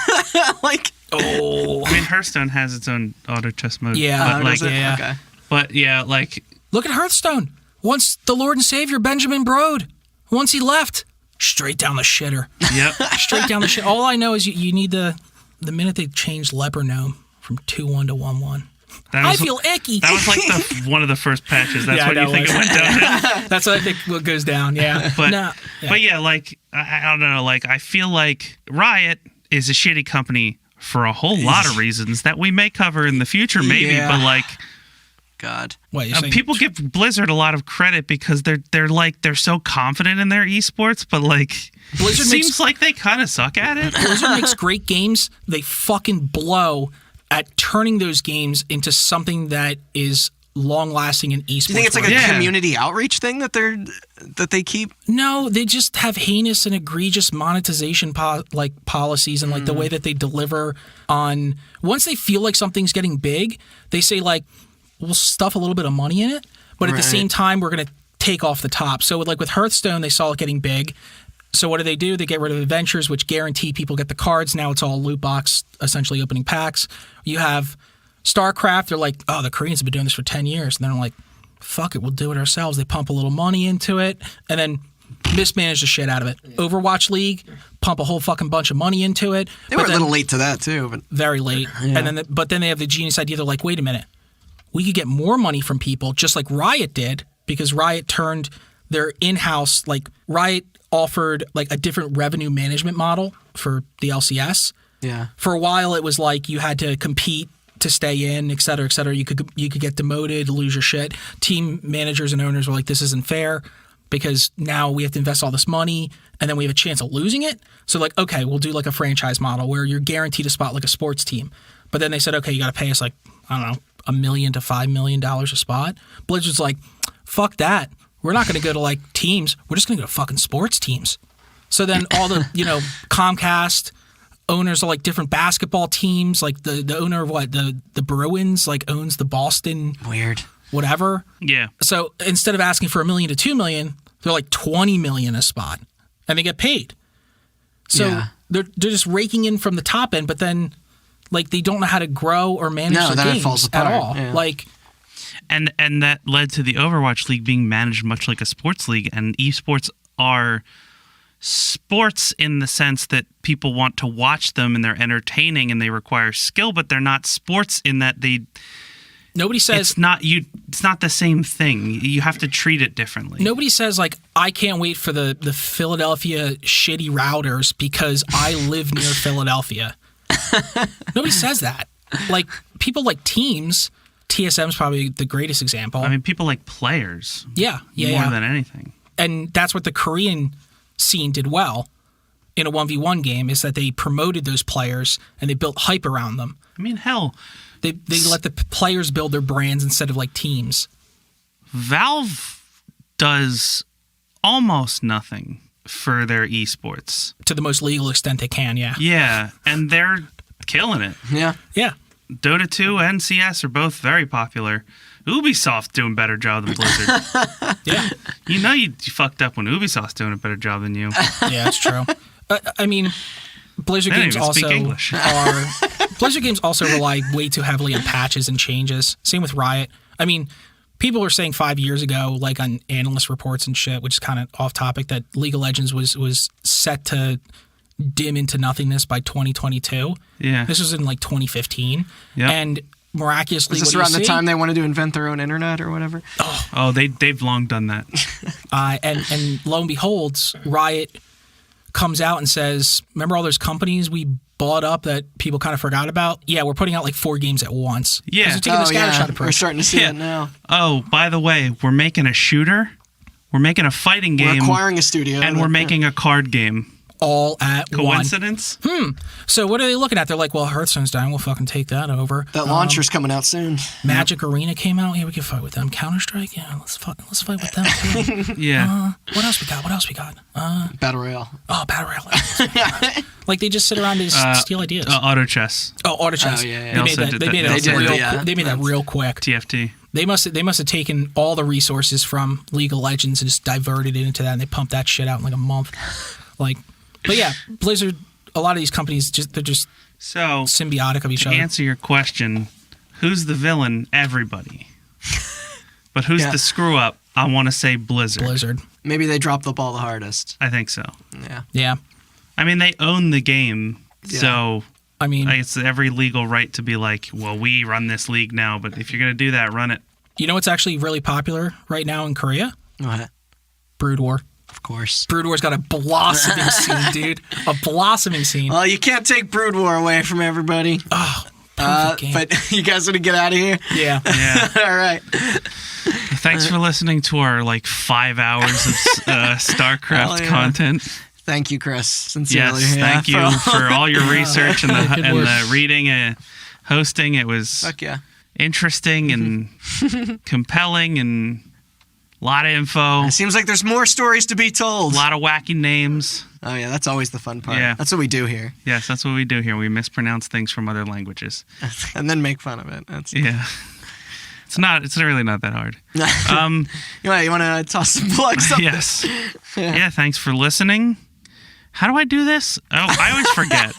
I mean, Hearthstone has its own auto chess mode. Yeah. Okay. But yeah, like... Look at Hearthstone. Once the Lord and Savior Benjamin Brode, once he left, straight down the shitter. Yep. Straight down the shit. All I know is you need the minute they changed Leper Gnome from 2-1 to 1-1. I feel icky. That was like one of the first patches. That's what you think it went down. That's what I think what goes down. Yeah, but yeah, like I don't know. Like I feel like Riot is a shitty company for a whole lot of reasons that we may cover in the future, maybe. But like, God, what, people give Blizzard a lot of credit because they're so confident in their esports, but like Blizzard seems like they kind of suck at it. Blizzard makes great games. They fucking blow at turning those games into something that is long-lasting in esports. Do you think it's like a community outreach thing that they keep? No, they just have heinous and egregious monetization policies and like the way that they deliver on. Once they feel like something's getting big, they say like, we'll stuff a little bit of money in it, but at the same time, we're going to take off the top. So with Hearthstone, they saw it getting big. So what do? They get rid of adventures, which guarantee people get the cards. Now it's all loot box, essentially opening packs. You have Starcraft. They're like, oh, the Koreans have been doing this for 10 years. And they're like, fuck it, we'll do it ourselves. They pump a little money into it and then mismanage the shit out of it. Overwatch League, pump a whole fucking bunch of money into it. They were a little late to that too. But very late. Yeah. And then they have the genius idea. They're like, wait a minute. We could get more money from people just like Riot did, because Riot turned their in-house, like Riot offered like a different revenue management model for the LCS. Yeah. For a while, it was like you had to compete to stay in, et cetera, et cetera. You could get demoted, lose your shit. Team managers and owners were like, this isn't fair because now we have to invest all this money and then we have a chance of losing it. So like, okay, we'll do like a franchise model where you're guaranteed a spot like a sports team. But then they said, okay, you got to pay us like, I don't know, $1 million to $5 million a spot. Blizzard's like, fuck that. We're not going to go to like teams. We're just going to go to fucking sports teams. So then all the, Comcast owners of like different basketball teams, like the owner of the Bruins like owns the Boston whatever. Yeah. So instead of asking for $1 million to $2 million, they're like $20 million a spot, and they get paid. So they're just raking in from the top end, but then like they don't know how to grow or manage their games at all. Yeah. Like. And that led to the Overwatch League being managed much like a sports league. And esports are sports in the sense that people want to watch them and they're entertaining and they require skill, but they're not sports in that nobody says it's not the same thing. You have to treat it differently. Nobody says like, I can't wait for the Philadelphia shitty routers because I live near Philadelphia. Nobody says that. Like people like teams. TSM's probably the greatest example. I mean, people like players. Yeah. More than anything. And that's what the Korean scene did well in a 1v1 game, is that they promoted those players and they built hype around them. I mean, hell. They let the players build their brands instead of like teams. Valve does almost nothing for their esports. To the most legal extent they can, yeah. Yeah, and they're killing it. Yeah. Yeah. Dota 2 and CS are both very popular. Ubisoft's doing a better job than Blizzard. Yeah. You fucked up when Ubisoft's doing a better job than you. Yeah, that's true. I mean, Blizzard games also Blizzard games also rely way too heavily on patches and changes. Same with Riot. I mean, people were saying 5 years ago, like on analyst reports and shit, which is kind of off topic, that League of Legends was set to dim into nothingness by 2022. Yeah. This was in like 2015. Yep. And miraculously, was this around the time they wanted to invent their own internet or whatever? Oh, they've long done that. And lo and behold, Riot comes out and says, remember all those companies we bought up that people kind of forgot about? Yeah, we're putting out like 4 games at once. Yeah. They're taking the scattershot approach. We're starting to see it now. Oh, by the way, we're making a shooter, we're making a fighting game, we're acquiring a studio, and we're making a card game. All at Coincidence? One. So what are they looking at? They're like, well, Hearthstone's dying. We'll fucking take that over. That launcher's coming out soon. Magic Arena came out. Yeah, we can fight with them. Counter-Strike? Yeah, let's fight with them too. Yeah. What else we got? Battle Royale. Oh, Battle Royale. Like they just sit around and steal ideas. Auto chess. Oh, Auto chess. Oh, yeah. They made that real quick. TFT. They must have taken all the resources from League of Legends and just diverted it into that, and they pumped that shit out in like a month. But yeah, Blizzard, a lot of these companies, they're just symbiotic of each other. To answer your question, who's the villain? Everybody. But who's the screw up? I want to say Blizzard. Maybe they dropped the ball the hardest. I think so. Yeah. Yeah. I mean, they own the game, so I mean, it's every legal right to be like, well, we run this league now, but if you're going to do that, run it. You know what's actually really popular right now in Korea? What? Brood War. Of course. Brood War's got a blossoming scene, dude. A blossoming scene. Well, you can't take Brood War away from everybody. Oh, perfect game. But you guys want to get out of here? Yeah. All right. Thanks for listening to our 5 hours of Starcraft content. Thank you, Chris. Sincerely. Yes, thank you for all your research and the reading and hosting. It was interesting and compelling and a lot of info. It seems like there's more stories to be told. A lot of wacky names. Oh, yeah, that's always the fun part. Yeah. That's what we do here. Yes, that's what we do here. We mispronounce things from other languages. And then make fun of it. Yeah. It's really not that hard. You want to toss some plugs up? Yes. Yeah, thanks for listening. How do I do this? Oh, I always forget.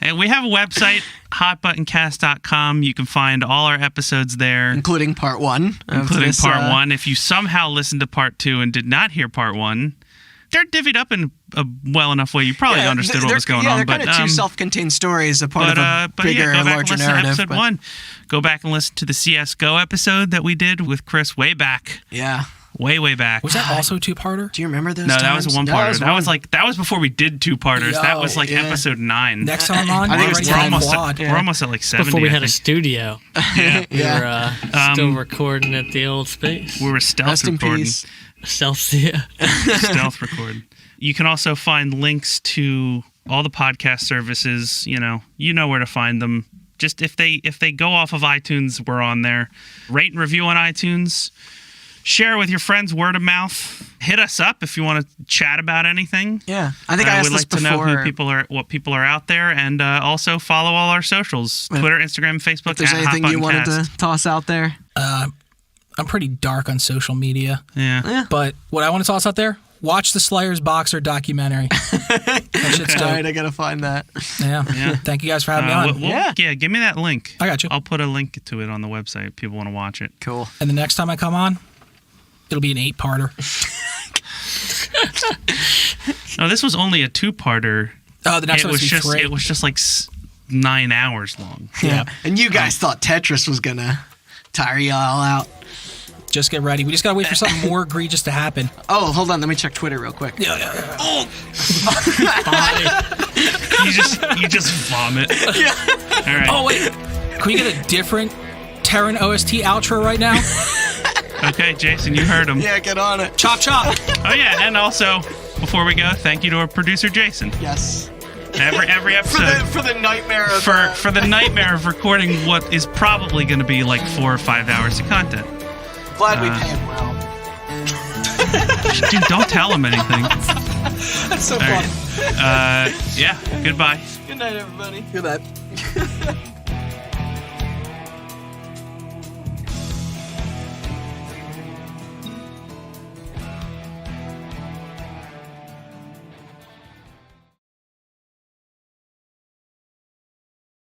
And we have a website, hotbuttoncast.com. You can find all our episodes there. Including part 1. Including part 1. If you somehow listened to part 2 and did not hear part 1, they're divvied up in a well enough way. You probably understood what was going on. They're kind of two self-contained stories, a part of a bigger, go back larger and listen narrative. To episode 1. Go back and listen to the CSGO episode that we did with Chris way back. Yeah. Way back. Was that also a two-parter? Do you remember those No, times? that was a one-parter. That was before we did two-parters. That was episode 9. Next time on, I think we're almost at 70. Before we had a studio. Yeah. We were still recording at the old space. We were stealth Rest recording. in peace. Stealth recording. You can also find links to all the podcast services. You know where to find them. Just if they go off of iTunes, we're on there. Rate and review on iTunes. Share with your friends, word of mouth. Hit us up if you want to chat about anything. Yeah, I think I asked this before. We'd like to know what people are out there, and also follow all our socials: Twitter, Instagram, Facebook. If there's anything you wanted to toss out there, I'm pretty dark on social media. Yeah. But what I want to toss out there: watch the Slayers Boxer documentary. That shit's dope. All right, I gotta find that. Yeah. Thank you guys for having me on. Yeah, give me that link. I got you. I'll put a link to it on the website if people want to watch it. Cool. And the next time I come on, it'll be an 8-parter. No, this was only a 2-parter. Oh, the next one was just 3. It was just 9 hours long. Yeah. And you guys thought Tetris was gonna tire y'all out. Just get ready. We just gotta wait for something more egregious to happen. Oh, hold on. Let me check Twitter real quick. Yeah. Oh. You just vomit. Yeah. All right. Oh wait. Can we get a different Terran OST outro right now? Okay, Jason, you heard him. Yeah, get on it. Chop chop. Oh yeah, and also before we go, thank you to our producer Jason. Yes. Every episode for the nightmare of for the nightmare of recording what is probably going to be 4 or 5 hours of content. Glad we pay him well. Dude, don't tell him anything. That's so All fun. right. Yeah. Goodbye. Good night, everybody. Good night.